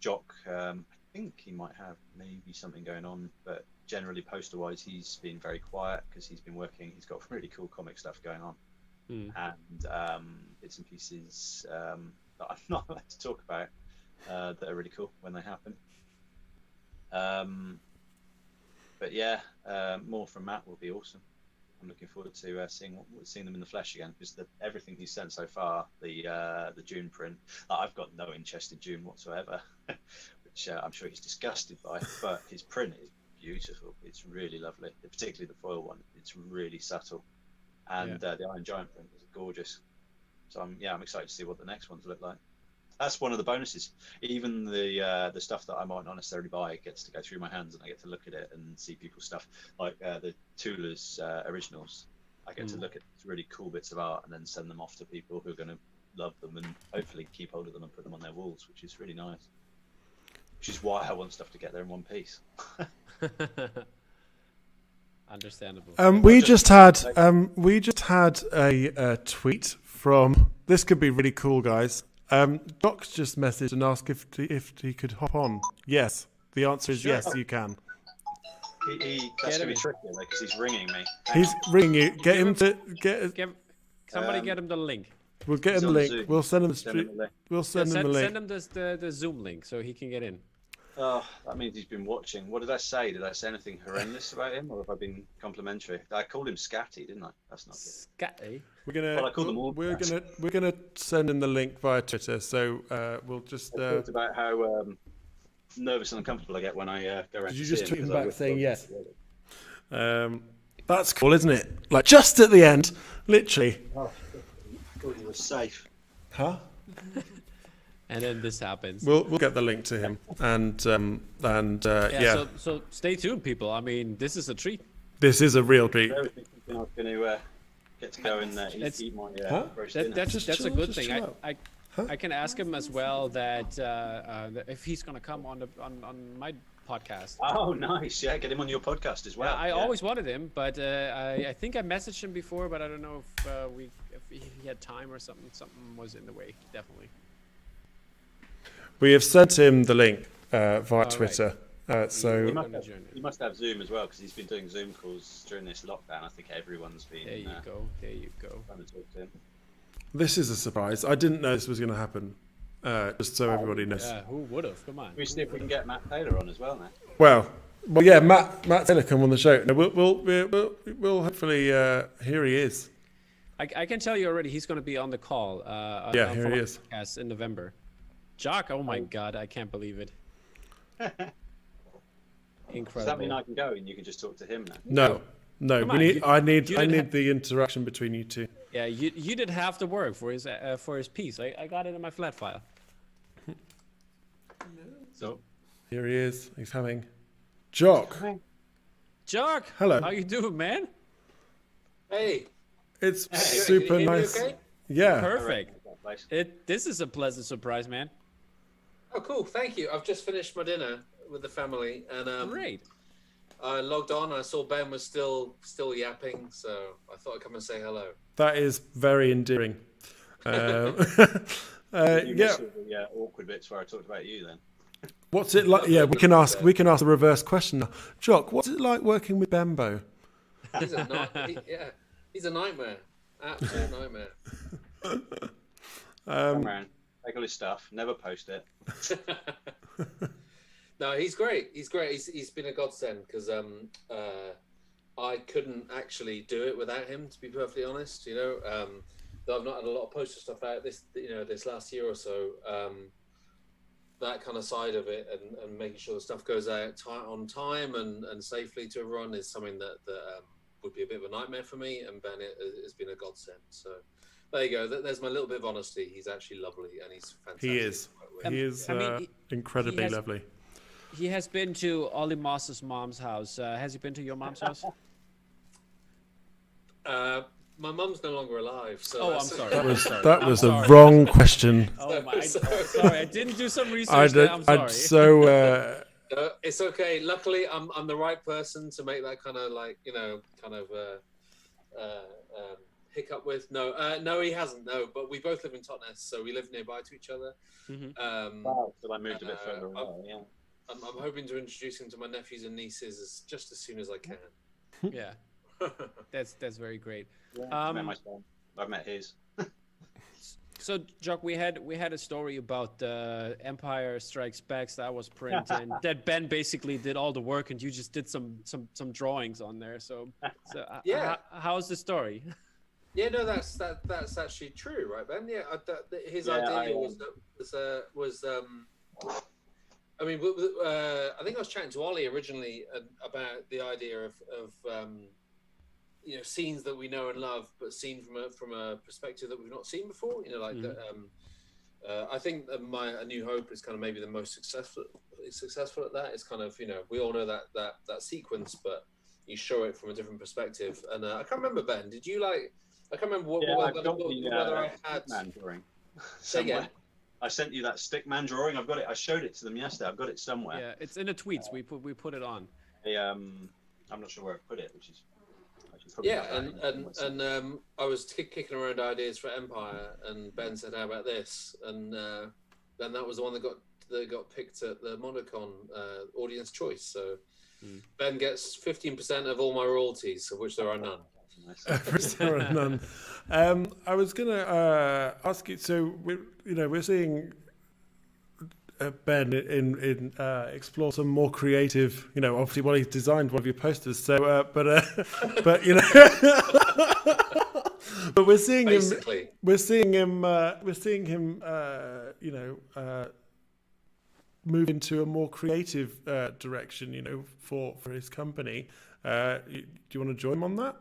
Speaker 4: Jock, I think he might have maybe something going on, but generally poster-wise, he's been very quiet because he's been working. He's got really cool comic stuff going on. And bits and pieces that I'm not allowed to talk about that are really cool when they happen. But yeah, more from Matt will be awesome. I'm looking forward to seeing them in the flesh again, because everything he's sent so far, the June print, I've got no interest in June whatsoever, which I'm sure he's disgusted by, but his print is beautiful. It's really lovely, particularly the foil one. It's really subtle. And the Iron Giant print is gorgeous. So I'm excited to see what the next ones look like. That's one of the bonuses. Even the stuff that I might not necessarily buy gets to go through my hands, and I get to look at it and see people's stuff. Like the Tula's originals, I get to look at really cool bits of art and then send them off to people who are going to love them and hopefully keep hold of them and put them on their walls, which is really nice. Which is why I want stuff to get there in one piece.
Speaker 3: Understandable.
Speaker 2: We just had a tweet from. This could be really cool, guys. Jock's just messaged and asked if he could hop on. Yes, the answer is yes. You can.
Speaker 4: That's gonna be tricky because he's ringing me.
Speaker 2: He's ringing you. Get him to get.
Speaker 3: Somebody get him the link.
Speaker 2: We'll get
Speaker 4: He's
Speaker 2: him the
Speaker 4: on
Speaker 2: link.
Speaker 4: Zoom.
Speaker 2: We'll send him the
Speaker 4: Send him
Speaker 2: stream.
Speaker 4: the link.
Speaker 2: We'll send him the link.
Speaker 3: Send him the Zoom link so he can get in.
Speaker 4: Oh, that means he's been watching. What did I say? Did I say anything horrendous about him, or have I been complimentary? I called him Scatty, didn't I? That's not good.
Speaker 3: Scatty.
Speaker 4: Well, I called them all.
Speaker 2: We're gonna send him the link via Twitter. So we'll just.
Speaker 4: I talked about how nervous and uncomfortable I get when I go around.
Speaker 2: Did
Speaker 4: to
Speaker 2: you
Speaker 4: see
Speaker 2: just
Speaker 4: him,
Speaker 2: tweet him
Speaker 4: 'cause I
Speaker 2: back
Speaker 4: would
Speaker 2: saying
Speaker 4: feel-
Speaker 2: yes? That's cool, isn't it? Like just at the end, literally.
Speaker 4: Oh, I thought you were safe.
Speaker 2: Huh?
Speaker 3: And then this happens.
Speaker 2: We'll get the link to him, and yeah.
Speaker 3: So stay tuned, people. I mean, this is a treat.
Speaker 2: This is a real treat.
Speaker 4: I was going to get to go and eat my roast dinner.
Speaker 3: That's a good thing.
Speaker 2: chill out.
Speaker 3: I can ask him as well that if he's gonna come on my podcast.
Speaker 4: Oh, nice! Yeah, get him on your podcast as well.
Speaker 3: I always wanted him, but I think I messaged him before, but I don't know if he had time or something. Something was in the way. Definitely.
Speaker 2: We have sent him the link via Twitter.
Speaker 4: He must have Zoom as well, because he's been doing Zoom calls during this lockdown. I think everyone's been.
Speaker 3: There you go. There you go.
Speaker 4: Trying to talk to him.
Speaker 2: This is a surprise. I didn't know this was going to happen. Just so everybody knows.
Speaker 3: Yeah, who would have? Come on.
Speaker 4: We see if we can get Matt Taylor on as well now.
Speaker 2: Well, yeah. Matt Taylor come on the show. No, we'll hopefully. Here he is.
Speaker 3: I can tell you already. He's going to be on the call.
Speaker 2: Yeah, here he is.
Speaker 3: Podcast in November. Jock. Oh my God! I can't believe it. Incredible.
Speaker 4: Does that mean I can go and you can just talk to him now?
Speaker 2: No.
Speaker 3: Come
Speaker 2: We
Speaker 3: on,
Speaker 2: need. I need
Speaker 3: you didn't
Speaker 2: the interaction between you two.
Speaker 3: Yeah, you did half the work for his piece. I got it in my flat file.
Speaker 4: So
Speaker 2: Here he is. He's having. Jock.
Speaker 3: Jock.
Speaker 2: Hello.
Speaker 3: How you doing, man?
Speaker 5: Hey.
Speaker 2: It's
Speaker 5: Hey,
Speaker 2: super
Speaker 5: can you hear me
Speaker 2: nice.
Speaker 5: okay?
Speaker 2: Yeah.
Speaker 3: Perfect. This is a pleasant surprise, man.
Speaker 5: Oh, cool. Thank you. I've just finished my dinner with the family, and
Speaker 3: Great.
Speaker 5: I logged on. And I saw Ben was still yapping, so I thought I'd come and say hello.
Speaker 2: That is very endearing.
Speaker 4: you
Speaker 2: Yeah.
Speaker 4: missed all the awkward bits where I talked about you then.
Speaker 2: What's it like? Yeah, we can ask the reverse question now. Jock, what's it like working with Bembo?
Speaker 5: He's a nightmare. Absolute nightmare.
Speaker 4: Come around, take all his stuff, never post it.
Speaker 5: No, he's great. He's great. He's been a godsend because I couldn't actually do it without him. To be perfectly honest, I've not had a lot of poster stuff out this last year or so. That kind of side of it and making sure the stuff goes out on time and safely to everyone is something that would be a bit of a nightmare for me. And Ben has been a godsend. So there you go. There's my little bit of honesty. He's actually lovely and he's fantastic.
Speaker 2: He is. He is incredibly lovely.
Speaker 3: He has been to Ollie Moss's mom's house. Has he been to your mom's house?
Speaker 5: My mum's no longer alive. So
Speaker 3: Oh, I'm sorry.
Speaker 2: That was a wrong question.
Speaker 3: Oh my! Sorry, I didn't do some research. I'm sorry.
Speaker 5: It's okay. Luckily, I'm the right person to make that kind of hiccup with. No, he hasn't. No, but we both live in Totnes, so we live nearby to each other.
Speaker 3: Mm-hmm.
Speaker 4: So I moved a bit further away. Yeah.
Speaker 5: I'm hoping to introduce him to my nephews and nieces just as soon as I can.
Speaker 3: Yeah, that's very great.
Speaker 4: Yeah, I've met my son. I've met his.
Speaker 3: So, Jock, we had a story about Empire Strikes Back that was printed, and that Ben basically did all the work, and you just did some drawings on there. So
Speaker 5: yeah.
Speaker 3: How's the story?
Speaker 5: Yeah, no, that's actually true, right, Ben? Yeah, his idea was I mean, I think I was chatting to Ollie originally about the idea of scenes that we know and love, but seen from a perspective that we've not seen before. I think that A New Hope is kind of maybe the most successful at that. It's kind of we all know that sequence, but you show it from a different perspective. And I can't remember, Ben. Did you like? I can't remember whether I had.
Speaker 4: Stickman drawing.
Speaker 5: Say again.
Speaker 4: I sent you that Stickman drawing. I've got it. I showed it to them yesterday. I've got it somewhere.
Speaker 3: Yeah, it's in the tweets. We put it on.
Speaker 4: I'm not sure where I put it, which is.
Speaker 5: And I was kicking around ideas for Empire, and Ben said, "How about this?" And then that was the one that got picked at the Monocon Audience Choice. So Ben gets 15% of all my royalties, of which there are none.
Speaker 4: Nice.
Speaker 2: Priscilla Nunn. I was going to ask you. So we're seeing Ben in explore some more creative. Obviously, well, he's designed one of your posters. So, but but we're seeing
Speaker 5: Basically.
Speaker 2: him. We're seeing him. Move into a more creative direction. For his company. Do you want to join him on that?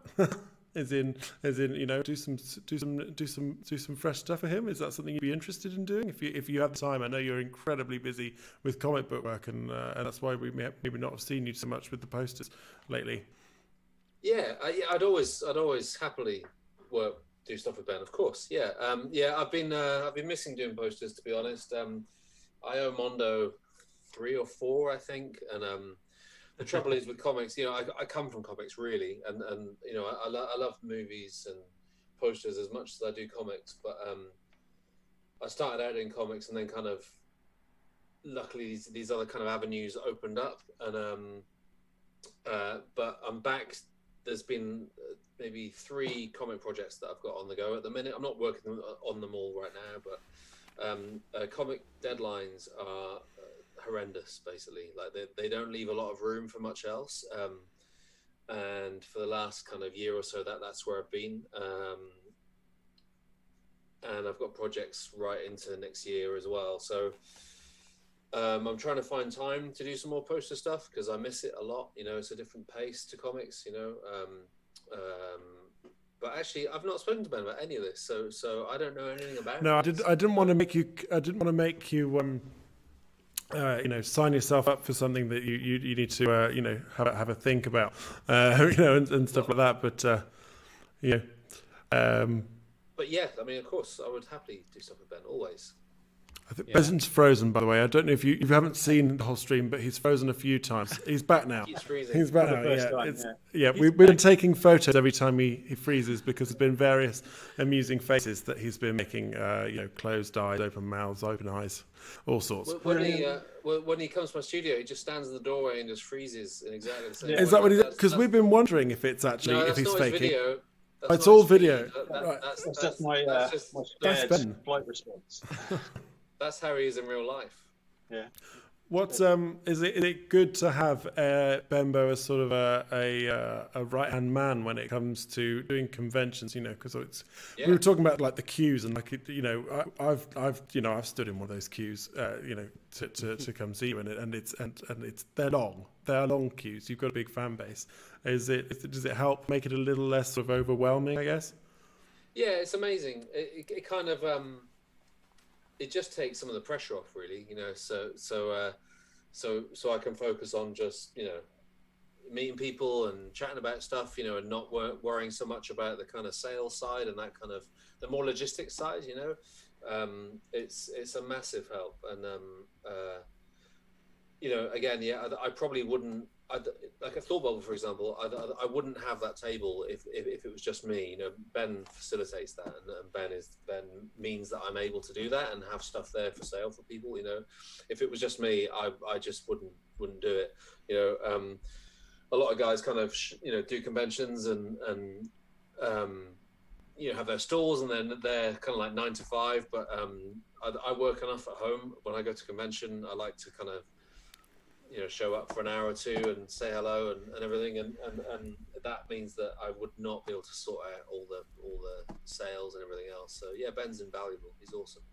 Speaker 2: As in, do some fresh stuff for him. Is that something you'd be interested in doing if you have the time? I know you're incredibly busy with comic book work, and that's why we maybe not have seen you so much with the posters lately.
Speaker 5: Yeah, I'd always happily do stuff with Ben, of course. Yeah, I've been missing doing posters, to be honest. I owe Mondo 3 or 4, I think, and the trouble is with comics, I come from comics really, and I love movies and posters as much as I do comics, but I started out in comics, and then kind of luckily these other kind of avenues opened up, and but I'm back. There's been maybe 3 comic projects that I've got on the go at the minute. I'm not working on them all right now, but comic deadlines are horrendous, basically. Like they don't leave a lot of room for much else, and for the last kind of year or so that's where I've been, and I've got projects right into next year as well, so I'm trying to find time to do some more poster stuff because I miss it a lot. It's a different pace to comics, but actually I've not spoken to Ben about any of this, so I don't know anything about it.
Speaker 2: I didn't want to make you sign yourself up for something that you need to have a think about, and stuff like that. But
Speaker 5: But yeah, I mean, of course, I would happily do stuff with Ben always.
Speaker 2: I think Ben's frozen, by the way. I don't know if you haven't seen the whole stream, but he's frozen a few times. He's back now.
Speaker 5: He's freezing.
Speaker 2: He's back now.
Speaker 4: Yeah.
Speaker 2: We've been taking photos every time he freezes because there's been various amusing faces that he's been making. Closed eyes, open mouths, open eyes, all sorts.
Speaker 5: When he comes to my studio, he just stands in the doorway and just freezes in exactly the same way.
Speaker 2: Is that what he did? Because we've been wondering if it's actually if he's
Speaker 5: not
Speaker 2: faking.
Speaker 5: Video.
Speaker 2: It's all video.
Speaker 4: Right. That's just my
Speaker 2: That's Ben.
Speaker 4: flight response.
Speaker 5: That's how he is in real life.
Speaker 4: Yeah.
Speaker 2: What's is it good to have Bembo as sort of a right hand man when it comes to doing conventions? Because we were talking about like the queues, and I've stood in one of those queues, to come see you, and they're long. They are long queues. You've got a big fan base. Does it help make it a little less sort of overwhelming, I guess?
Speaker 5: Yeah, it's amazing. It kind of it just takes some of the pressure off, really, so I can focus on just, meeting people and chatting about stuff, and not worrying so much about the kind of sales side and that kind of the more logistics side, it's a massive help. And, again, I probably wouldn't, like a thought bubble, for example, I wouldn't have that table if it was just me. Ben facilitates that, and Ben means that I'm able to do that and have stuff there for sale for people. If it was just me, I just wouldn't do it. A lot of guys kind of do conventions and have their stalls, and then they're kind of like 9 to 5. But I work enough at home. When I go to convention, I like to kind of show up for an hour or 2 and say hello and everything, and that means that I would not be able to sort out all the sales and everything else. So yeah, Ben's invaluable. He's awesome.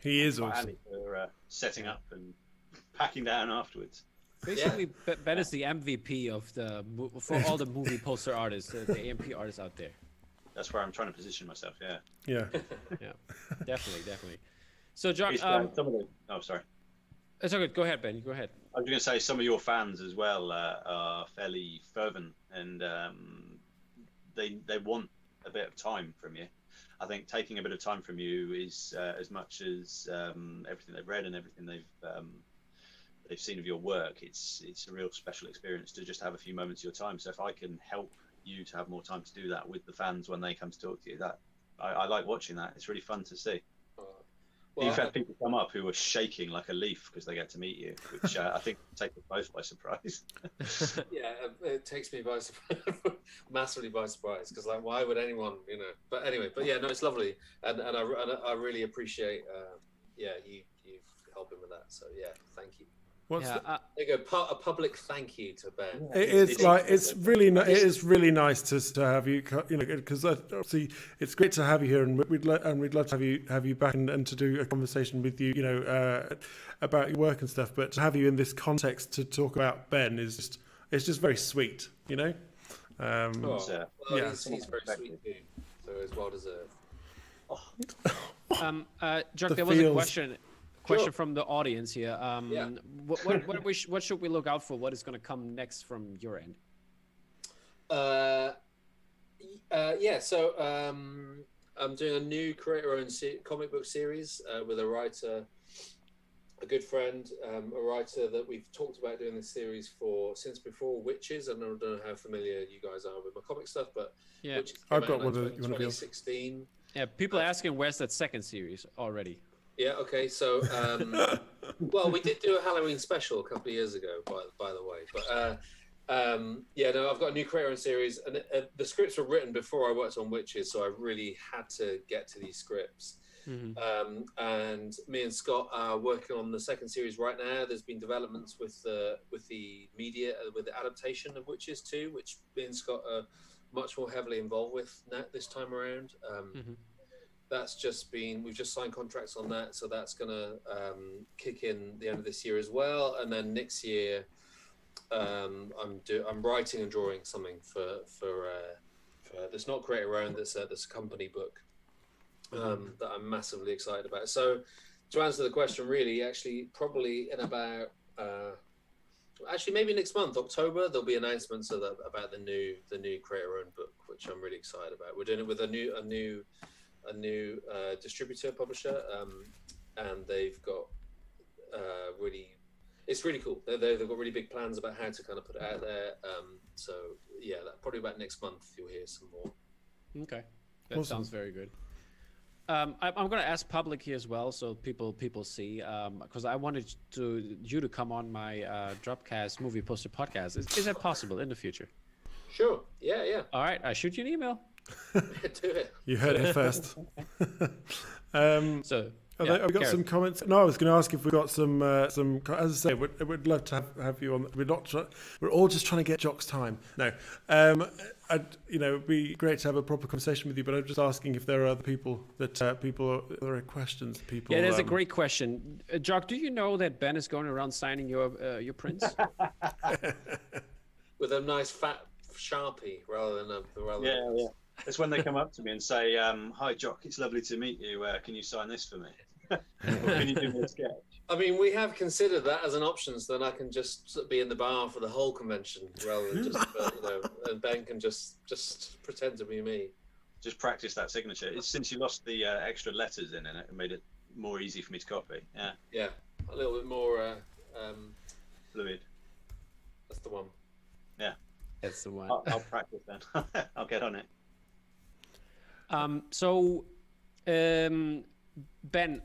Speaker 2: He is awesome
Speaker 4: for setting up and packing down afterwards.
Speaker 3: Basically, Ben is the MVP for all the movie poster artists, the AMP artists out there.
Speaker 4: That's where I'm trying to position myself. Yeah.
Speaker 3: Yeah, definitely. So, Jock,
Speaker 4: oh, sorry.
Speaker 3: It's all good. Go ahead, Ben. Go ahead.
Speaker 4: I was going to say some of your fans as well are fairly fervent, and they want a bit of time from you. I think taking a bit of time from you is as much as everything they've read and everything they've seen of your work. It's a real special experience to just have a few moments of your time. So if I can help you to have more time to do that with the fans when they come to talk to you, that I like watching that. It's really fun to see. You've had people come up who were shaking like a leaf because they get to meet you, which I think take us both by surprise.
Speaker 5: Yeah, it takes me by surprise, massively by surprise, because like, why would anyone, you know? But anyway, but yeah, no, it's lovely, and I really appreciate, you've helping with that. So yeah, thank you. There you go. A public thank you to Ben.
Speaker 2: It's really nice to have you, you know, because obviously it's great to have you here, and we'd love to have you back and to do a conversation with you, you know, about your work and stuff. But to have you in this context to talk about Ben it's just very sweet, you know.
Speaker 5: He's very sweet too, so it's well deserved.
Speaker 3: Jock, there was a question from the audience here. What should we look out for? What is going to come next from your end?
Speaker 5: So I'm doing a new creator-owned comic book series with a writer, a good friend, a writer that we've talked about doing this series since before Witches. I don't know how familiar you guys are with my comic stuff, but
Speaker 2: I've got one
Speaker 5: in 2016.
Speaker 3: Yeah, people are asking where's that second series already.
Speaker 5: Yeah, okay, so, well, we did do a Halloween special a couple of years ago, by the way, but, I've got a new creator-owned series, and the scripts were written before I worked on Witches, so I really had to get to these scripts. Mm-hmm. And me and Scott are working on the second series right now. There's been developments with the media, with the adaptation of Witches 2, which me and Scott are much more heavily involved with this time around. We've just signed contracts on that, so that's gonna kick in the end of this year as well, and then next year I'm writing and drawing something for that's not creator owned, that's a company book that I'm massively excited about. So to answer the question, really, actually probably in about maybe next month, October, there'll be announcements about the new creator owned book, which I'm really excited about. We're doing it with a new distributor publisher, and they've got it's really cool. They've got really big plans about how to kind of put it out there. So yeah, probably about next month you'll hear some more.
Speaker 3: Okay, that sounds very good. I'm going to ask public here as well, so people see, because I wanted you to come on my Dropcast movie poster podcast. Is that possible in the future?
Speaker 5: Sure. Yeah.
Speaker 3: All right, I shoot you an email.
Speaker 5: Do it.
Speaker 2: You heard it first.
Speaker 3: Have
Speaker 2: we got some comments? No, I was going to ask if we got some. As I say, we'd love to have you on. We're all just trying to get Jock's time. No, it'd be great to have a proper conversation with you. But I'm just asking if there are other people there are questions. People.
Speaker 3: Yeah, there's a great question. Jock, do you know that Ben is going around signing your prints
Speaker 5: with a nice fat Sharpie rather than
Speaker 4: Yeah. It's when they come up to me and say, "Hi, Jock, it's lovely to meet you. Can you sign this for me? Or can you do me a sketch?"
Speaker 5: I mean, we have considered that as an option, so then I can just be in the bar for the whole convention rather than just, and Ben can just pretend to be me.
Speaker 4: Just practice that signature. It's since you lost the extra letters in it, it made it more easy for me to copy. Yeah.
Speaker 5: Yeah, a little bit more
Speaker 4: fluid.
Speaker 5: That's the one.
Speaker 4: Yeah.
Speaker 3: That's the one.
Speaker 4: I'll practice then. I'll get on it.
Speaker 3: Ben,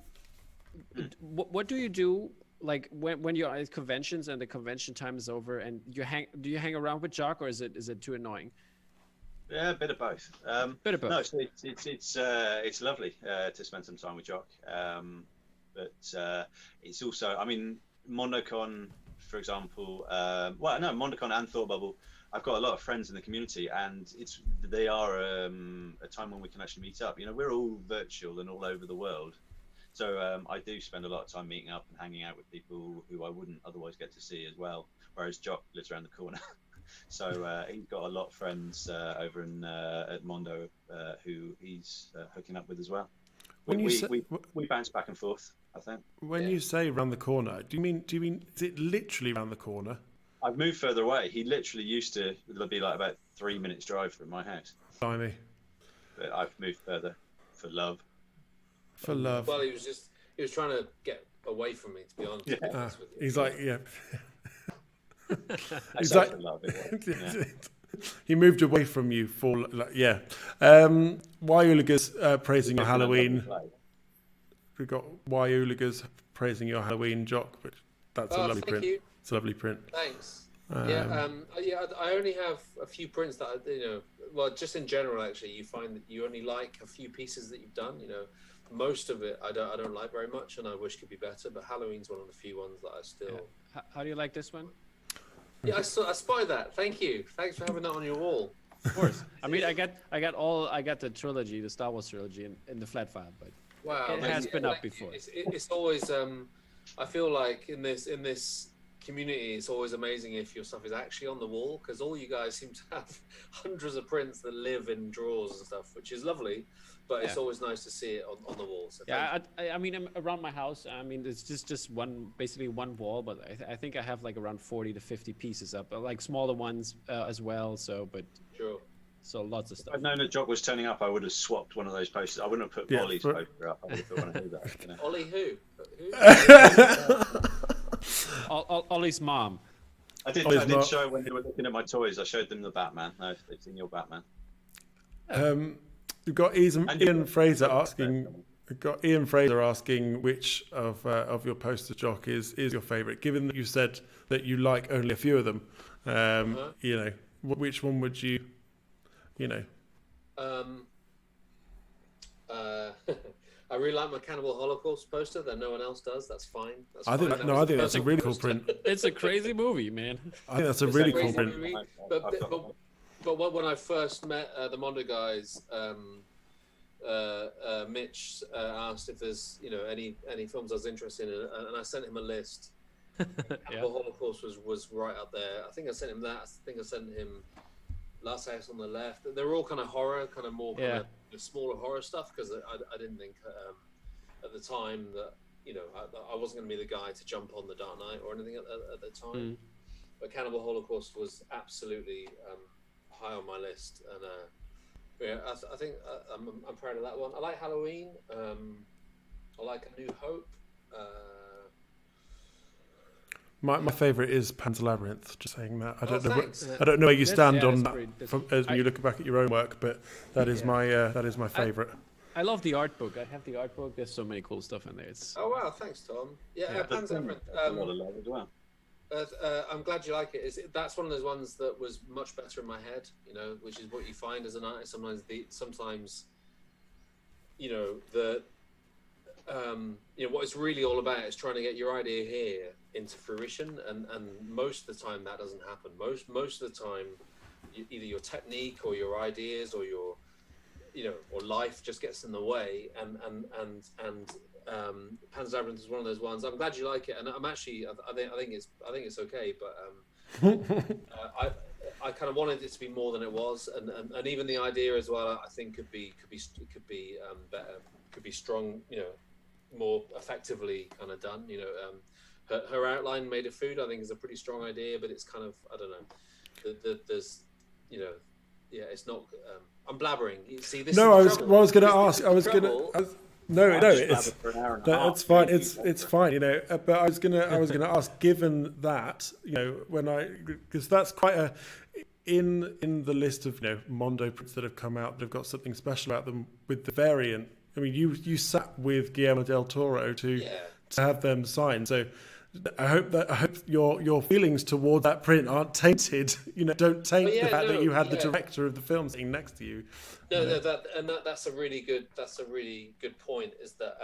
Speaker 3: what do you do, like when you're at conventions and the convention time is over, and do you hang around with Jock, or is it too annoying?
Speaker 4: Yeah, a bit of both.
Speaker 3: Bit of both.
Speaker 4: No, it's lovely to spend some time with Jock, but it's also, I mean, MondoCon, for example. MondoCon and Thought Bubble. I've got a lot of friends in the community, and they are a time when we can actually meet up. You know, we're all virtual and all over the world, so I do spend a lot of time meeting up and hanging out with people who I wouldn't otherwise get to see as well. Whereas Jock lives around the corner, so he's got a lot of friends over at Mondo who he's hooking up with as well. We bounce back and forth, I think.
Speaker 2: When you say around the corner, do you mean is it literally around the corner?
Speaker 4: I've moved further away. He literally used to be like about 3 minutes drive from my house.
Speaker 2: Blimey.
Speaker 4: But I've moved further for love.
Speaker 2: For love.
Speaker 5: Well, he was trying to get away from me, to be honest.
Speaker 2: Yeah. He's like, yeah.
Speaker 4: He's like, for love, yeah.
Speaker 2: He moved away from you for, yeah. Why Uliga's praising your Halloween? we've got Y Ooligas praising your Halloween, Jock, but that's a lovely print.
Speaker 5: You.
Speaker 2: It's a lovely print.
Speaker 5: Thanks. I only have a few prints that well, just in general, actually, you find that you only like a few pieces that you've done. Most of it I don't like very much, and I wish could be better. But Halloween's one of the few ones that I still.
Speaker 3: Yeah. How do you like this one?
Speaker 5: Yeah, I spotted that. Thank you. Thanks for having that on your wall.
Speaker 3: Of course. I mean, I got the trilogy, the Star Wars trilogy, in the flat file, but
Speaker 5: wow,
Speaker 3: it has been up before.
Speaker 5: It's always I feel like in this community, it's always amazing if your stuff is actually on the wall, because all you guys seem to have hundreds of prints that live in drawers and stuff, which is lovely, but it's always nice to see it on the wall. So
Speaker 3: I mean, around my house, I mean, it's just basically one wall, but I think I have like around 40 to 50 pieces up, like smaller ones as well. So, but
Speaker 5: sure.
Speaker 3: So lots of stuff.
Speaker 4: If I'd known that Jock was turning up, I would have swapped one of those posters. I wouldn't have put Ollie's poster up. I would have want to do that.
Speaker 5: Ollie who?
Speaker 3: Ollie's mom.
Speaker 4: I did show when they were looking at my toys. I showed them the Batman. No, they've seen your Batman.
Speaker 2: We've got Ian Fraser asking. We've got Ian Fraser asking which of your posters, Jock, is your favourite. Given that you said that you like only a few of them, which one would you?
Speaker 5: I really like my Cannibal Holocaust poster that no one else does. That's fine.
Speaker 2: I think that's a really cool print.
Speaker 3: It's a crazy movie, man.
Speaker 2: I think that's a really cool print.
Speaker 5: But when I first met the Mondo guys, Mitch asked if there's any films I was interested in, and I sent him a list. Cannibal Holocaust was right up there. I think I sent him that. I think I sent him Last House on the Left. They're all kind of horror, kind of more kind of smaller horror stuff, because I didn't think at the time that I wasn't going to be the guy to jump on the Dark Knight or anything at the time. But Cannibal Holocaust was absolutely high on my list, and I think I'm proud of that one. I like Halloween. I like A New Hope.
Speaker 2: My favourite is Pan's Labyrinth. Just saying that. I don't know where you stand on that as when you look back at your own work, but that is my favourite.
Speaker 3: I love the art book. I have the art book. There's so many cool stuff in there.
Speaker 5: Oh wow, thanks Tom. Pan's Labyrinth. I'm glad you like it. That's one of those ones that was much better in my head. Which is what you find as an artist. Sometimes what it's really all about is trying to get your idea here into fruition, and most of the time that doesn't happen. Most of the time, either your technique or your ideas or your or life just gets in the way, and Pan's Labyrinth is one of those ones. I'm glad you like it, and I'm actually I think it's okay, but I kind of wanted it to be more than it was, and even the idea as well, I think could be better, could be strong, more effectively kind of done. Her outline made of food, I think, is a pretty strong idea, but it's kind of, I don't know. There's, it's not. I'm blabbering. You see, this.
Speaker 2: No, I was going to ask. It's fine. It's fine. But I was gonna ask. Given that, because that's quite a in the list of Mondo prints that have come out that have got something special about them with the variant. I mean, you sat with Guillermo del Toro to have them signed. So I hope your feelings towards that print aren't tainted. Don't taint the fact that you had the director of the film sitting next to you.
Speaker 5: That's a really good point. Is that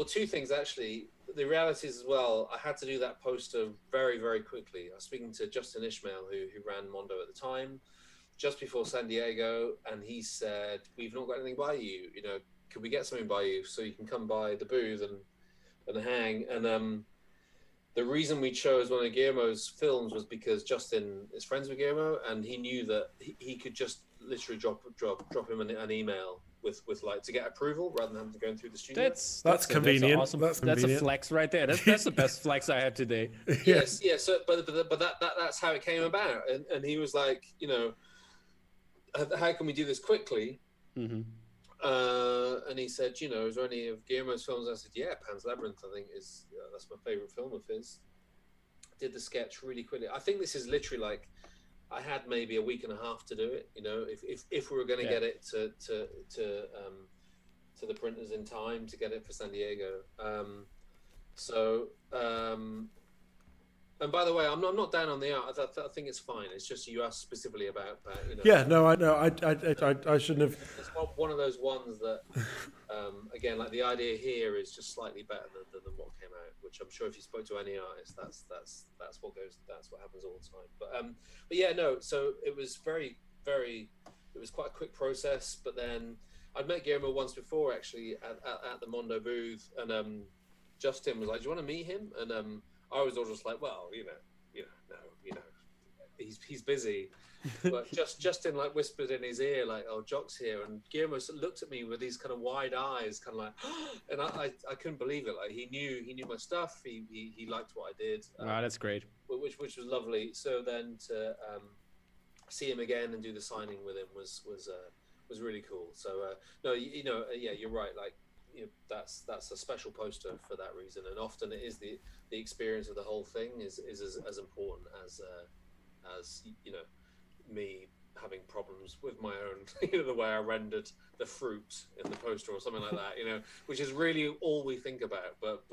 Speaker 5: two things actually. The reality is as well, I had to do that poster very, very quickly. I was speaking to Justin Ishmael, who ran Mondo at the time, just before San Diego, and he said, "We've not got anything by you. Could we get something by you so you can come by the booth and hang?" And the reason we chose one of Guillermo's films was because Justin is friends with Guillermo, and he knew that he could just literally drop him an email with to get approval rather than having to go through the studio.
Speaker 2: That's convenient.
Speaker 3: That's awesome. That's a flex right there. That's the best flex I had today.
Speaker 5: Yes. So, but that's how it came about, and he was like, how can we do this quickly?
Speaker 3: Mm-hmm.
Speaker 5: And he said, is there any of Guillermo's films? I said, yeah, Pan's Labyrinth, I think that's my favorite film of his. Did the sketch really quickly. I think this is literally like, I had maybe a week and a half to do it. If we were going to get it to to the printers in time to get it for San Diego. And by the way, I'm not down on the art. I think it's fine. It's just you asked specifically about
Speaker 2: Yeah, no, I know. I shouldn't have.
Speaker 5: It's one of those ones that, again, like the idea here is just slightly better than what came out. Which I'm sure if you spoke to any artist, that's what happens all the time. But yeah, no. So it was it was quite a quick process. But then I'd met Guillermo once before actually at the Mondo booth, and Justin was like, "Do you want to meet him?" And I was all just like, "Well, he's busy." But Justin like whispered in his ear like, "Oh, Jock's here," and Guillermo looked at me with these kind of wide eyes, kind of like, and I couldn't believe it. Like he knew my stuff. He liked what I did.
Speaker 3: Wow, that's great.
Speaker 5: Which was lovely. So then to see him again and do the signing with him was really cool. So no, yeah, you're right. Like that's a special poster for that reason, and often it is the experience of the whole thing is as important as me having problems with my own the way I rendered the fruit in the poster or something like that, which is really all we think about, but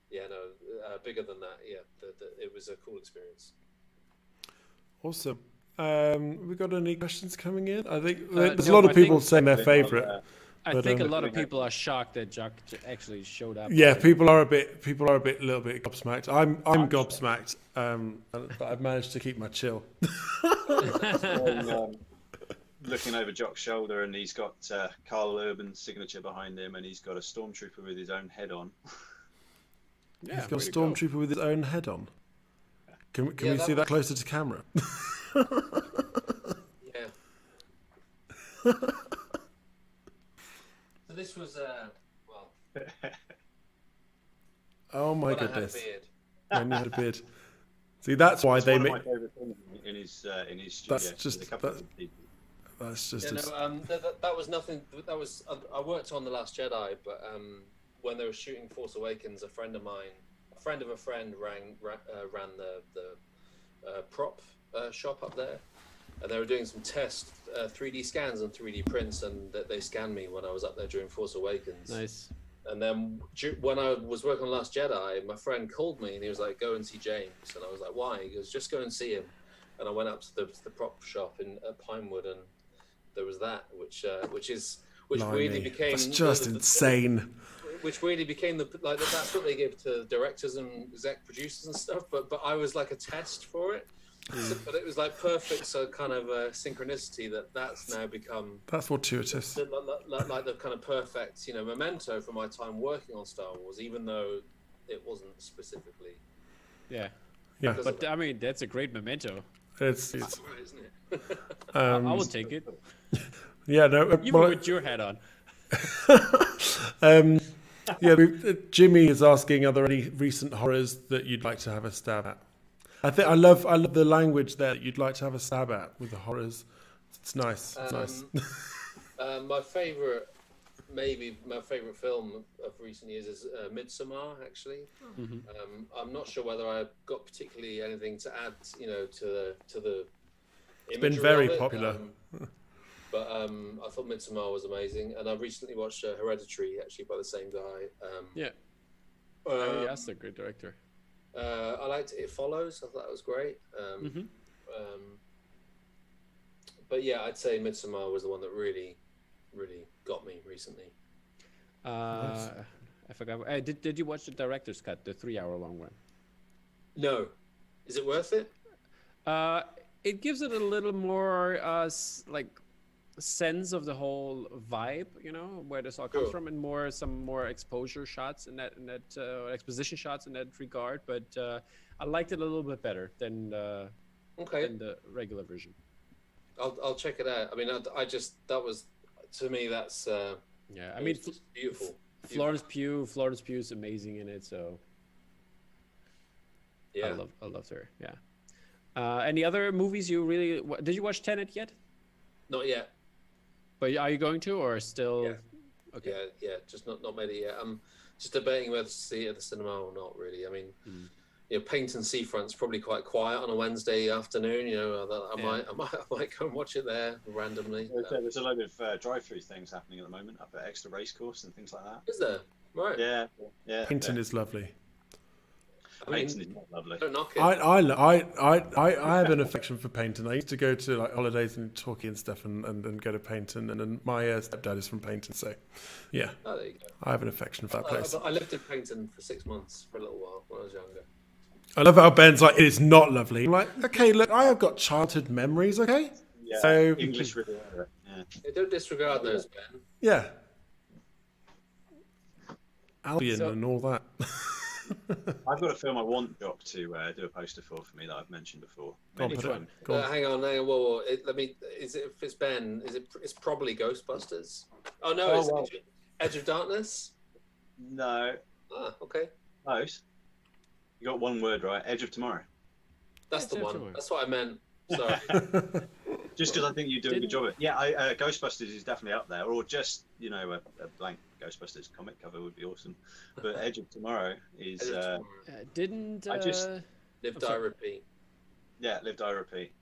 Speaker 5: yeah, no, bigger than that. Yeah, it was a cool experience.
Speaker 2: Awesome. We got any questions coming in? I think there's a lot of people saying their favorite.
Speaker 3: I think a lot of people are shocked that Jock actually showed up.
Speaker 2: Yeah, people are a little bit gobsmacked. I'm gobsmacked, but I've managed to keep my chill.
Speaker 4: Looking over Jock's shoulder, and he's got Carl Urban's signature behind him, and he's got a stormtrooper with his own head on.
Speaker 2: Yeah, he's got a stormtrooper with his own head on. Can we see that closer to camera?
Speaker 5: Yeah. So this was well.
Speaker 2: Oh my
Speaker 5: when
Speaker 2: goodness!
Speaker 5: I had a beard.
Speaker 2: When you had a beard. See, that's why they
Speaker 4: One
Speaker 2: make.
Speaker 4: of my favourite things in his studio.
Speaker 2: That's just that's just.
Speaker 5: That was nothing. That was I worked on The Last Jedi, but when they were shooting Force Awakens, a friend of mine, a friend of a friend, ran the prop shop up there, and they were doing some test 3D scans and 3D prints, and they scanned me when I was up there during Force Awakens.
Speaker 3: Nice.
Speaker 5: And then when I was working on Last Jedi, my friend called me and he was like, "Go and see James." And I was like, "Why?" He goes, "Just go and see him." And I went up to the prop shop at Pinewood, and there was that, which weirdly became
Speaker 2: that's just insane.
Speaker 5: Which weirdly became that's what they give to directors and exec producers and stuff. But I was like a test for it. So, but it was like perfect, so kind of synchronicity that's now become
Speaker 2: that's fortuitous.
Speaker 5: Like the kind of perfect, memento for my time working on Star Wars, even though it wasn't specifically.
Speaker 3: Yeah.
Speaker 5: But
Speaker 3: I mean, that's a great memento.
Speaker 2: It's
Speaker 5: right, isn't it?
Speaker 3: I will take it.
Speaker 2: Yeah, no.
Speaker 3: Even with your hat on.
Speaker 2: Yeah, Jimmy is asking, are there any recent horrors that you'd like to have a stab at? I love the language there that you'd like to have a stab at with the horrors. It's nice. It's nice.
Speaker 5: My favorite film of recent years is Midsommar. Actually, I'm not sure whether I've got particularly anything to add, to the.
Speaker 2: It's been very popular.
Speaker 5: But I thought Midsommar was amazing, and I recently watched Hereditary, actually by the same guy.
Speaker 3: That's a great director.
Speaker 5: I liked It Follows. I thought that was great. But yeah, I'd say Midsommar was the one that really, really got me recently.
Speaker 3: I forgot. Did you watch the director's cut, the 3-hour long one?
Speaker 5: No. Is it worth it?
Speaker 3: It gives it a little more sense of the whole vibe, where this all comes from, and some more exposure shots in that exposition shots in that regard. But I liked it a little bit better than the regular version.
Speaker 5: I'll check it out. I mean, that was, to me, that's
Speaker 3: I mean,
Speaker 5: beautiful.
Speaker 3: Florence Pugh is amazing in it, so
Speaker 5: yeah,
Speaker 3: I loved her. Yeah. Any other movies you really did you watch Tenet yet?
Speaker 5: Not yet.
Speaker 3: But are you going to, or still?
Speaker 5: Yeah.
Speaker 3: Okay.
Speaker 5: Yeah, just not made it yet. I'm just debating whether to see it at the cinema or not. Really, I mean, Paint and Seafront's probably quite quiet on a Wednesday afternoon. I might go and watch it there randomly.
Speaker 4: There's a load of drive-through things happening at the moment up at Exeter Racecourse and things like that.
Speaker 5: Is there? Right.
Speaker 4: Yeah.
Speaker 2: Painting is lovely.
Speaker 4: Painting is not lovely.
Speaker 5: Don't knock it.
Speaker 2: I have an affection for Painton. I used to go to like holidays in Torquay and stuff, and go to Painton, and my stepdad is from Painton, so yeah.
Speaker 5: Oh, there you go.
Speaker 2: I have an affection for that place.
Speaker 5: I lived in Painton for 6 months for a little while when I was younger.
Speaker 2: I love how Ben's like, it is not lovely. I'm like, okay, look, I have got childhood memories, okay?
Speaker 4: Yeah,
Speaker 2: so
Speaker 4: English Riviera. Yeah.
Speaker 5: Don't disregard those, Ben.
Speaker 2: Yeah. Albion and all that.
Speaker 4: I've got a film I want Jock to do a poster for me that I've mentioned before.
Speaker 2: Which one? Go on.
Speaker 5: Hang on. Whoa. If it's Ben, it's probably Ghostbusters. Oh no, it's Edge of Darkness.
Speaker 4: No.
Speaker 5: Ah, okay.
Speaker 4: Close. You got one word right. Edge of Tomorrow.
Speaker 5: That's the one. That's what I meant. Sorry.
Speaker 4: Just because I think you do a good job of it. Yeah, Ghostbusters is definitely up there, or just a blank Ghostbusters comic cover would be awesome. But Edge of Tomorrow is.
Speaker 3: Didn't
Speaker 5: Live Die Repeat.
Speaker 4: Yeah, Live Die Repeat.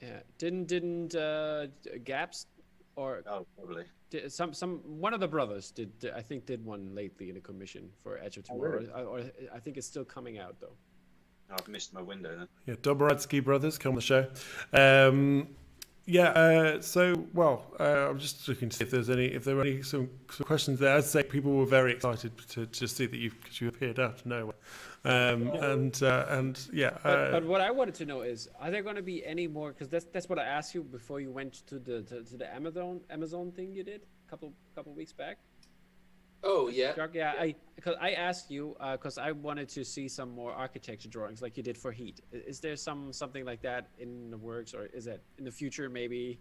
Speaker 3: Yeah, didn't Gaps or
Speaker 4: probably
Speaker 3: one of the brothers did one lately in a commission for Edge of Tomorrow.
Speaker 4: Really?
Speaker 3: Or I think it's still coming out though.
Speaker 4: I've missed my window then.
Speaker 2: Yeah, Dobroradsky brothers come on the show. I'm just looking to see if there were any some questions there. I'd say people were very excited to see that you appeared out of nowhere.
Speaker 3: But what I wanted to know is, are there going to be any more? Because that's what I asked you before you went to the Amazon thing you did a couple weeks back.
Speaker 5: Oh yeah.
Speaker 3: Jock, yeah. Because I asked you because I wanted to see some more architecture drawings like you did for Heat. Is there something like that in the works, or is it in the future maybe?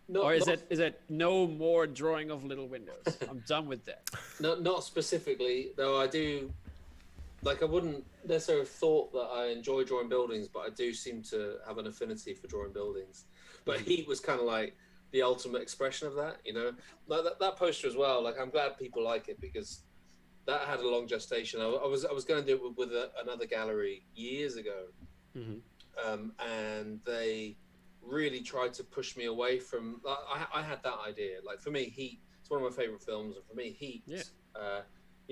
Speaker 3: No, or is it no more drawing of little windows? I'm done with that.
Speaker 5: No, not specifically. Though I do, I wouldn't necessarily have thought that I enjoy drawing buildings, but I do seem to have an affinity for drawing buildings. But Heat was kind of like the ultimate expression of that, like that poster as well. Like, I'm glad people like it because that had a long gestation. I was going to do it with another gallery years ago, and they really tried to push me away from. I had that idea. Like, for me, Heat. It's one of my favorite films, and for me, Heat. Yeah.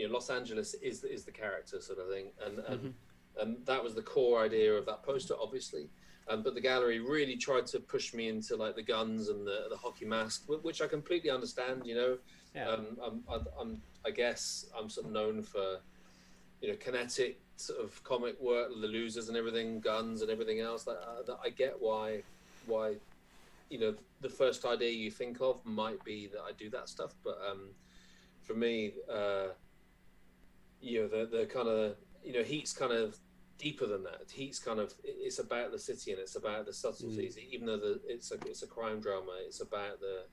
Speaker 5: Los Angeles is the character sort of thing, and that was the core idea of that poster, obviously. But the gallery really tried to push me into like the guns and the hockey mask, which I completely understand. Yeah. I guess I'm sort of known for, kinetic sort of comic work, the losers and everything, guns and everything else. That I get why, the first idea you think of might be that I do that stuff. But for me, the kind of Heat's kind of deeper than that. Heat's kind of, it's about the city and it's about the subtleties. Even though it's a crime drama, it's about the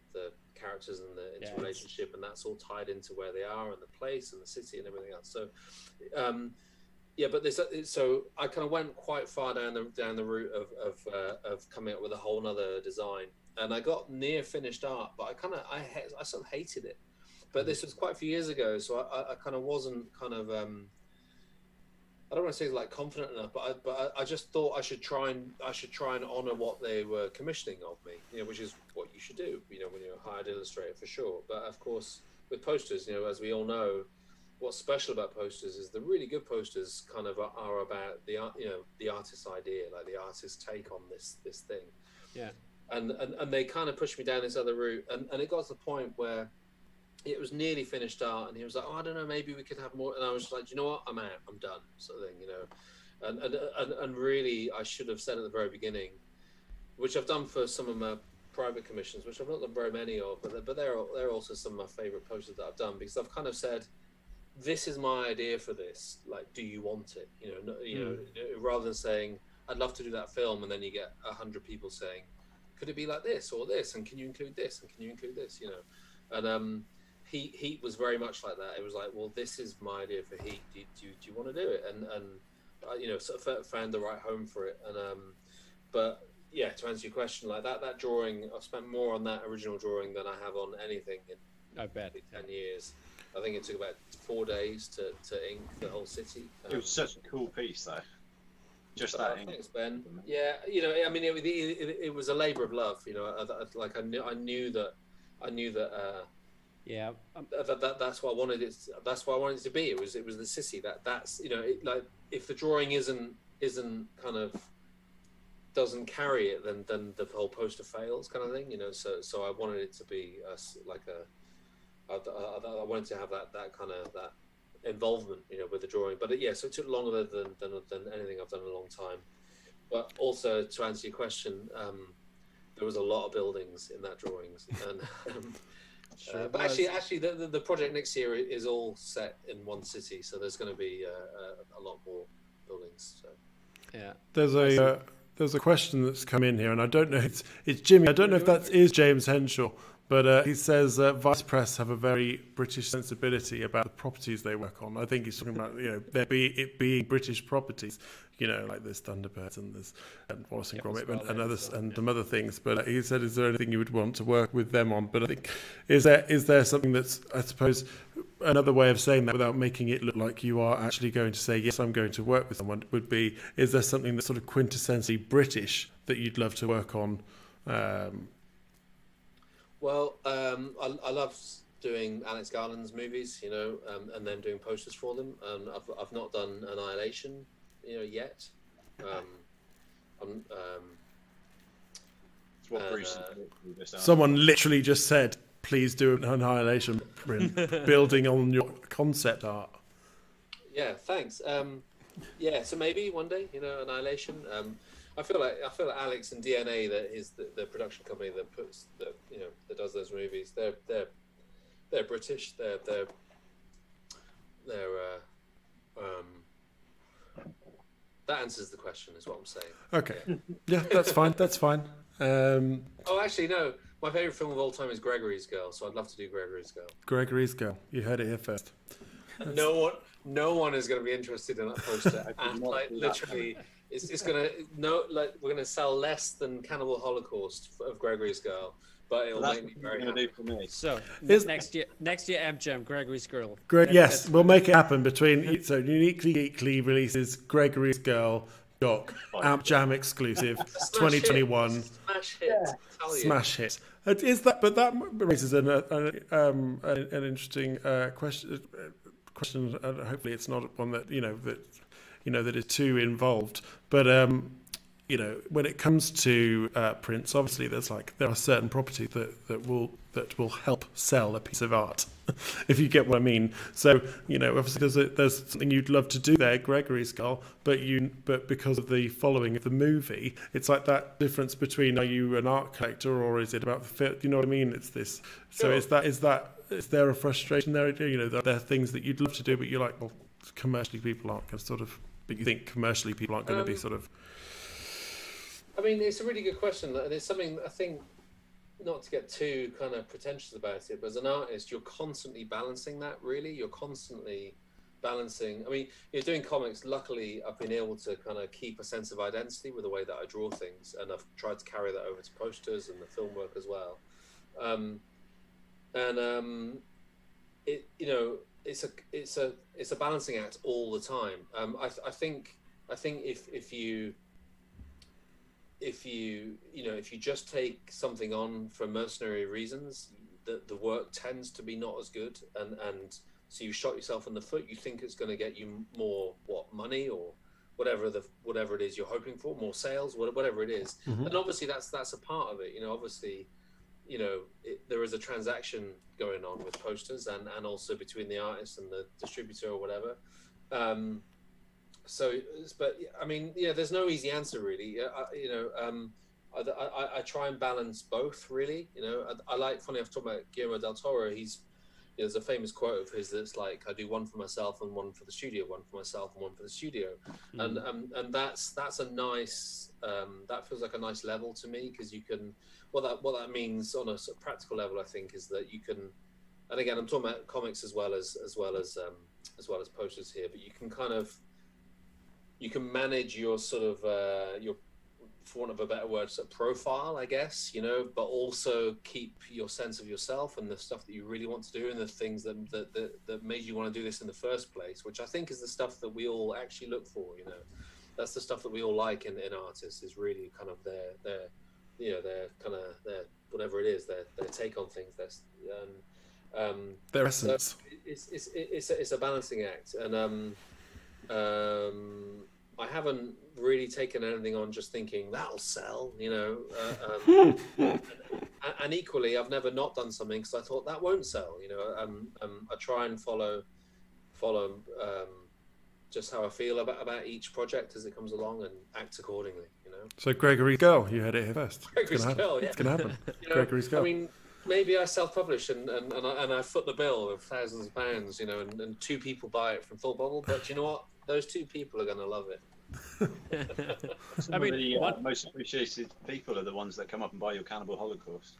Speaker 5: characters and the interrelationship, and that's all tied into where they are and the place and the city and everything else. So so I kind of went quite far down the route of coming up with a whole nother design, and I got near finished art, but I sort of hated it. But this was quite a few years ago, so I kind of wasn't kind of I don't want to say like confident enough, but I just thought I should try and honor what they were commissioning of me, which is what you should do, when you're a hired illustrator for sure. But of course, with posters, as we all know, what's special about posters is the really good posters kind of are about the artist's idea, like the artist's take on this thing.
Speaker 3: Yeah.
Speaker 5: And they kind of pushed me down this other route, and it got to the point where it was nearly finished art, and he was like, I don't know, maybe we could have more. And I was like, you know what, I'm out, I'm done, sort of thing, And really, I should have said at the very beginning, which I've done for some of my private commissions, which I've not done very many of, but they're also some of my favorite posters that I've done, because I've kind of said, this is my idea for this. Like, do you want it? Rather than saying, I'd love to do that film, and then you get 100 people saying, could it be like this or this? And can you include this? And can you include this? And Heat was very much like that. It was like, well, this is my idea for Heat. Do you want to do it? And sort of found the right home for it. And but yeah, to answer your question, like that drawing, I've spent more on that original drawing than I have on anything in
Speaker 3: I bet
Speaker 5: 10 years. I think it took about 4 days to ink the whole city.
Speaker 4: It was such a cool piece, though. Just that.
Speaker 5: Thanks, Ben. Yeah, you know, I mean, it was a labour of love. You know, I knew that.
Speaker 3: Yeah.
Speaker 5: That's what I wanted it. That's what I wanted it to be. It was the sissy. That's you know, like if the drawing isn't kind of doesn't carry it, then the whole poster fails, kind of thing. You know, so I wanted it to be like a. I wanted to have that kind of that involvement, you know, with the drawing. But yeah, so it took longer than anything I've done in a long time. But also to answer your question, there was a lot of buildings in that drawings, and but actually, the project next year is all set in one city, so there's going to be a lot more buildings. So
Speaker 3: yeah,
Speaker 2: there's a question that's come in here, and I don't know, it's Jimmy. I don't know if that is James Henshaw. But he says Vice Press have a very British sensibility about the properties they work on. I think he's talking about, you know, it being British properties, you know, like there's Thunderbirds and there's Wallace and Gromit and others and some other things. But he said, is there anything you would want to work with them on? But I think is there something that's, I suppose, another way of saying that without making it look like you are actually going to say, yes, I'm going to work with someone, would be, is there something that's sort of quintessentially British that you'd love to work on?
Speaker 5: Well, I love doing Alex Garland's movies, you know, and then doing posters for them. I've not done Annihilation, you know, yet.
Speaker 4: It's what Bruce
Speaker 2: someone literally just said, please do an Annihilation print, building on your concept art.
Speaker 5: Yeah, thanks. Yeah, so maybe one day, you know, Annihilation. I feel like Alex and DNA, that is the production company that does those movies. They're British. They're that answers the question, is what I'm saying.
Speaker 2: Okay, yeah, that's fine. That's fine.
Speaker 5: Oh, actually, no. My favorite film of all time is Gregory's Girl, so I'd love to do Gregory's Girl.
Speaker 2: Gregory's Girl. You heard it here first.
Speaker 5: No one is going to be interested in that poster. And like literally, it's going to we're going to sell less than Cannibal Holocaust of Gregory's Girl, but it'll make me very happy.
Speaker 4: For me.
Speaker 3: So next year AMPjam, Gregory's Girl.
Speaker 2: Yes, we'll make it happen between. So Uniquely Geekly releases Gregory's Girl, Jock, AMPjam exclusive, 2021.
Speaker 5: Smash hit.
Speaker 2: Smash hit. Is that? But that raises an interesting question. And hopefully, it's not one that that is too involved. But when it comes to prints, obviously there are certain properties that will help sell a piece of art, if you get what I mean. So obviously there's something you'd love to do there, Gregory's Girl, but because of the following of the movie, it's like that difference between, are you an art collector or is it about the fit? You know what I mean? It's this. So
Speaker 5: Sure.
Speaker 2: Is there a frustration there? There are things that you'd love to do, but you're like, well, commercially people aren't going to sort of. But you think commercially people aren't going to be sort of.
Speaker 5: I mean, it's a really good question, and it's something I think, not to get too kind of pretentious about it, but as an artist, you're constantly balancing that. Really, you're constantly balancing. I mean, you're doing comics. Luckily, I've been able to kind of keep a sense of identity with the way that I draw things, and I've tried to carry that over to posters and the film work as well. It's a balancing act all the time. I think if you just take something on for mercenary reasons, the work tends to be not as good, and so you shot yourself in the foot. You think it's going to get you more money or whatever it is you're hoping for, more sales, whatever it is. Mm-hmm. And obviously that's a part of it. Obviously, there is a transaction going on with posters and also between the artist and the distributor or whatever. But I mean, there's no easy answer really. I try and balance both really. I like, funny enough, talking about Guillermo del Toro. There's a famous quote of his that's like, I do one for myself and one for the studio, one for myself and one for the studio. Mm. And that's a nice, that feels like a nice level to me, because you can, what that means on a sort of practical level, I think, is that you can, and again, I'm talking about comics as well as posters here, but you can kind of, you can manage your sort of, your for want of a better word, sort of profile, I guess, you know, but also keep your sense of yourself and the stuff that you really want to do and the things that made you want to do this in the first place, which I think is the stuff that we all actually look for, you know. That's the stuff that we all like in artists, is really kind of their you know, their kind of their whatever it is, their take on things.
Speaker 2: Their essence.
Speaker 5: So it's a balancing act, and I haven't really taken anything on just thinking that'll sell, you know. And equally, I've never not done something because I thought that won't sell, you know. I try and follow just how I feel about each project as it comes along and act accordingly, you know.
Speaker 2: So Gregory's Girl, you heard it here first.
Speaker 5: Gregory's Girl, yeah.
Speaker 2: It's going to happen.
Speaker 5: You know,
Speaker 2: Gregory's Girl.
Speaker 5: I mean, maybe I self-publish and I foot the bill of thousands of pounds, you know, and 2 people buy it from Thought Bubble, but you know what? Those 2 people are going to love it.
Speaker 4: I mean, the most appreciated people are the ones that come up and buy your Cannibal Holocaust.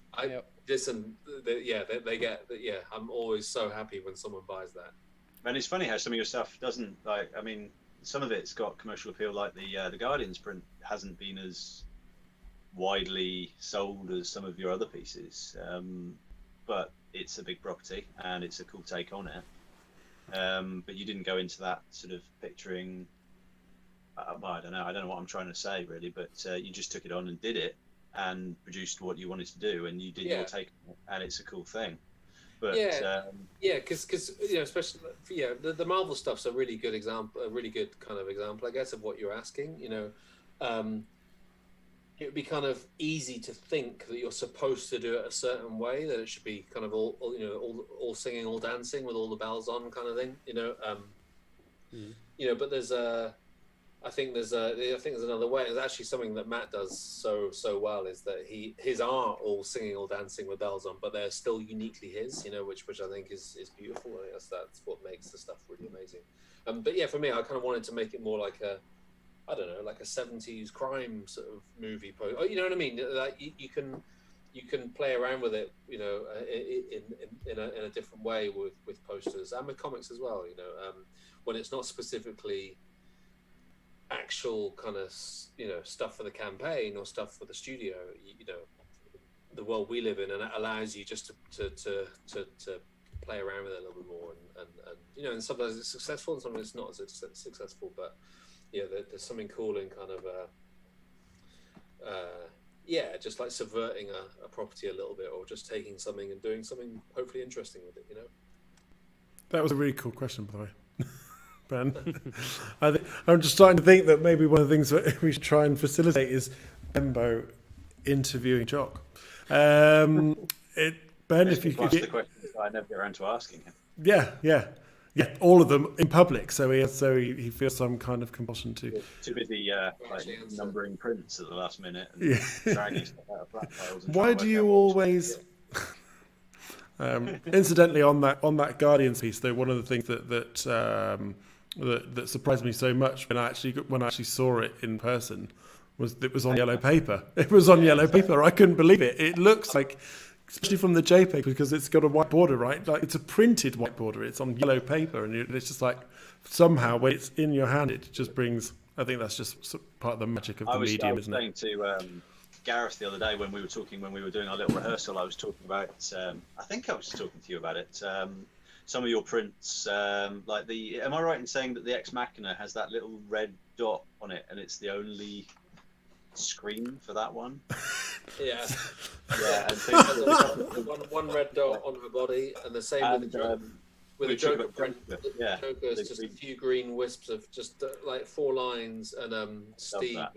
Speaker 5: Listen, they get. Yeah, I'm always so happy when someone buys that.
Speaker 4: And it's funny how some of your stuff doesn't, like, I mean, some of it's got commercial appeal, like the Guardian's print hasn't been as widely sold as some of your other pieces, but it's a big property and it's a cool take on it. But you didn't go into that sort of picturing, well, I don't know what I'm trying to say really, but you just took it on and did it and produced what you wanted to do, and you did your take on it, and it's a cool thing. But because you know, especially the Marvel stuff's a really good example, a really good kind of example, I guess, of what you're asking. You know, it would be kind of easy to think that you're supposed to do it a certain way, that it should be kind of all singing, all dancing with all the bells on, kind of thing. You know, you know, but I think there's another way. It's actually something that Matt does so well, is that his are all singing, all dancing with bells on, but they're still uniquely his, you know, which I think is beautiful. I think that's what makes the stuff really amazing. But yeah, for me, I kind of wanted to make it more like a 70s crime sort of movie post. You know what I mean? Like you can play around with it, you know, in a different way with posters and with comics as well. You know, when it's not specifically actual kind of, you know, stuff for the campaign or stuff for the studio, you know, the world we live in, and it allows you just to play around with it a little bit more, and you know, and sometimes it's successful and sometimes it's not as successful, but yeah, there's something cool in kind of just like subverting a property a little bit, or just taking something and doing something hopefully interesting with it, you know.
Speaker 2: That was a really cool question, by the way. Ben, I'm just starting to think that maybe one of the things that we should try and facilitate is Bembo interviewing Jock. Ben, if you could,
Speaker 4: the questions I never get around to asking him.
Speaker 2: Yeah, all of them in public, so he feels some kind of compulsion to.
Speaker 4: Too busy numbering prints at the last minute and dragging stuff out of flat files.
Speaker 2: Why do you always? Incidentally, on that Guardians piece, though, one of the things that surprised me so much when I actually saw it in person was it was on yellow paper. It was on yellow paper. I couldn't believe it. It looks like, especially from the JPEG, because it's got a white border, right? Like, it's a printed white border. It's on yellow paper, and it's just like, somehow when it's in your hand, it just brings. I think that's just part of the magic of the medium, isn't it?
Speaker 4: I was saying to Gareth the other day when we were doing our little rehearsal, I was talking about. I think I was talking to you about it. Some of your prints, like the. Am I right in saying that the Ex Machina has that little red dot on it, and it's the only screen for that one?
Speaker 5: Yeah.
Speaker 4: Yeah. And
Speaker 5: one red dot on her body, and the same with the Joker print.
Speaker 4: Yeah.
Speaker 5: Joker is just a few green wisps of just like 4 lines, and Steve at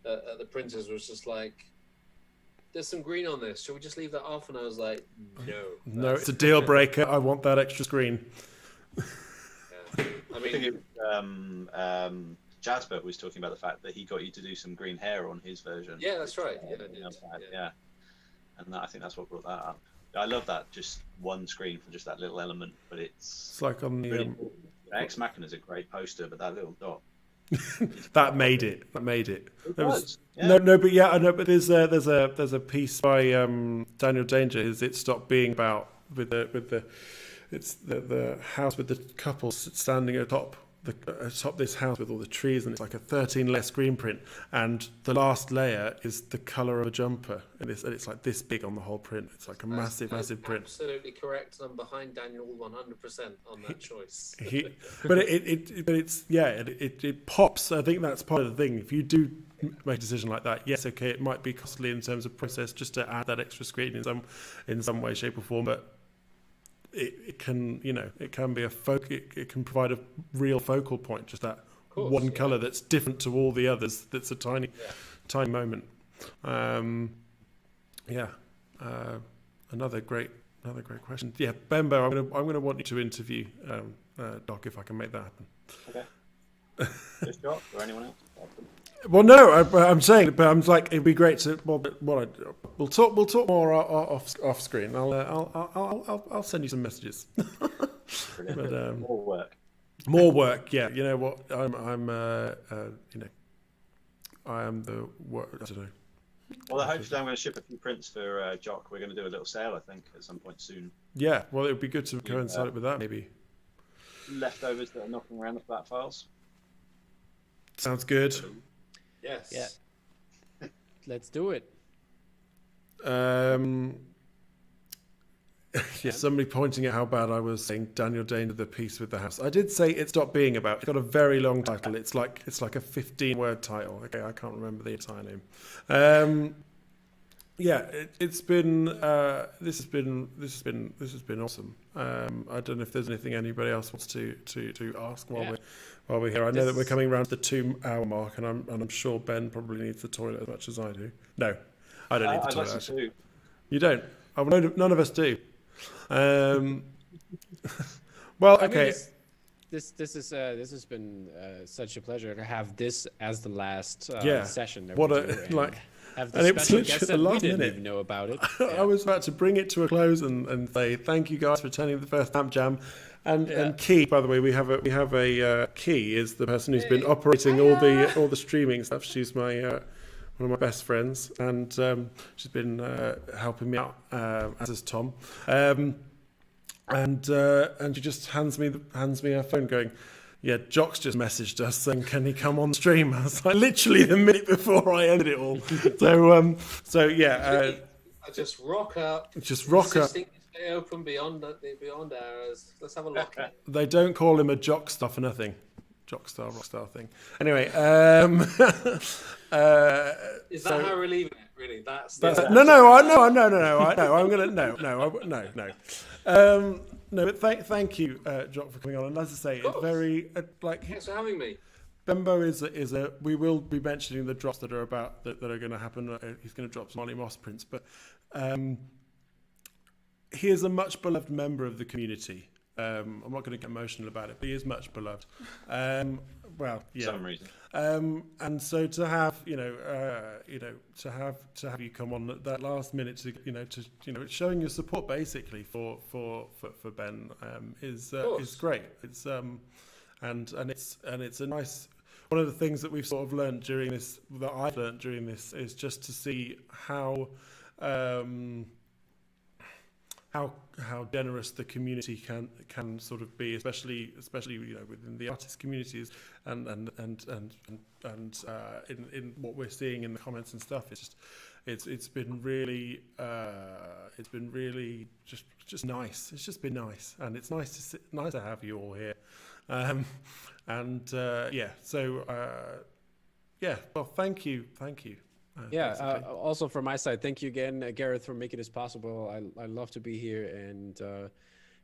Speaker 5: the printers was just like, there's some green on this, should we just leave that off? And I was like, no,
Speaker 2: it's a deal breaker. I want that extra screen.
Speaker 5: Yeah. I mean,
Speaker 4: Jasper was talking about the fact that he got you to do some green hair on his version.
Speaker 5: Yeah, that's right.
Speaker 4: Yeah. And I think that's what brought that up. I love that, just one screen for just that little element, but it's
Speaker 2: like on the
Speaker 4: really Ex Machina is a great poster, but that little dot
Speaker 2: that made it.
Speaker 4: It was.
Speaker 2: Yeah. No, but yeah, I know. But there's a piece by Daniel Danger. Is it stopped being about with the house with the couple standing atop atop this house with all the trees, and it's like a 13-layer screen print, and the last layer is the color of a jumper, and it's like this big on the whole print. It's like a massive print.
Speaker 5: Absolutely correct, and I'm behind Daniel 100% on that choice.
Speaker 2: But it pops. I think that's part of the thing. If you do make a decision like that, yes, okay, it might be costly in terms of process just to add that extra screen in some way, shape, or form, but it can, it can be it can provide a real focal point, just that one color that's different to all the others. That's a tiny moment. Another great question. Yeah, Bembo, I'm gonna want you to interview Doc, if I can make that happen.
Speaker 4: Okay. Just Jock or anyone else?
Speaker 2: Well, no, I'm saying, but I'm like, it'd be great to. We'll talk more off screen. I'll send you some messages. But, more work. Yeah. You know what? I am the work. I don't know.
Speaker 4: Well, hopefully I'm going to ship a few prints for Jock. We're going to do a little sale, I think, at some point soon.
Speaker 2: Yeah. Well, it would be good to coincide it with that, maybe.
Speaker 4: Leftovers that are knocking around the flat files.
Speaker 2: Sounds good.
Speaker 5: Yes.
Speaker 3: Yeah. Let's do it.
Speaker 2: Somebody pointing out how bad I was saying Daniel Dane of the piece with the house. I did say it stopped being about. It's got a very long title. It's like a 15-word title. Okay, I can't remember the entire name. This has been awesome. I don't know if there's anything anybody else wants to ask while we're here. I know that we're coming around to the 2-hour mark, and I'm sure Ben probably needs the toilet as much as I do. No, I don't need the toilet. Actually. You don't? Oh, none of us do. Well, okay.
Speaker 3: I mean, this has been such a pleasure to have this as the last session. That
Speaker 2: And it was literally the last
Speaker 3: minute.
Speaker 2: minute.
Speaker 3: Even know about it.
Speaker 2: I was about to bring it to a close and say thank you guys for attending the first AMPjam. And Key, by the way, we have a Key is the person who's been operating all the streaming stuff. She's my one of my best friends, and she's been helping me out, as is Tom. And she just hands me her phone, going, "Yeah, Jock's just messaged us saying, can he come on stream?" I was like, literally the minute before I ended it all.
Speaker 5: I just rock up. Stay open beyond hours. Let's have a look.
Speaker 2: They don't call him a Jock star for nothing. Jockstar, rockstar thing. Anyway,
Speaker 5: is that how we're leaving it? Really?
Speaker 2: No, but thank you, Jock, for coming on. And as I say, it's very
Speaker 5: Thanks for having me.
Speaker 2: Bembo is a. We will be mentioning the drops that are going to happen. He's going to drop some Ollie Moss prints, but he is a much beloved member of the community. I'm not going to get emotional about it, but he is much beloved. For some reason. And so to have to have you come on at that last minute to showing your support basically for Ben is great. It's it's a nice. One of the things that we've sort of learned that I've learned during this is just to see how generous the community can sort of be, especially within the artist communities and in what we're seeing in the comments and stuff. It's been really just nice. It's just been nice, and it's nice to have you all here. Well, thank you.
Speaker 3: Also from my side, thank you again, Gareth, for making this possible. I love to be here and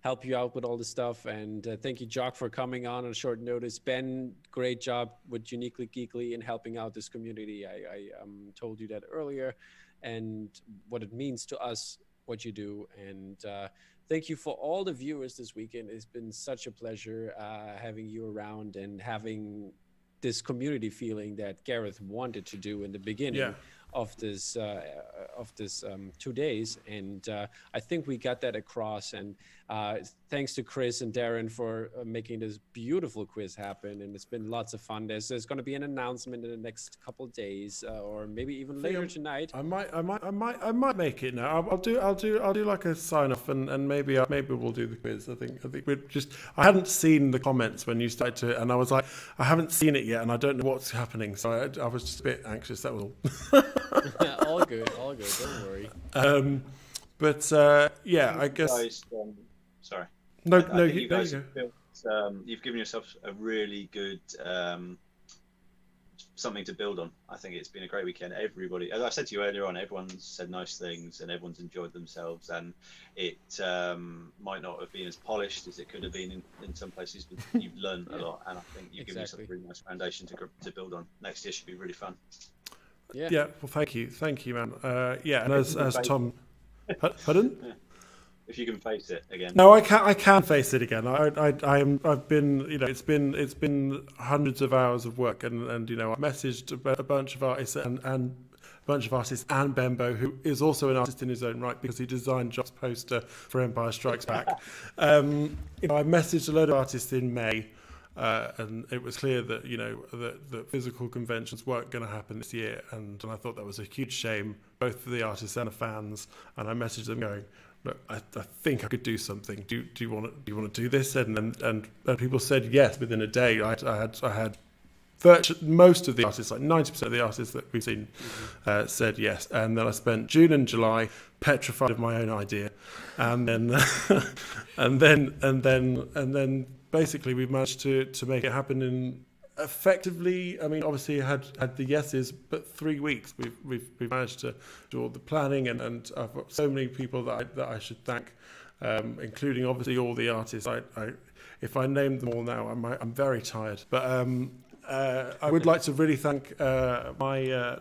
Speaker 3: help you out with all this stuff. And thank you, Jock, for coming on short notice. Ben, great job with Uniquely Geekly and helping out this community. I told you that earlier, and what it means to us, what you do. And thank you for all the viewers this weekend. It's been such a pleasure having you around and having this community feeling that Gareth wanted to do in the beginning this 2 days, and I think we got that across. And thanks to Chris and Darren for making this beautiful quiz happen, and it's been lots of fun. There's going to be an announcement in the next couple of days, or maybe even later tonight.
Speaker 2: I might make it now. I'll do like a sign off, and maybe we'll do the quiz. I think I hadn't seen the comments when you started to, and I was like, I haven't seen it yet, and I don't know what's happening, so I was just a bit anxious. That was all.
Speaker 3: all good. Don't worry.
Speaker 2: I guess.
Speaker 4: Guys, sorry.
Speaker 2: No,
Speaker 4: I think
Speaker 2: you
Speaker 4: you guys
Speaker 2: go.
Speaker 4: have built, you've given yourself a really good something to build on. I think it's been a great weekend. Everybody, as I said to you earlier on, everyone's said nice things and everyone's enjoyed themselves. And it might not have been as polished as it could have been in some places, but you've learned a lot. And I think you've given yourself a really nice foundation to build on. Next year should be really fun.
Speaker 3: Yeah.
Speaker 2: Well, thank you, man. And as Tom, pardon?
Speaker 4: Yeah. If you can face it again.
Speaker 2: No, I can face it again. I've been, it's been hundreds of hours of work, and I messaged a bunch of artists and Bembo, who is also an artist in his own right because he designed Jock's poster for Empire Strikes Back. I messaged a load of artists in May. And it was clear that that physical conventions weren't going to happen this year, and I thought that was a huge shame, both for the artists and the fans. And I messaged them going, "Look, I think I could do something. Do you want to do this?" And people said yes within a day. I had most of the artists, like 90% of the artists that we've seen, said yes. And then I spent June and July petrified of my own idea, and then and then basically we've managed to make it happen in effectively. I mean, obviously had the yeses, but 3 weeks. We've managed to do all the planning, and I've got so many people that I should thank, including obviously all the artists. If I named them all now, I'm very tired. But I would like to really thank my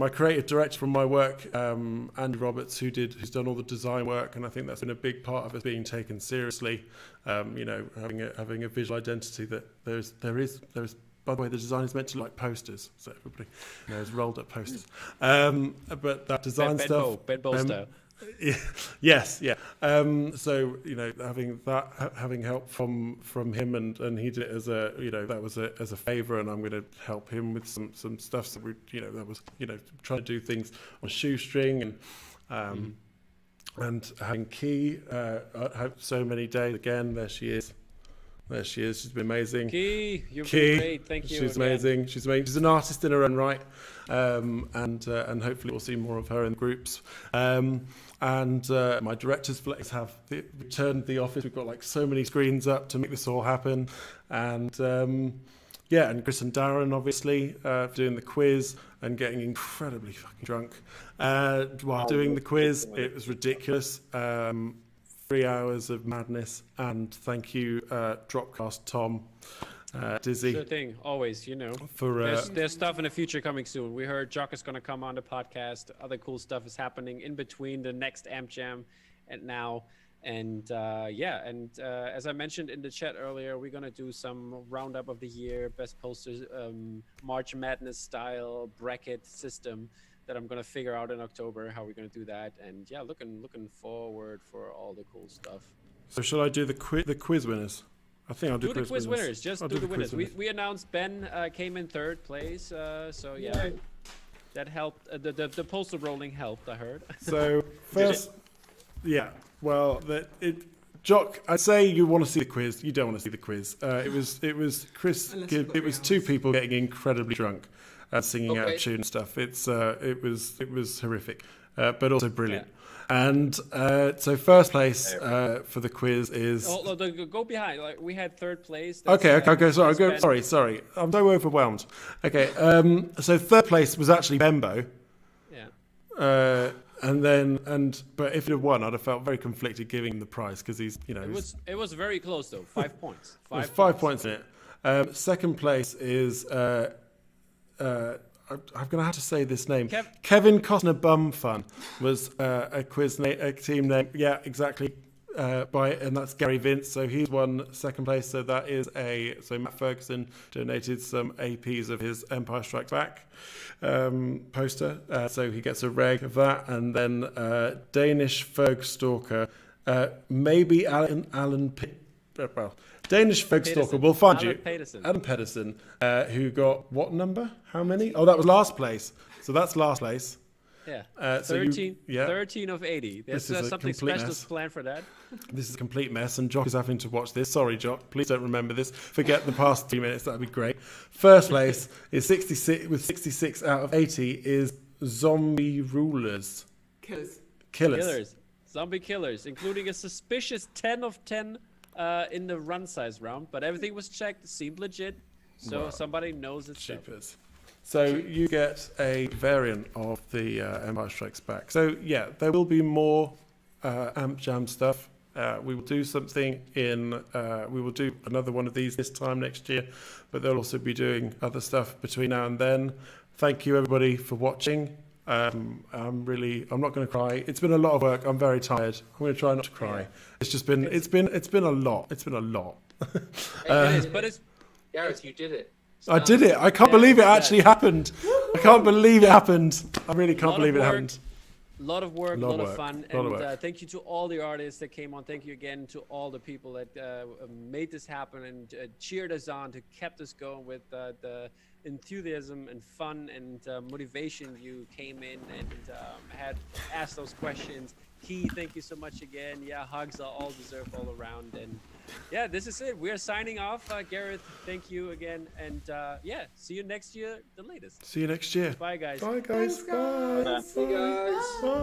Speaker 2: creative director from my work, Andy Roberts, who's done all the design work, and I think that's been a big part of us being taken seriously. Having a visual identity that there is. By the way, the design is meant to look like posters, so everybody knows rolled up posters. But that design stuff,
Speaker 3: Benbow style.
Speaker 2: Yes. Having help from him, and he did it as a favor, and I'm going to help him with some stuff. So that was trying to do things on shoestring, and having Key so many days again. There she is. She's been amazing.
Speaker 3: Key, you've been great. Thank you.
Speaker 2: She's amazing. She's an artist in her own right, and hopefully we'll see more of her in the groups. My directors have returned the office. We've got like so many screens up to make this all happen, and Chris and Darren obviously doing the quiz and getting incredibly fucking drunk while doing the quiz. It was ridiculous. 3 hours of madness, and thank you, Dropcast Tom, Dizzy.
Speaker 3: Sure thing, always.
Speaker 2: For
Speaker 3: there's stuff in the future coming soon. We heard Jock is going to come on the podcast. Other cool stuff is happening in between the next AMPjam and now. And as I mentioned in the chat earlier, we're going to do some roundup of the year, best posters, March Madness style bracket system that I'm going to figure out in October how we're going to do that. And yeah, looking forward for all the cool stuff.
Speaker 2: So shall I do the quiz winners? I think I'll do
Speaker 3: the quiz winners. Just do the winners. We announced Ben came in third place. So yeah, that helped. The poster rolling helped, I heard.
Speaker 2: So first, Jock, I'd say you want to see the quiz. You don't want to see the quiz. It was Chris. It was two people getting incredibly drunk. Singing out of tune and stuff. It was horrific, but also brilliant. Yeah. And so first place for the quiz is.
Speaker 3: Oh, go behind. Like we had third place.
Speaker 2: Okay. Sorry. I'm so overwhelmed. Okay. So third place was actually Bembo.
Speaker 3: Yeah.
Speaker 2: But if it had won, I'd have felt very conflicted giving him the prize because he's
Speaker 3: It was very close though. 5 points.
Speaker 2: There's 5 points in it. Second place is. I'm going to have to say this name. Kevin Costner Bum Fun was a team name. Yeah, exactly. and that's Gary Vince. So he's won second place. So that is so Matt Ferguson donated some APs of his Empire Strikes Back poster. So he gets a reg of that, and then Danish Ferg Stalker, maybe Danish Ferg Stalker. We'll find you. Adam Pedersen, who got what number? How many? Oh, that was last place. So that's last place.
Speaker 3: Yeah,
Speaker 2: So
Speaker 3: 13 of 80. There's something special planned for that.
Speaker 2: This is a complete mess, and Jock is having to watch this. Sorry, Jock. Please don't remember this. Forget the past 3 minutes. That'd be great. First place is 66 with 66 out of 80 is Zombie Rulers. Killers.
Speaker 3: Zombie killers, including a suspicious 10 of 10 in the run size round, but everything was checked. Seemed legit, so somebody knows it's
Speaker 2: cheapers. So you get a variant of the Empire Strikes Back. So yeah, there will be more AMPjam stuff. We will do something we will do another one of these this time next year, but they'll also be doing other stuff between now and then. Thank you everybody for watching. I'm not going to cry. It's been a lot of work. I'm very tired. I'm going to try not to cry. It's just been, it's been a lot. It's been a lot.
Speaker 5: Gareth, you did it.
Speaker 2: I did it. I can't believe it actually happened. I can't believe it happened. I really can't believe it happened.
Speaker 3: A lot of work, a lot of fun,
Speaker 2: and
Speaker 3: thank you to all the artists that came on. Thank you again to all the people that made this happen and cheered us on, to kept us going with the enthusiasm and fun and motivation. You came in and had asked those questions. Thank you so much again. Yeah, hugs are all deserved all around. And yeah, this is it. We're signing off. Gareth, thank you again. And yeah, see you next year, the latest.
Speaker 2: See you next year.
Speaker 3: Bye, guys.
Speaker 2: Bye, guys.
Speaker 5: Bye.
Speaker 2: Bye.
Speaker 5: See you guys.
Speaker 2: Bye.